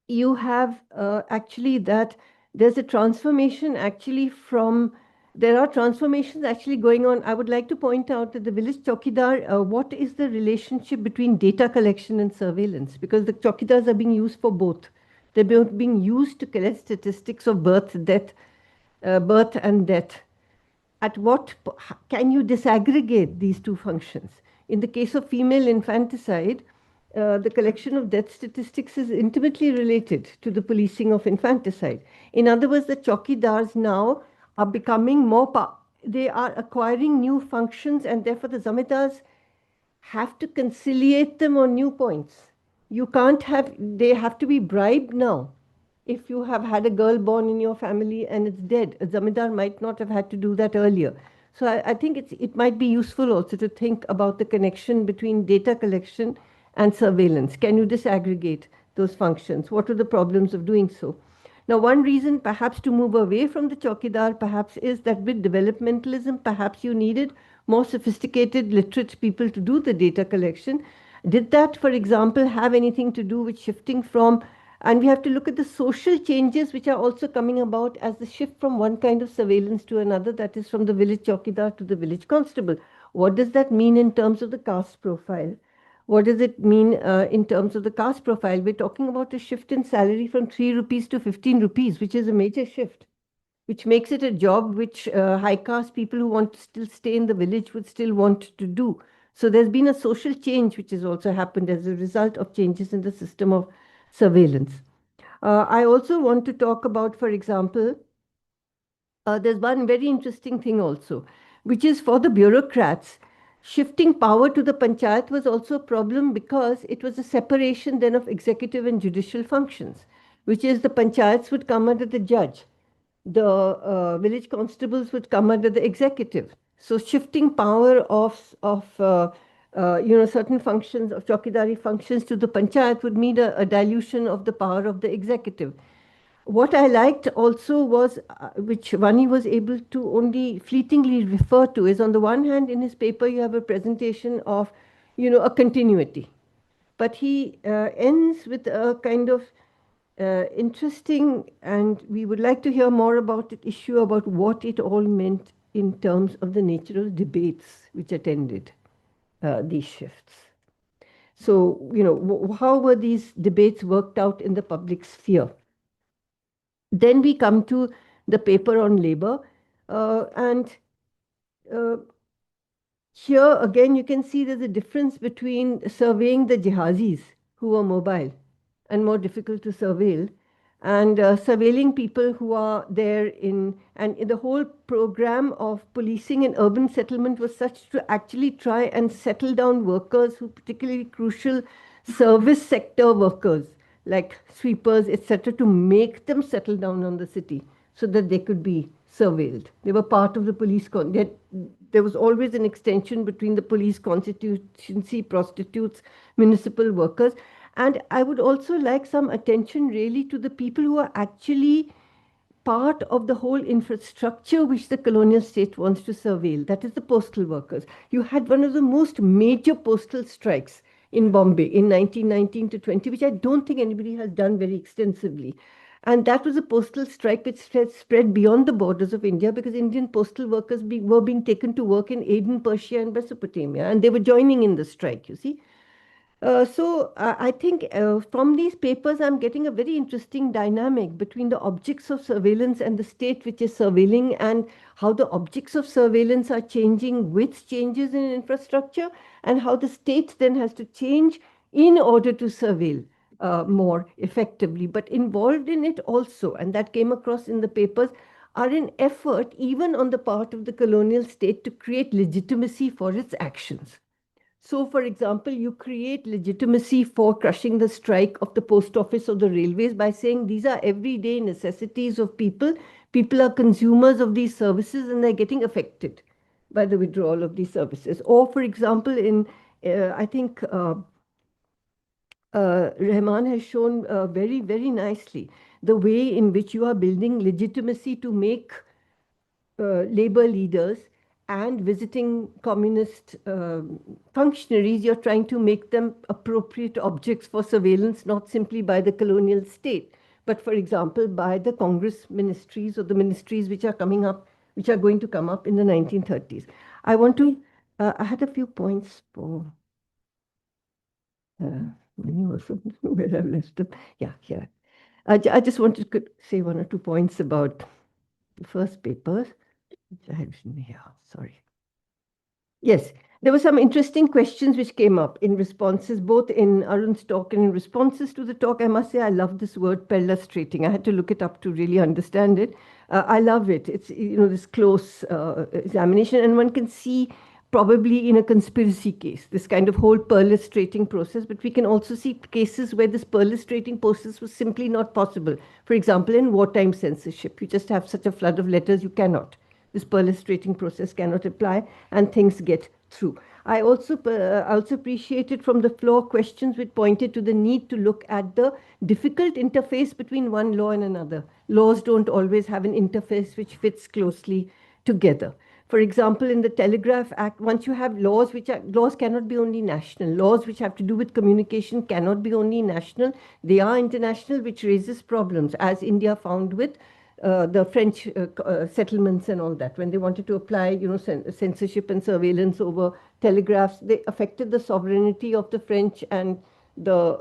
you have actually that there's a transformation actually there are transformations actually going on. I would like to point out that the village chowkidar, what is the relationship between data collection and surveillance? Because the chowkidars are being used for both. They're both being used to collect statistics of birth and death. At what can you disaggregate these two functions? In the case of female infanticide, the collection of death statistics is intimately related to the policing of infanticide. In other words, the chowkidars now are becoming they are acquiring new functions, and therefore the zamindars have to conciliate them on new points. They have to be bribed now. If you have had a girl born in your family and it's dead, a zamindar might not have had to do that earlier. So I think it might be useful also to think about the connection between data collection and surveillance. Can you disaggregate those functions? What are the problems of doing so? Now, one reason perhaps to move away from the chowkidar perhaps is that with developmentalism, perhaps you needed more sophisticated, literate people to do the data collection. Did that, for example, have anything to do with shifting from, and we have to look at the social changes which are also coming about as the shift from one kind of surveillance to another, that is from the village chowkidar to the village constable. What does that mean in terms of the caste profile? What does it mean in terms of the caste profile? We're talking about a shift in salary from 3 rupees to 15 rupees, which is a major shift, which makes it a job which high caste people who want to still stay in the village would still want to do. So there's been a social change which has also happened as a result of changes in the system of surveillance. I also want to talk about, for example, there's one very interesting thing also, which is for the bureaucrats. Shifting power to the panchayat was also a problem because it was a separation then of executive and judicial functions, which is the panchayats would come under the judge, the village constables would come under the executive. So shifting power of certain functions of chowkidari functions to the panchayat would mean a dilution of the power of the executive. What I liked also was, which Vani was able to only fleetingly refer to, is on the one hand, in his paper, you have a presentation of, a continuity. But he ends with a kind of interesting, and we would like to hear more about the issue about what it all meant in terms of the nature of debates which attended these shifts. So, how were these debates worked out in the public sphere? Then we come to the paper on labor. And here again, you can see there's a difference between surveying the jihazis who are mobile and more difficult to surveil, and surveilling people who are there and the whole program of policing in urban settlement was such to actually try and settle down workers who particularly crucial service sector workers like sweepers, etc., to make them settle down on the city so that they could be surveilled. They were part of the police. There was always an extension between the police constituency, prostitutes, municipal workers. And I would also like some attention really to the people who are actually part of the whole infrastructure which the colonial state wants to surveil. That is the postal workers. You had one of the most major postal strikes in Bombay in 1919 to 20, which I don't think anybody has done very extensively. And that was a postal strike which spread beyond the borders of India because Indian postal workers were being taken to work in Aden, Persia, and Mesopotamia. And they were joining in the strike, you see. I think from these papers, I'm getting a very interesting dynamic between the objects of surveillance and the state which is surveilling, and how the objects of surveillance are changing with changes in infrastructure, and how the state then has to change in order to surveil more effectively. But involved in it also, and that came across in the papers, are an effort even on the part of the colonial state to create legitimacy for its actions. So, for example, you create legitimacy for crushing the strike of the post office or the railways by saying these are everyday necessities of people. People are consumers of these services and they're getting affected by the withdrawal of these services. Or, for example, I think Rahman has shown very, very nicely the way in which you are building legitimacy to make labor leaders and visiting communist functionaries, you're trying to make them appropriate objects for surveillance, not simply by the colonial state, but, for example, by the Congress ministries or the ministries which are coming up, which are going to come up in the 1930s. I had a few points for where I've left them. Yeah, here. I just wanted to say one or two points about the first papers. Which I had written here, sorry. Yes, there were some interesting questions which came up in responses, both in Arun's talk and in responses to the talk. I must say, I love this word perlustrating. I had to look it up to really understand it. I love it. It's, this close examination, and one can see probably in a conspiracy case, this kind of whole perlustrating process, but we can also see cases where this perlustrating process was simply not possible. For example, in wartime censorship, you just have such a flood of letters, you cannot. This perlustrating process cannot apply and things get through. I also appreciated from the floor questions which pointed to the need to look at the difficult interface between one law and another. Laws don't always have an interface which fits closely together. For example, in the Telegraph Act, once you have laws laws cannot be only national. Laws which have to do with communication cannot be only national. They are international, which raises problems, as India found with the French settlements and all that. When they wanted to apply, censorship and surveillance over telegraphs, they affected the sovereignty of the French and the,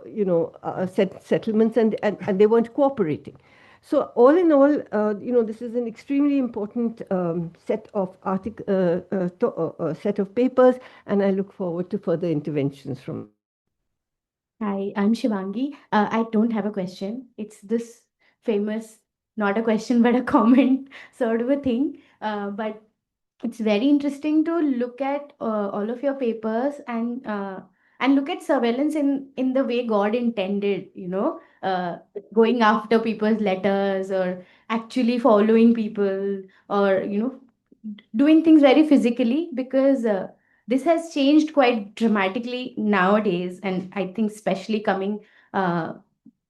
settlements, and they weren't cooperating. So all in all, this is an extremely important set of set of papers, and I look forward to further interventions from. Hi, I'm Shivangi. I don't have a question. It's this famous, not a question, but a comment sort of a thing. But it's very interesting to look at all of your papers and look at surveillance in the way God intended, going after people's letters or actually following people or, doing things very physically because this has changed quite dramatically nowadays. And I think especially coming uh,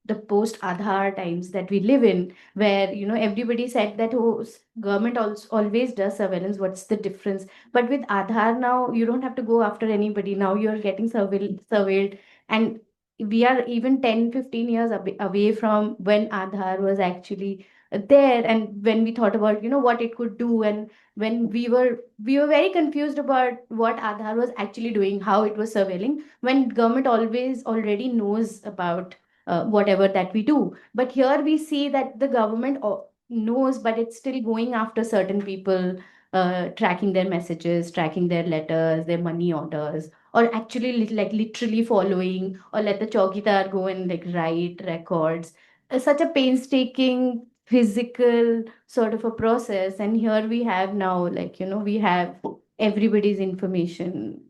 the post Aadhaar times that we live in, where everybody said that government also always does surveillance. What's the difference? But with Aadhaar now, you don't have to go after anybody. Now you're getting surveilled, and we are even 10-15 years away from when Aadhaar was actually there, and when we thought about what it could do, and when we were very confused about what Aadhaar was actually doing, how it was surveilling, when government always already knows about whatever that we do. But here we see that the government knows, but it's still going after certain people, tracking their messages, tracking their letters, their money orders, or actually like literally following, or let the chowkidar go and like write records. Such a painstaking physical sort of a process. And here we have now, like, we have everybody's information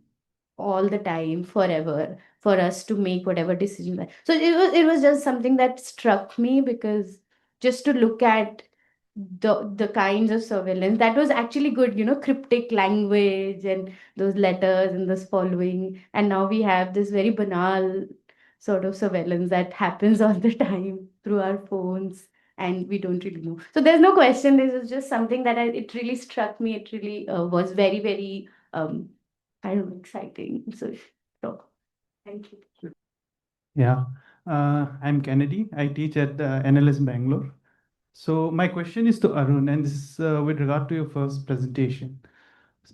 all the time, forever, for us to make whatever decision. So it was just something that struck me, because just to look at the kinds of surveillance that was actually good, cryptic language and those letters and this following, and now we have this very banal sort of surveillance that happens all the time through our phones, and we don't really know. So there's no question. This is just something that it really struck me. It really was very, very I don't know, exciting. So thank you. Yeah, I'm Kennedy. I teach at NLS Bangalore. So my question is to Arun, and this is with regard to your first presentation.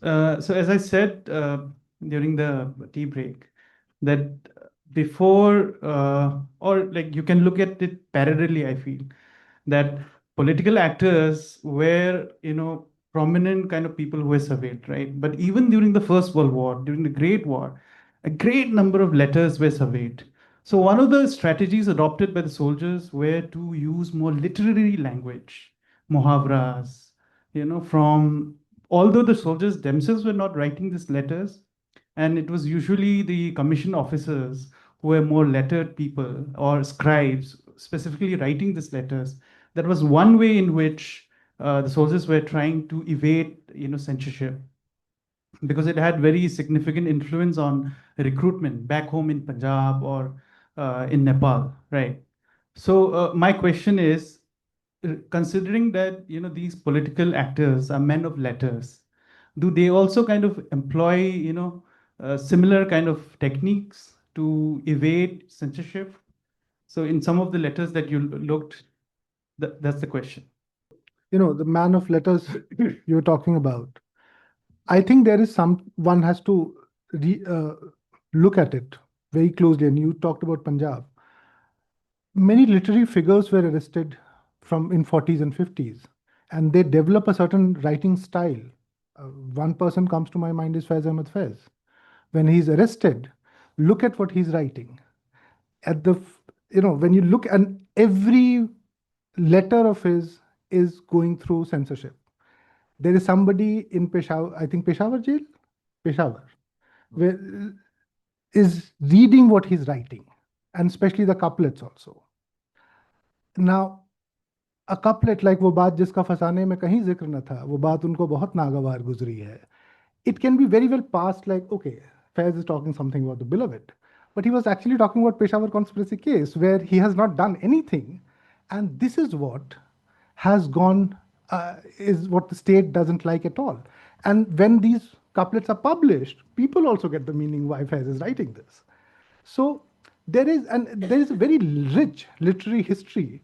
So as I said during the tea break, that before, or like you can look at it parallelly, I feel that political actors were, prominent kind of people who were surveyed, right? But even during the First World War, during the Great War, a great number of letters were surveyed. So one of the strategies adopted by the soldiers were to use more literary language, muhavras, from although the soldiers themselves were not writing these letters, and it was usually the commission officers who were more lettered people or scribes specifically writing these letters. That was one way in which the soldiers were trying to evade, censorship, because it had very significant influence on recruitment back home in Punjab or in Nepal, right? So my question is, considering that these political actors are men of letters, do they also kind of employ similar kind of techniques to evade censorship? So in some of the letters that you looked, that's the question. The man of letters you were talking about, I think there is one has to look at it very closely. And you talked about Punjab. Many literary figures were arrested from in 40s and 50s, and they develop a certain writing style. One person comes to my mind is Faiz Ahmed Faiz. When he's arrested, look at what he's writing. When you look, and every letter of his is going through censorship. There is somebody in Peshawar, I think Peshawar jail, Peshawar, where is reading what he's writing, and especially the couplets also. Now, a couplet like वो बात जिसका फसाने में कहीं जिक्र न था, वो बात उनको बहुत नागवार गुजरी है. It can be very well passed like, okay, Faiz is talking something about the beloved, but he was actually talking about Peshawar conspiracy case where he has not done anything, and this is what has gone, is what the state doesn't like at all. And when these couplets are published, people also get the meaning why Faiz is writing this. So there is a very rich literary history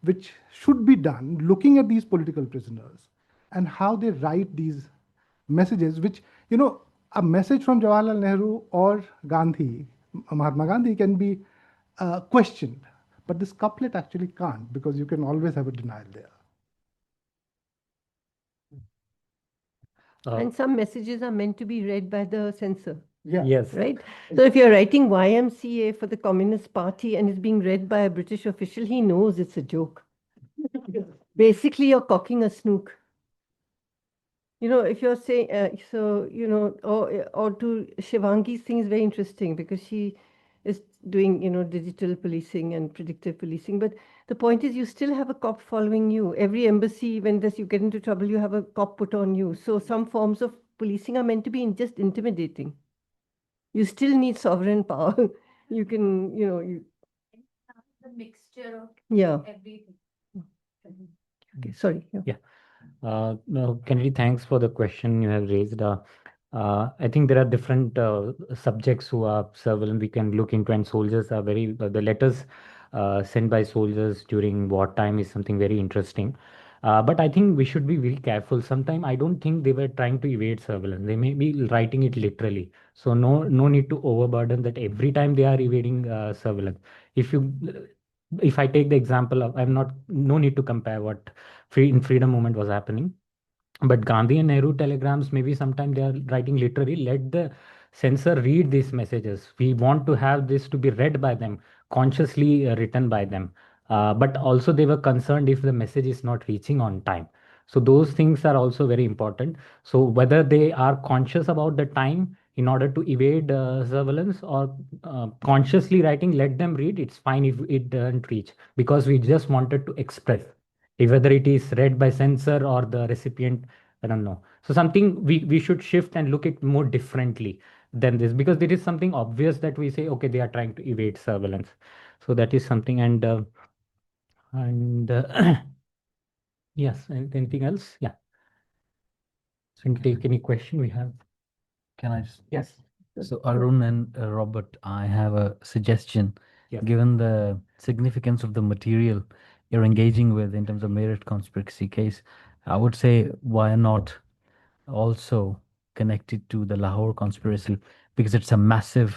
which should be done looking at these political prisoners and how they write these messages, which, a message from Jawaharlal Nehru or Gandhi, Mahatma Gandhi, can be questioned. But this couplet actually can't, because you can always have a denial there. And some messages are meant to be read by the censor. Yeah. Yes. Right? So if you're writing YMCA for the Communist Party and it's being read by a British official, he knows it's a joke. Basically, you're cocking a snook. If you're saying, or to Shivangi's thing is very interesting because she is doing, digital policing and predictive policing. But the point is you still have a cop following you. Every embassy, when you get into trouble, you have a cop put on you. So some forms of policing are meant to be just intimidating. You still need sovereign power. You can, The mixture of everything. Okay, sorry. Yeah. No, Kennedy, thanks for the question you have raised. I think there are different subjects who are surveillance we can look into, and soldiers are the letters sent by soldiers during wartime is something very interesting. But I think we should be very careful. Sometimes I don't think they were trying to evade surveillance. They may be writing it literally. So no need to overburden that every time they are evading surveillance. If I take the example of, no need to compare what in freedom movement was happening. But Gandhi and Nehru telegrams, maybe sometimes they are writing literally, let the censor read these messages. We want to have this to be read by them, consciously written by them. But also they were concerned if the message is not reaching on time. So those things are also very important. So whether they are conscious about the time in order to evade surveillance or consciously writing, let them read, it's fine if it doesn't reach, because we just wanted to express. Whether it is read by censor or the recipient, I don't know. So something we should shift and look at more differently than this, because it is something obvious that we say, okay, they are trying to evade surveillance. So that is something. And yes, anything else? Yeah. So we can take any question we have. Can I just? Yes. So Arun and Robert, I have a suggestion. Yes. Given the significance of the material you're engaging with in terms of merit conspiracy case, I would say why not also connect it to the Lahore conspiracy, because it's a massive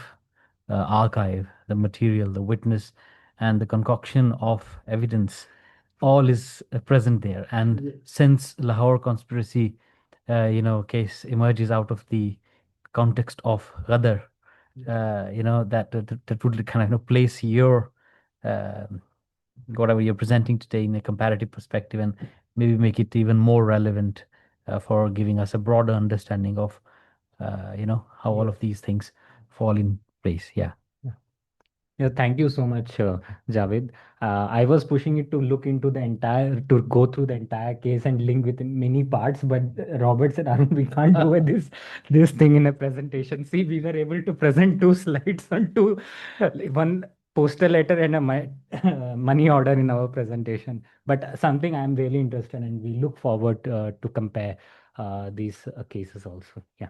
archive the material, the witness, and the concoction of evidence, all is present there. And since Lahore conspiracy, case emerges out of the context of Ghadar, that would kind of place your whatever you're presenting today in a comparative perspective and maybe make it even more relevant for giving us a broader understanding of how all of these things fall in place. Yeah. Yeah, thank you so much, Javed. I was pushing it to look into the entire, to go through the entire case and link with many parts, but Robert said, Arun, we can't do this thing in a presentation. See, we were able to present two slides on one postal letter and a money order in our presentation. But something I'm really interested in, and we look forward to compare these cases also. Yeah.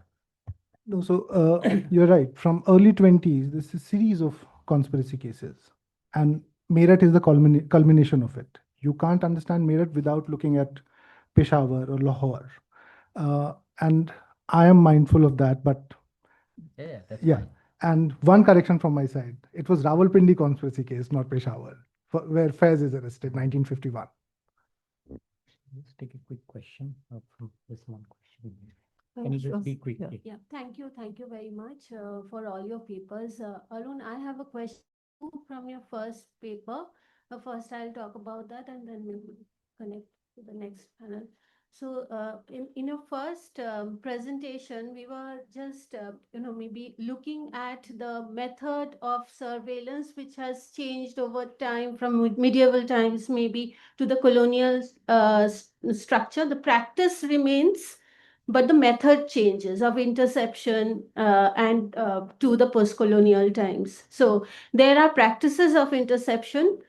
No, so you're right. From early 20s, this is a series of conspiracy cases. And Meerut is the culmination of it. You can't understand Meerut without looking at Peshawar or Lahore. And I am mindful of that, but That's yeah. fine. And one correction from my side. It was Rawalpindi conspiracy case, not Peshawar, where Faiz is arrested, 1951. Let's take a quick question from this one question. Can you just be quick? Yeah, thank you. Thank you very much for all your papers. Arun, I have a question from your first paper. First, I'll talk about that and then we'll connect to the next panel. So, in your first presentation, we were just, maybe looking at the method of surveillance, which has changed over time from medieval times, maybe to the colonial structure. The practice remains, but the method changes of interception and to the post-colonial times. So there are practices of interception,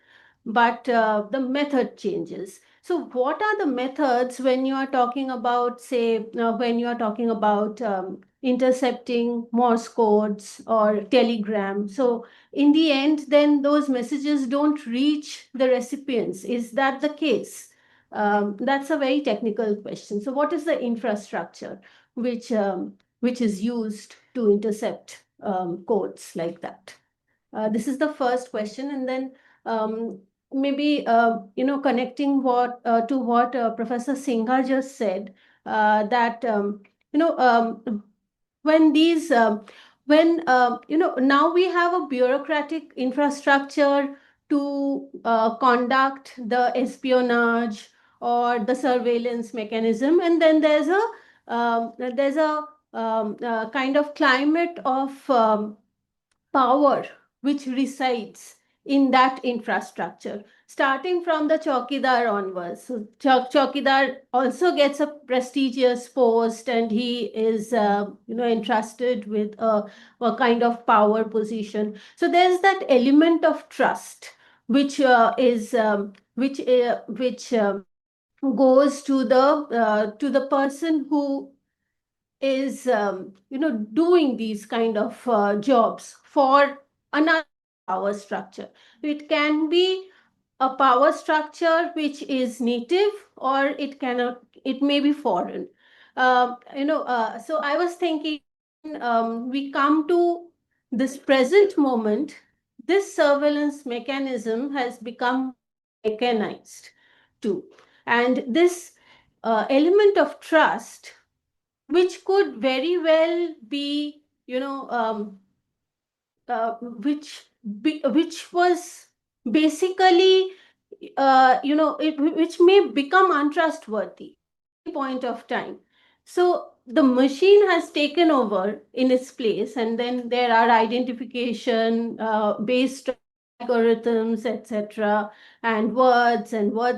but the method changes. So what are the methods when you are talking about, say, when you are talking about intercepting Morse codes or telegram? So in the end, then those messages don't reach the recipients. Is that the case? That's a very technical question. So what is the infrastructure which is used to intercept codes like that? This is the first question. And then maybe, connecting to what Professor Singha just said, that, when these, now we have a bureaucratic infrastructure to conduct the espionage or the surveillance mechanism, and then there's a kind of climate of power which resides in that infrastructure, starting from the Chowkidar onwards. So Chowkidar also gets a prestigious post, and he is, entrusted with a kind of power position. So there's that element of trust, which goes to the person who is, doing these kind of jobs for another power structure. It can be a power structure which is native, or it may be foreign. So I was thinking, we come to this present moment, this surveillance mechanism has become mechanized too. And this element of trust, which could very well be, which was basically, which may become untrustworthy at any point of time. So the machine has taken over in its place, and then there are identification based on algorithms, etc., and word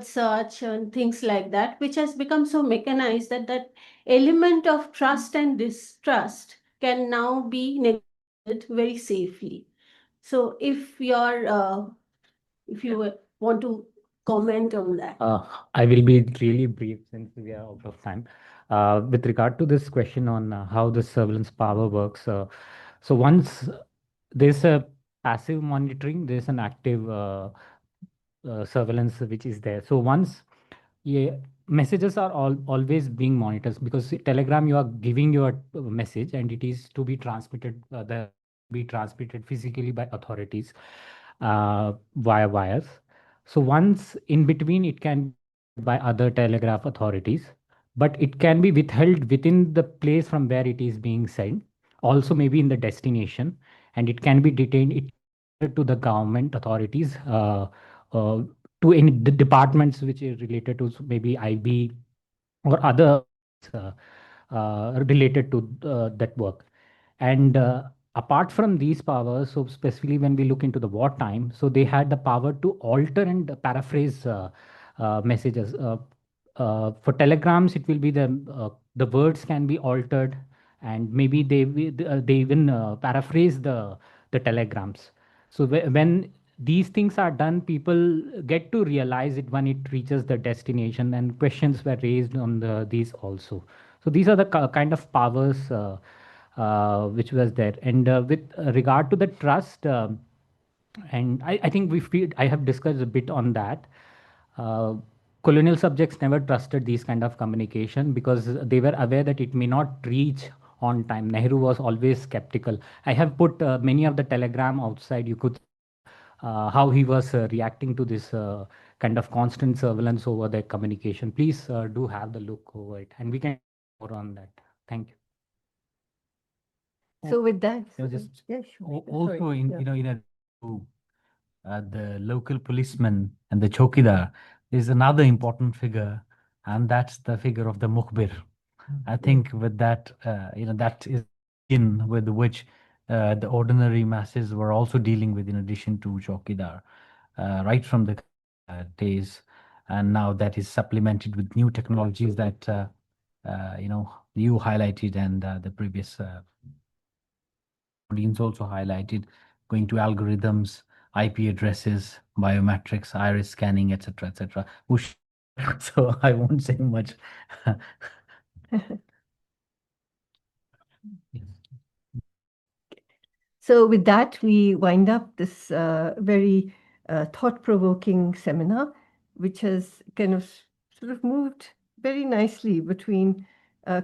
search and things like that, which has become so mechanized that that element of trust and distrust can now be neglected very safely. So if you want to comment on that. I will be really brief since we are out of time. With regard to this question on how the surveillance power works, so once there's a passive monitoring, there's an active surveillance which is there. So once messages are always being monitored, because Telegram, you are giving your message and it is to be transmitted. The be transmitted physically by authorities via wires. So once in between, it can be by other telegraph authorities, but it can be withheld within the place from where it is being sent, also maybe in the destination, and it can be detained to the government authorities, uh, to any departments which is related to maybe IB or other uh, related to that work. And apart from these powers, so specifically when we look into the wartime, so they had the power to alter and paraphrase messages. For telegrams, it will be the words can be altered, and maybe they even paraphrase the telegrams. So when these things are done, people get to realize it when it reaches the destination, and questions were raised on these also. So these are the kind of powers which was there. And with regard to the trust, and I think I have discussed a bit on that. Uh, Colonial subjects never trusted these kind of communication because they were aware that it may not reach on time. Nehru was always skeptical. I have put many of the telegram outside. You could how he was reacting to this kind of constant surveillance over their communication. Please do have the look over it, and we can more on that. Thank you. So with that, Just yeah, sure. also Sorry, in yeah. the local policeman and the chokidar is another important figure, and that's the figure of the mukhbir. I think with that, that is in with which the ordinary masses were also dealing with, in addition to chokidar, right from the days, and now that is supplemented with new technologies that you highlighted, and the previous audience also highlighted, going to algorithms, IP addresses, biometrics, iris scanning, etc., etc. So I won't say much. So with that, we wind up this very thought-provoking seminar, which has kind of sort of moved very nicely between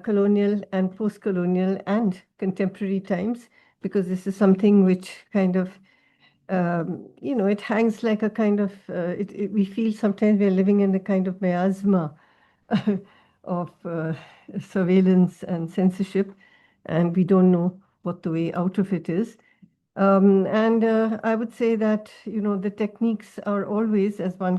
colonial and post-colonial and contemporary times, because this is something which kind of, it hangs like a kind of, we feel sometimes we're living in a kind of miasma of surveillance and censorship, and we don't know what the way out of it is. And I would say that, the techniques are always, as one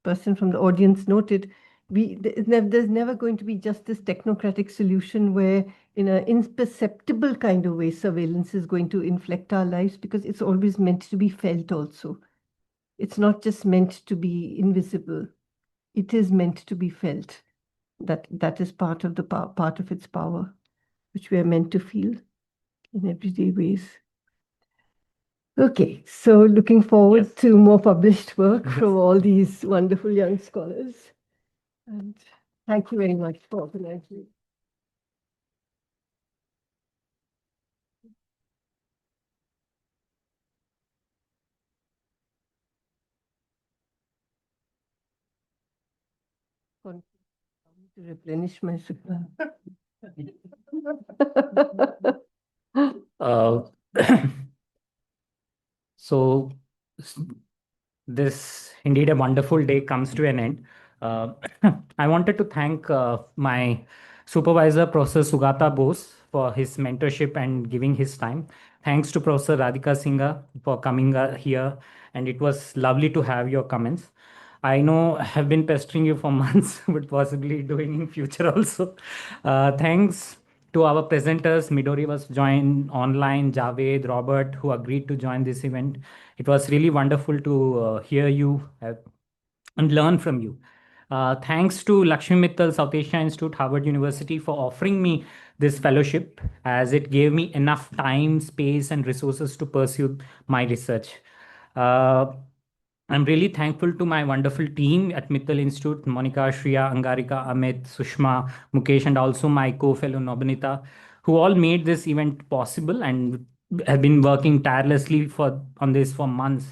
person from the audience noted, there's never going to be just this technocratic solution where, in an imperceptible kind of way, surveillance is going to inflect our lives, because it's always meant to be felt also. It's not just meant to be invisible. It is meant to be felt. That is part of part of its power, which we are meant to feel in everyday ways. Okay, so looking forward to more published work from all these wonderful young scholars. And thank you very much for organizing. To replenish my supply. Uh, so this indeed a wonderful day comes to an end. Uh, I wanted to thank my supervisor, Professor Sugata Bose, for his mentorship and giving his time. Thanks to Professor Radhika Singha for coming here, and it was lovely to have your comments. I know I have been pestering you for months, but possibly doing in future also. Thanks to our presenters. Midori was joined online, Javed, Robert, who agreed to join this event. It was really wonderful to hear you and learn from you. Thanks to Lakshmi Mittal, South Asia Institute, Harvard University for offering me this fellowship, as it gave me enough time, space, and resources to pursue my research. I'm really thankful to my wonderful team at Mittal Institute, Monica, Shriya, Angarika, Amit, Sushma, Mukesh, and also my co-fellow Nobinita, who all made this event possible and have been working tirelessly on this for months.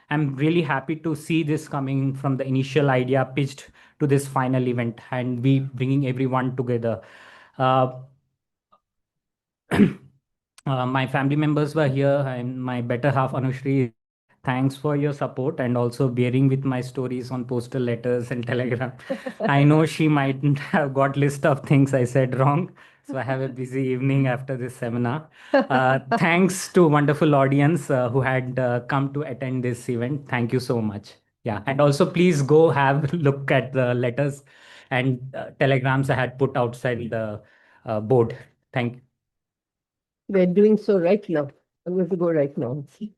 I'm really happy to see this coming from the initial idea pitched to this final event and we bringing everyone together. My family members were here, and my better half, Anushri. Thanks for your support and also bearing with my stories on postal letters and telegram. I know she might have got list of things I said wrong, so I have a busy evening after this seminar. Thanks to wonderful audience who had come to attend this event. Thank you so much. Yeah, and also please go have a look at the letters and telegrams I had put outside the board. Thank you. We're doing so right now. I'm going to go right now. Thank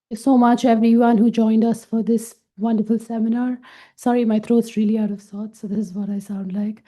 you so much, everyone who joined us for this wonderful seminar. Sorry, my throat's really out of sorts, so this is what I sound like.